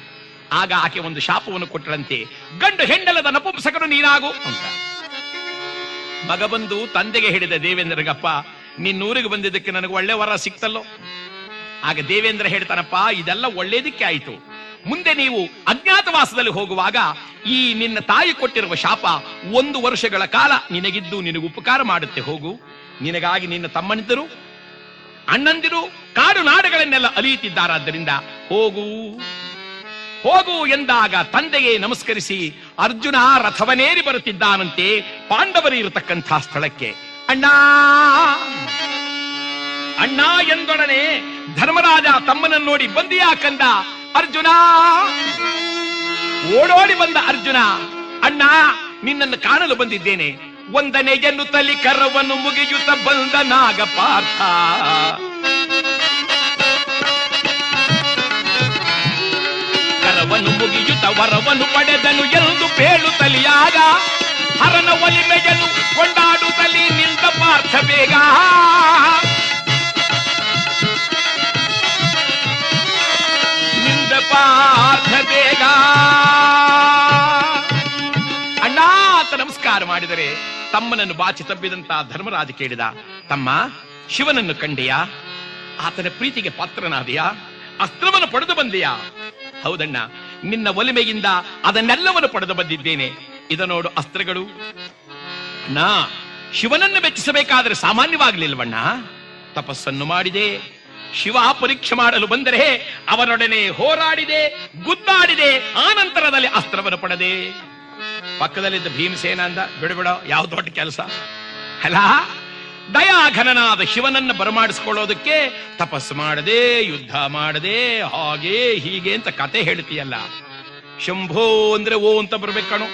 ಆಗ ಆಕೆ ಒಂದು ಶಾಪವನ್ನು ಕೊಟ್ಟಳಂತೆ, ಗಂಡು ಹೆಂಡಲದ ನಪುಂಸಕನು ನೀನಾಗು ಅಂತ. ಮಗ ಬಂದು ತಂದೆಗೆ ಹೇಳಿದ ದೇವೇಂದ್ರಗಪ್ಪ, ನಿನ್ನೂರಿಗೆ ಬಂದಿದ್ದಕ್ಕೆ ನನಗೆ ಒಳ್ಳೆ ವರ ಸಿಕ್ತಲ್ಲೋ. ಆಗ ದೇವೇಂದ್ರ ಹೇಳ್ತಾನಪ್ಪ, ಇದೆಲ್ಲ ಒಳ್ಳೇದಕ್ಕೆ ಆಯಿತು. ಮುಂದೆ ನೀವು ಅಜ್ಞಾತವಾಸದಲ್ಲಿ ಹೋಗುವಾಗ ಈ ನಿನ್ನ ತಾಯಿ ಕೊಟ್ಟಿರುವ ಶಾಪ 1 ವರ್ಷಗಳ ಕಾಲ ನಿನಗಿದ್ದು ನಿನಗೆ ಉಪಕಾರ ಮಾಡುತ್ತೆ. ಹೋಗು. ನಿನಗಾಗಿ ನಿನ್ನ ತಮ್ಮನಿದ್ದರು ಅಣ್ಣಂದಿರು ಕಾಡು ನಾಡುಗಳನ್ನೆಲ್ಲ ಅಲಿಯುತ್ತಿದ್ದಾರಾದ್ದರಿಂದ ಹೋಗು ಹೋಗು ಎಂದಾಗ ತಂದೆಗೆ ನಮಸ್ಕರಿಸಿ ಅರ್ಜುನ ರಥವನೇರಿ ಬರುತ್ತಿದ್ದಾನಂತೆ ಪಾಂಡವರು ಇರತಕ್ಕಂಥ ಸ್ಥಳಕ್ಕೆ. ಅಣ್ಣ ಅಣ್ಣ ಎಂದೊಡನೆ ಧರ್ಮರಾಜ ತಮ್ಮನನ್ನು ನೋಡಿ ಬಂದಿಯಾ ಕಂದ? ಅರ್ಜುನ ಓಡೋಡಿ ಬಂದ ಅರ್ಜುನ, ಅಣ್ಣ ನಿನ್ನನ್ನು ಕಾಣಲು ಬಂದಿದ್ದೇನೆ. ಒಂದನೇ ಎನ್ನುತ್ತಲಿ ಕರವನ್ನು ಮುಗಿಯುತ್ತ ಬಂದ ನಾಗ ಪಾರ್ಥ. ಕರವನ್ನು ಮುಗಿಯುತ್ತ ವರವನ್ನು ಪಡೆದನು ಎಂದು ಪೇಳುತ್ತಲಿಯಾಗ ಹರನ ಒಲಿಮೆಯನ್ನು ಕೊಂಡಾಡುತ್ತಲಿ ನಿಂತ ಪಾರ್ಥ ಬೇಗ. ನಿಂದ ಪಾರ್ಥ ಬೇಗ. ಅಣ್ಣ ಅಂತ ನಮಸ್ಕಾರ ಮಾಡಿದರೆ ತಮ್ಮನನ್ನು ಬಾಚಿ ತಬ್ಬಿದಂತ ಧರ್ಮರಾಜ ಕೇಳಿದ, ತಮ್ಮ ಶಿವನನ್ನು ಕಂಡೆಯಾ? ಆತನ ಪ್ರೀತಿಗೆ ಪಾತ್ರನಾದೆಯಾ? ಅಸ್ತ್ರವನ್ನು ಪಡೆದು ಬಂದೆಯಾ? ಹೌದಣ್ಣ, ನಿನ್ನ ಒಲಿಮೆಯಿಂದ ಅದನ್ನೆಲ್ಲವನ್ನು ಪಡೆದು ಬಂದಿದ್ದೇನೆ. ಇದ ನೋಡು ಅಸ್ತ್ರಗಳು. ನಾ ಶಿವನನ್ನು ಮೆಚ್ಚಿಸಬೇಕಾದರೆ ಸಾಮಾನ್ಯವಾಗಲಿಲ್ವಣ್ಣ. ತಪಸ್ಸನ್ನು ಮಾಡಿದೆ, ಶಿವ ಪರೀಕ್ಷೆ ಮಾಡಲು ಬಂದರೆ ಅವನೊಡನೆ ಹೋರಾಡಿದೆ, ಗುದ್ದಾಡಿದೆ, ಆನಂತರದಲ್ಲಿ ಅಸ್ತ್ರವನ್ನು ಪಡೆದೆ. ಪಕ್ಕದಲ್ಲಿದ್ದ ಭೀಮಸೇನ ಅಂದ, ಬಿಡಬಿಡ, ಯಾವ ದೊಡ್ಡ ಕೆಲಸ ಅಲ್ಲ. ದಯಾಘನನಾದ ಶಿವನನ್ನ ಬರಮಾಡಿಸ್ಕೊಳ್ಳೋದಕ್ಕೆ ತಪಸ್ಸು ಮಾಡದೆ, ಯುದ್ಧ ಮಾಡದೆ, ಹಾಗೆ ಹೀಗೆ ಅಂತ ಕತೆ ಹೇಳ್ತೀಯಲ್ಲ. ಶಂಭೋ ಅಂದ್ರೆ ಓ ಅಂತ ಬರ್ಬೇಕು ಕಣು.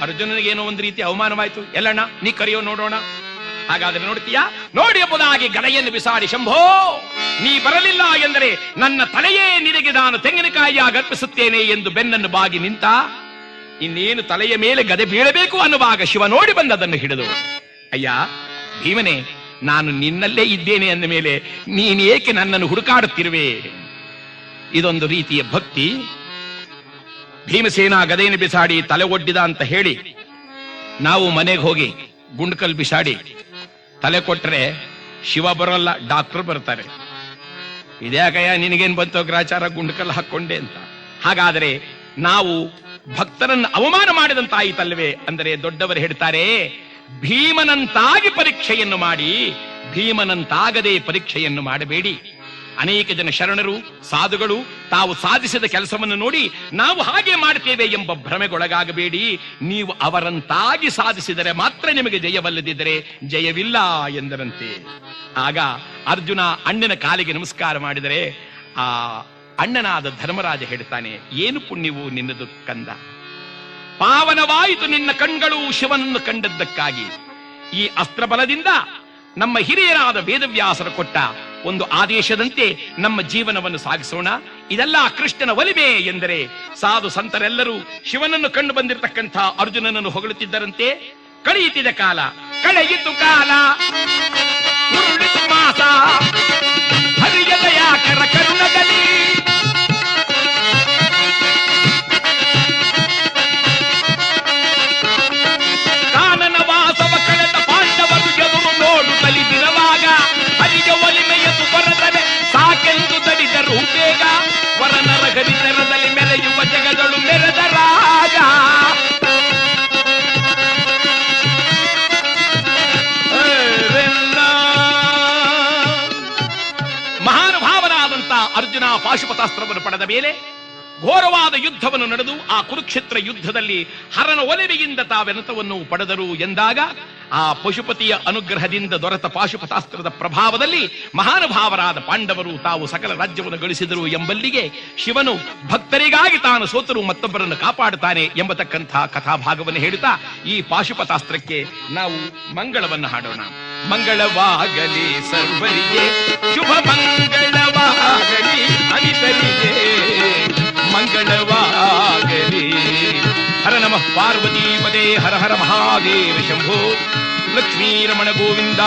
ಅರ್ಜುನನಿಗೇನೋ ಒಂದು ರೀತಿ ಅವಮಾನವಾಯ್ತು. ಎಲ್ಲಣ್ಣ ನೀ ಕರೆಯೋ ನೋಡೋಣ. ಹಾಗಾದ್ರೆ ನೋಡ್ತೀಯಾ? ನೋಡಿ ಎಂಬುದಾಗಿ ಗದೆಯನ್ನು ಬಿಸಾಡಿ, ಶಂಭೋ ನೀ ಬರಲಿಲ್ಲ ಎಂದರೆ ನನ್ನ ತಲೆಯೇ ನಿನಗೆ ನಾನು ತೆಂಗಿನಕಾಯಿಯಾಗಿ ಅರ್ಪಿಸುತ್ತೇನೆ ಎಂದು ಬೆನ್ನನ್ನು ಬಾಗಿ ನಿಂತ. ಇನ್ನೇನು ತಲೆಯ ಮೇಲೆ ಗದೆ ಬೀಳಬೇಕು ಅನ್ನುವಾಗ ಶಿವ ನೋಡಿ ಬಂದದನ್ನು ಹಿಡಿದು, ಅಯ್ಯ ಭೀಮನೆ, ನಾನು ನಿನ್ನಲ್ಲೇ ಇದ್ದೇನೆ ಅಂದ ಮೇಲೆ ನೀನೇಕೆ ನನ್ನನ್ನು ಹುಡುಕಾಡುತ್ತಿರುವೆ? ಇದೊಂದು ರೀತಿಯ ಭಕ್ತಿ. ಭೀಮಸೇನ ಗದೆಯನ್ನು ಬಿಸಾಡಿ ತಲೆ ಒಡ್ಡಿದ ಅಂತ ಹೇಳಿ ನಾವು ಮನೆಗೆ ಹೋಗಿ ಗುಂಡ್ಕಲ್ ಬಿಸಾಡಿ ತಲೆ ಕೊಟ್ಟರೆ ಶಿವ ಬರೋಲ್ಲ, ಡಾಕ್ಟರ್ ಬರ್ತಾರೆ. ಇದ್ಯಾಕಯ್ಯ ನಿನಗೇನ್ ಬಂತು ಗ್ರಾಚಾರ, ಗುಂಡ್ಕಲ್ ಹಾಕೊಂಡೆ ಅಂತ. ಹಾಗಾದರೆ ನಾವು ಭಕ್ತರನ್ನು ಅವಮಾನ ಮಾಡಿದಂತಾಯಿತಲ್ವೇ? ಅಂದರೆ ದೊಡ್ಡವರು ಹೇಳ್ತಾರೆ, ಭೀಮನಂತಾಗಿ ಪರೀಕ್ಷೆಯನ್ನು ಮಾಡಿ ಭೀಮನಂತಾಗದೆ ಪರೀಕ್ಷೆಯನ್ನು ಮಾಡಬೇಡಿ. ಅನೇಕ ಜನ ಶರಣರು, ಸಾಧುಗಳು ತಾವು ಸಾಧಿಸಿದ ಕೆಲಸವನ್ನು ನೋಡಿ ನಾವು ಹಾಗೆ ಮಾಡ್ತೇವೆ ಎಂಬ ಭ್ರಮೆಗೊಳಗಾಗಬೇಡಿ. ನೀವು ಅವರಂತಾಗಿ ಸಾಧಿಸಿದರೆ ಮಾತ್ರ ನಿಮಗೆ ಜಯವಲ್ಲದಿದ್ದರೆ ಜಯವಿಲ್ಲ ಎಂದರಂತೆ. ಆಗ ಅರ್ಜುನ ಅಣ್ಣನ ಕಾಲಿಗೆ ನಮಸ್ಕಾರ ಮಾಡಿದರೆ ಆ ಅಣ್ಣನಾದ ಧರ್ಮರಾಜ ಹೇಳ್ತಾನೆ, ಏನು ಪುಣ್ಯವು ನಿನ್ನದು ಕಂದ. ಪಾವನವಾಯಿತು ನಿನ್ನ ಕಣ್ಗಳು ಶಿವನನ್ನು ಕಂಡದ್ದಕ್ಕಾಗಿ. ಈ ಅಸ್ತ್ರಬಲದಿಂದ ನಮ್ಮ ಹಿರಿಯರಾದ ವೇದವ್ಯಾಸರು ಕೊಟ್ಟ ಒಂದು ಆದೇಶದಂತೆ ನಮ್ಮ ಜೀವನವನ್ನು ಸಾಗಿಸೋಣ. ಇದೆಲ್ಲ ಕೃಷ್ಣನ ಒಲಿಮೆ ಎಂದರೆ ಸಾಧು ಸಂತರೆಲ್ಲರೂ ಶಿವನನ್ನು ಕಂಡು ಬಂದಿರತಕ್ಕಂಥ ಅರ್ಜುನನನ್ನು ಹೊಗಳುತ್ತಿದ್ದರಂತೆ. ಕಳೆಯುತ್ತಿದ್ದ ಕಾಲ, ಕಳೆಯಿತು ಕಾಲ, ಉರುಳಿತು ಮಾಸ, ಹರಿಯ ದಯಾಕರ ಕರುಣದಲ್ಲಿ ಕಾನನ ವಾಸವ ಕಳೆದ ಪಾಂಡವರು ಎದುರು ನೋಡು ತಲಿದಿರವಾಗ ಹರಿಯ ಒಲಿಮೆಯದು ಬರದರೆ ಸಾಕೆಂದು ತಡಿದರು ಬೇಗ. ವರನರ ಗರಿತರದಲ್ಲಿ ಮೆರೆಯುವ ಜಗದಳು ಮೆರೆದ ರಾಗ. ಮಹಾನುಭಾವನಾದಂತ ಅರ್ಜುನ ಪಾಶುಪತಾಸ್ತ್ರವನ್ನು ಪಡೆದ ಮೇಲೆ ಘೋರವಾದ ಯುದ್ಧವನ್ನು ನಡೆದು ಆ ಕುರುಕ್ಷೇತ್ರ ಯುದ್ಧದಲ್ಲಿ ಹರನ ಒಲಿಮೆಯಿಂದ ತಾವೆನತವನ್ನು ಪಡೆದರು ಎಂದಾಗ ಆ ಪಶುಪತಿಯ ಅನುಗ್ರಹದಿಂದ ದೊರೆತ ಪಾಶುಪತಾಸ್ತ್ರದ ಪ್ರಭಾವದಲ್ಲಿ ಮಹಾನುಭಾವರಾದ ಪಾಂಡವರು ತಾವು ಸಕಲ ರಾಜ್ಯವನ್ನು ಗಳಿಸಿದರು ಎಂಬಲ್ಲಿಗೆ ಶಿವನು ಭಕ್ತರಿಗಾಗಿ ತಾನು ಸೋತರು ಮತ್ತೊಬ್ಬರನ್ನು ಕಾಪಾಡುತ್ತಾನೆ ಎಂಬತಕ್ಕಂಥ ಕಥಾಭಾಗವನ್ನು ಹೇಳುತ್ತಾ ಈ ಪಾಶುಪತಾಸ್ತ್ರಕ್ಕೆ ನಾವು ಮಂಗಳವನ್ನು ಹಾಡೋಣ. ಮಂಗಳವಾಗಲಿ ಸರ್ವರಿಗೆ, ಶುಭ ಮಂಗಳವಾಗಲಿ ಅನಿತರಿಗೆ, ಮಂಗಳವಾಗಲಿ. ಹರ ನಮಃ ಪಾರ್ವತೀ ಪದೇ, ಹರ ಹರ ಮಹಾದೇವ ಶಂಭೋ. ಲಕ್ಷ್ಮೀರಮಣ ಗೋವಿಂದ.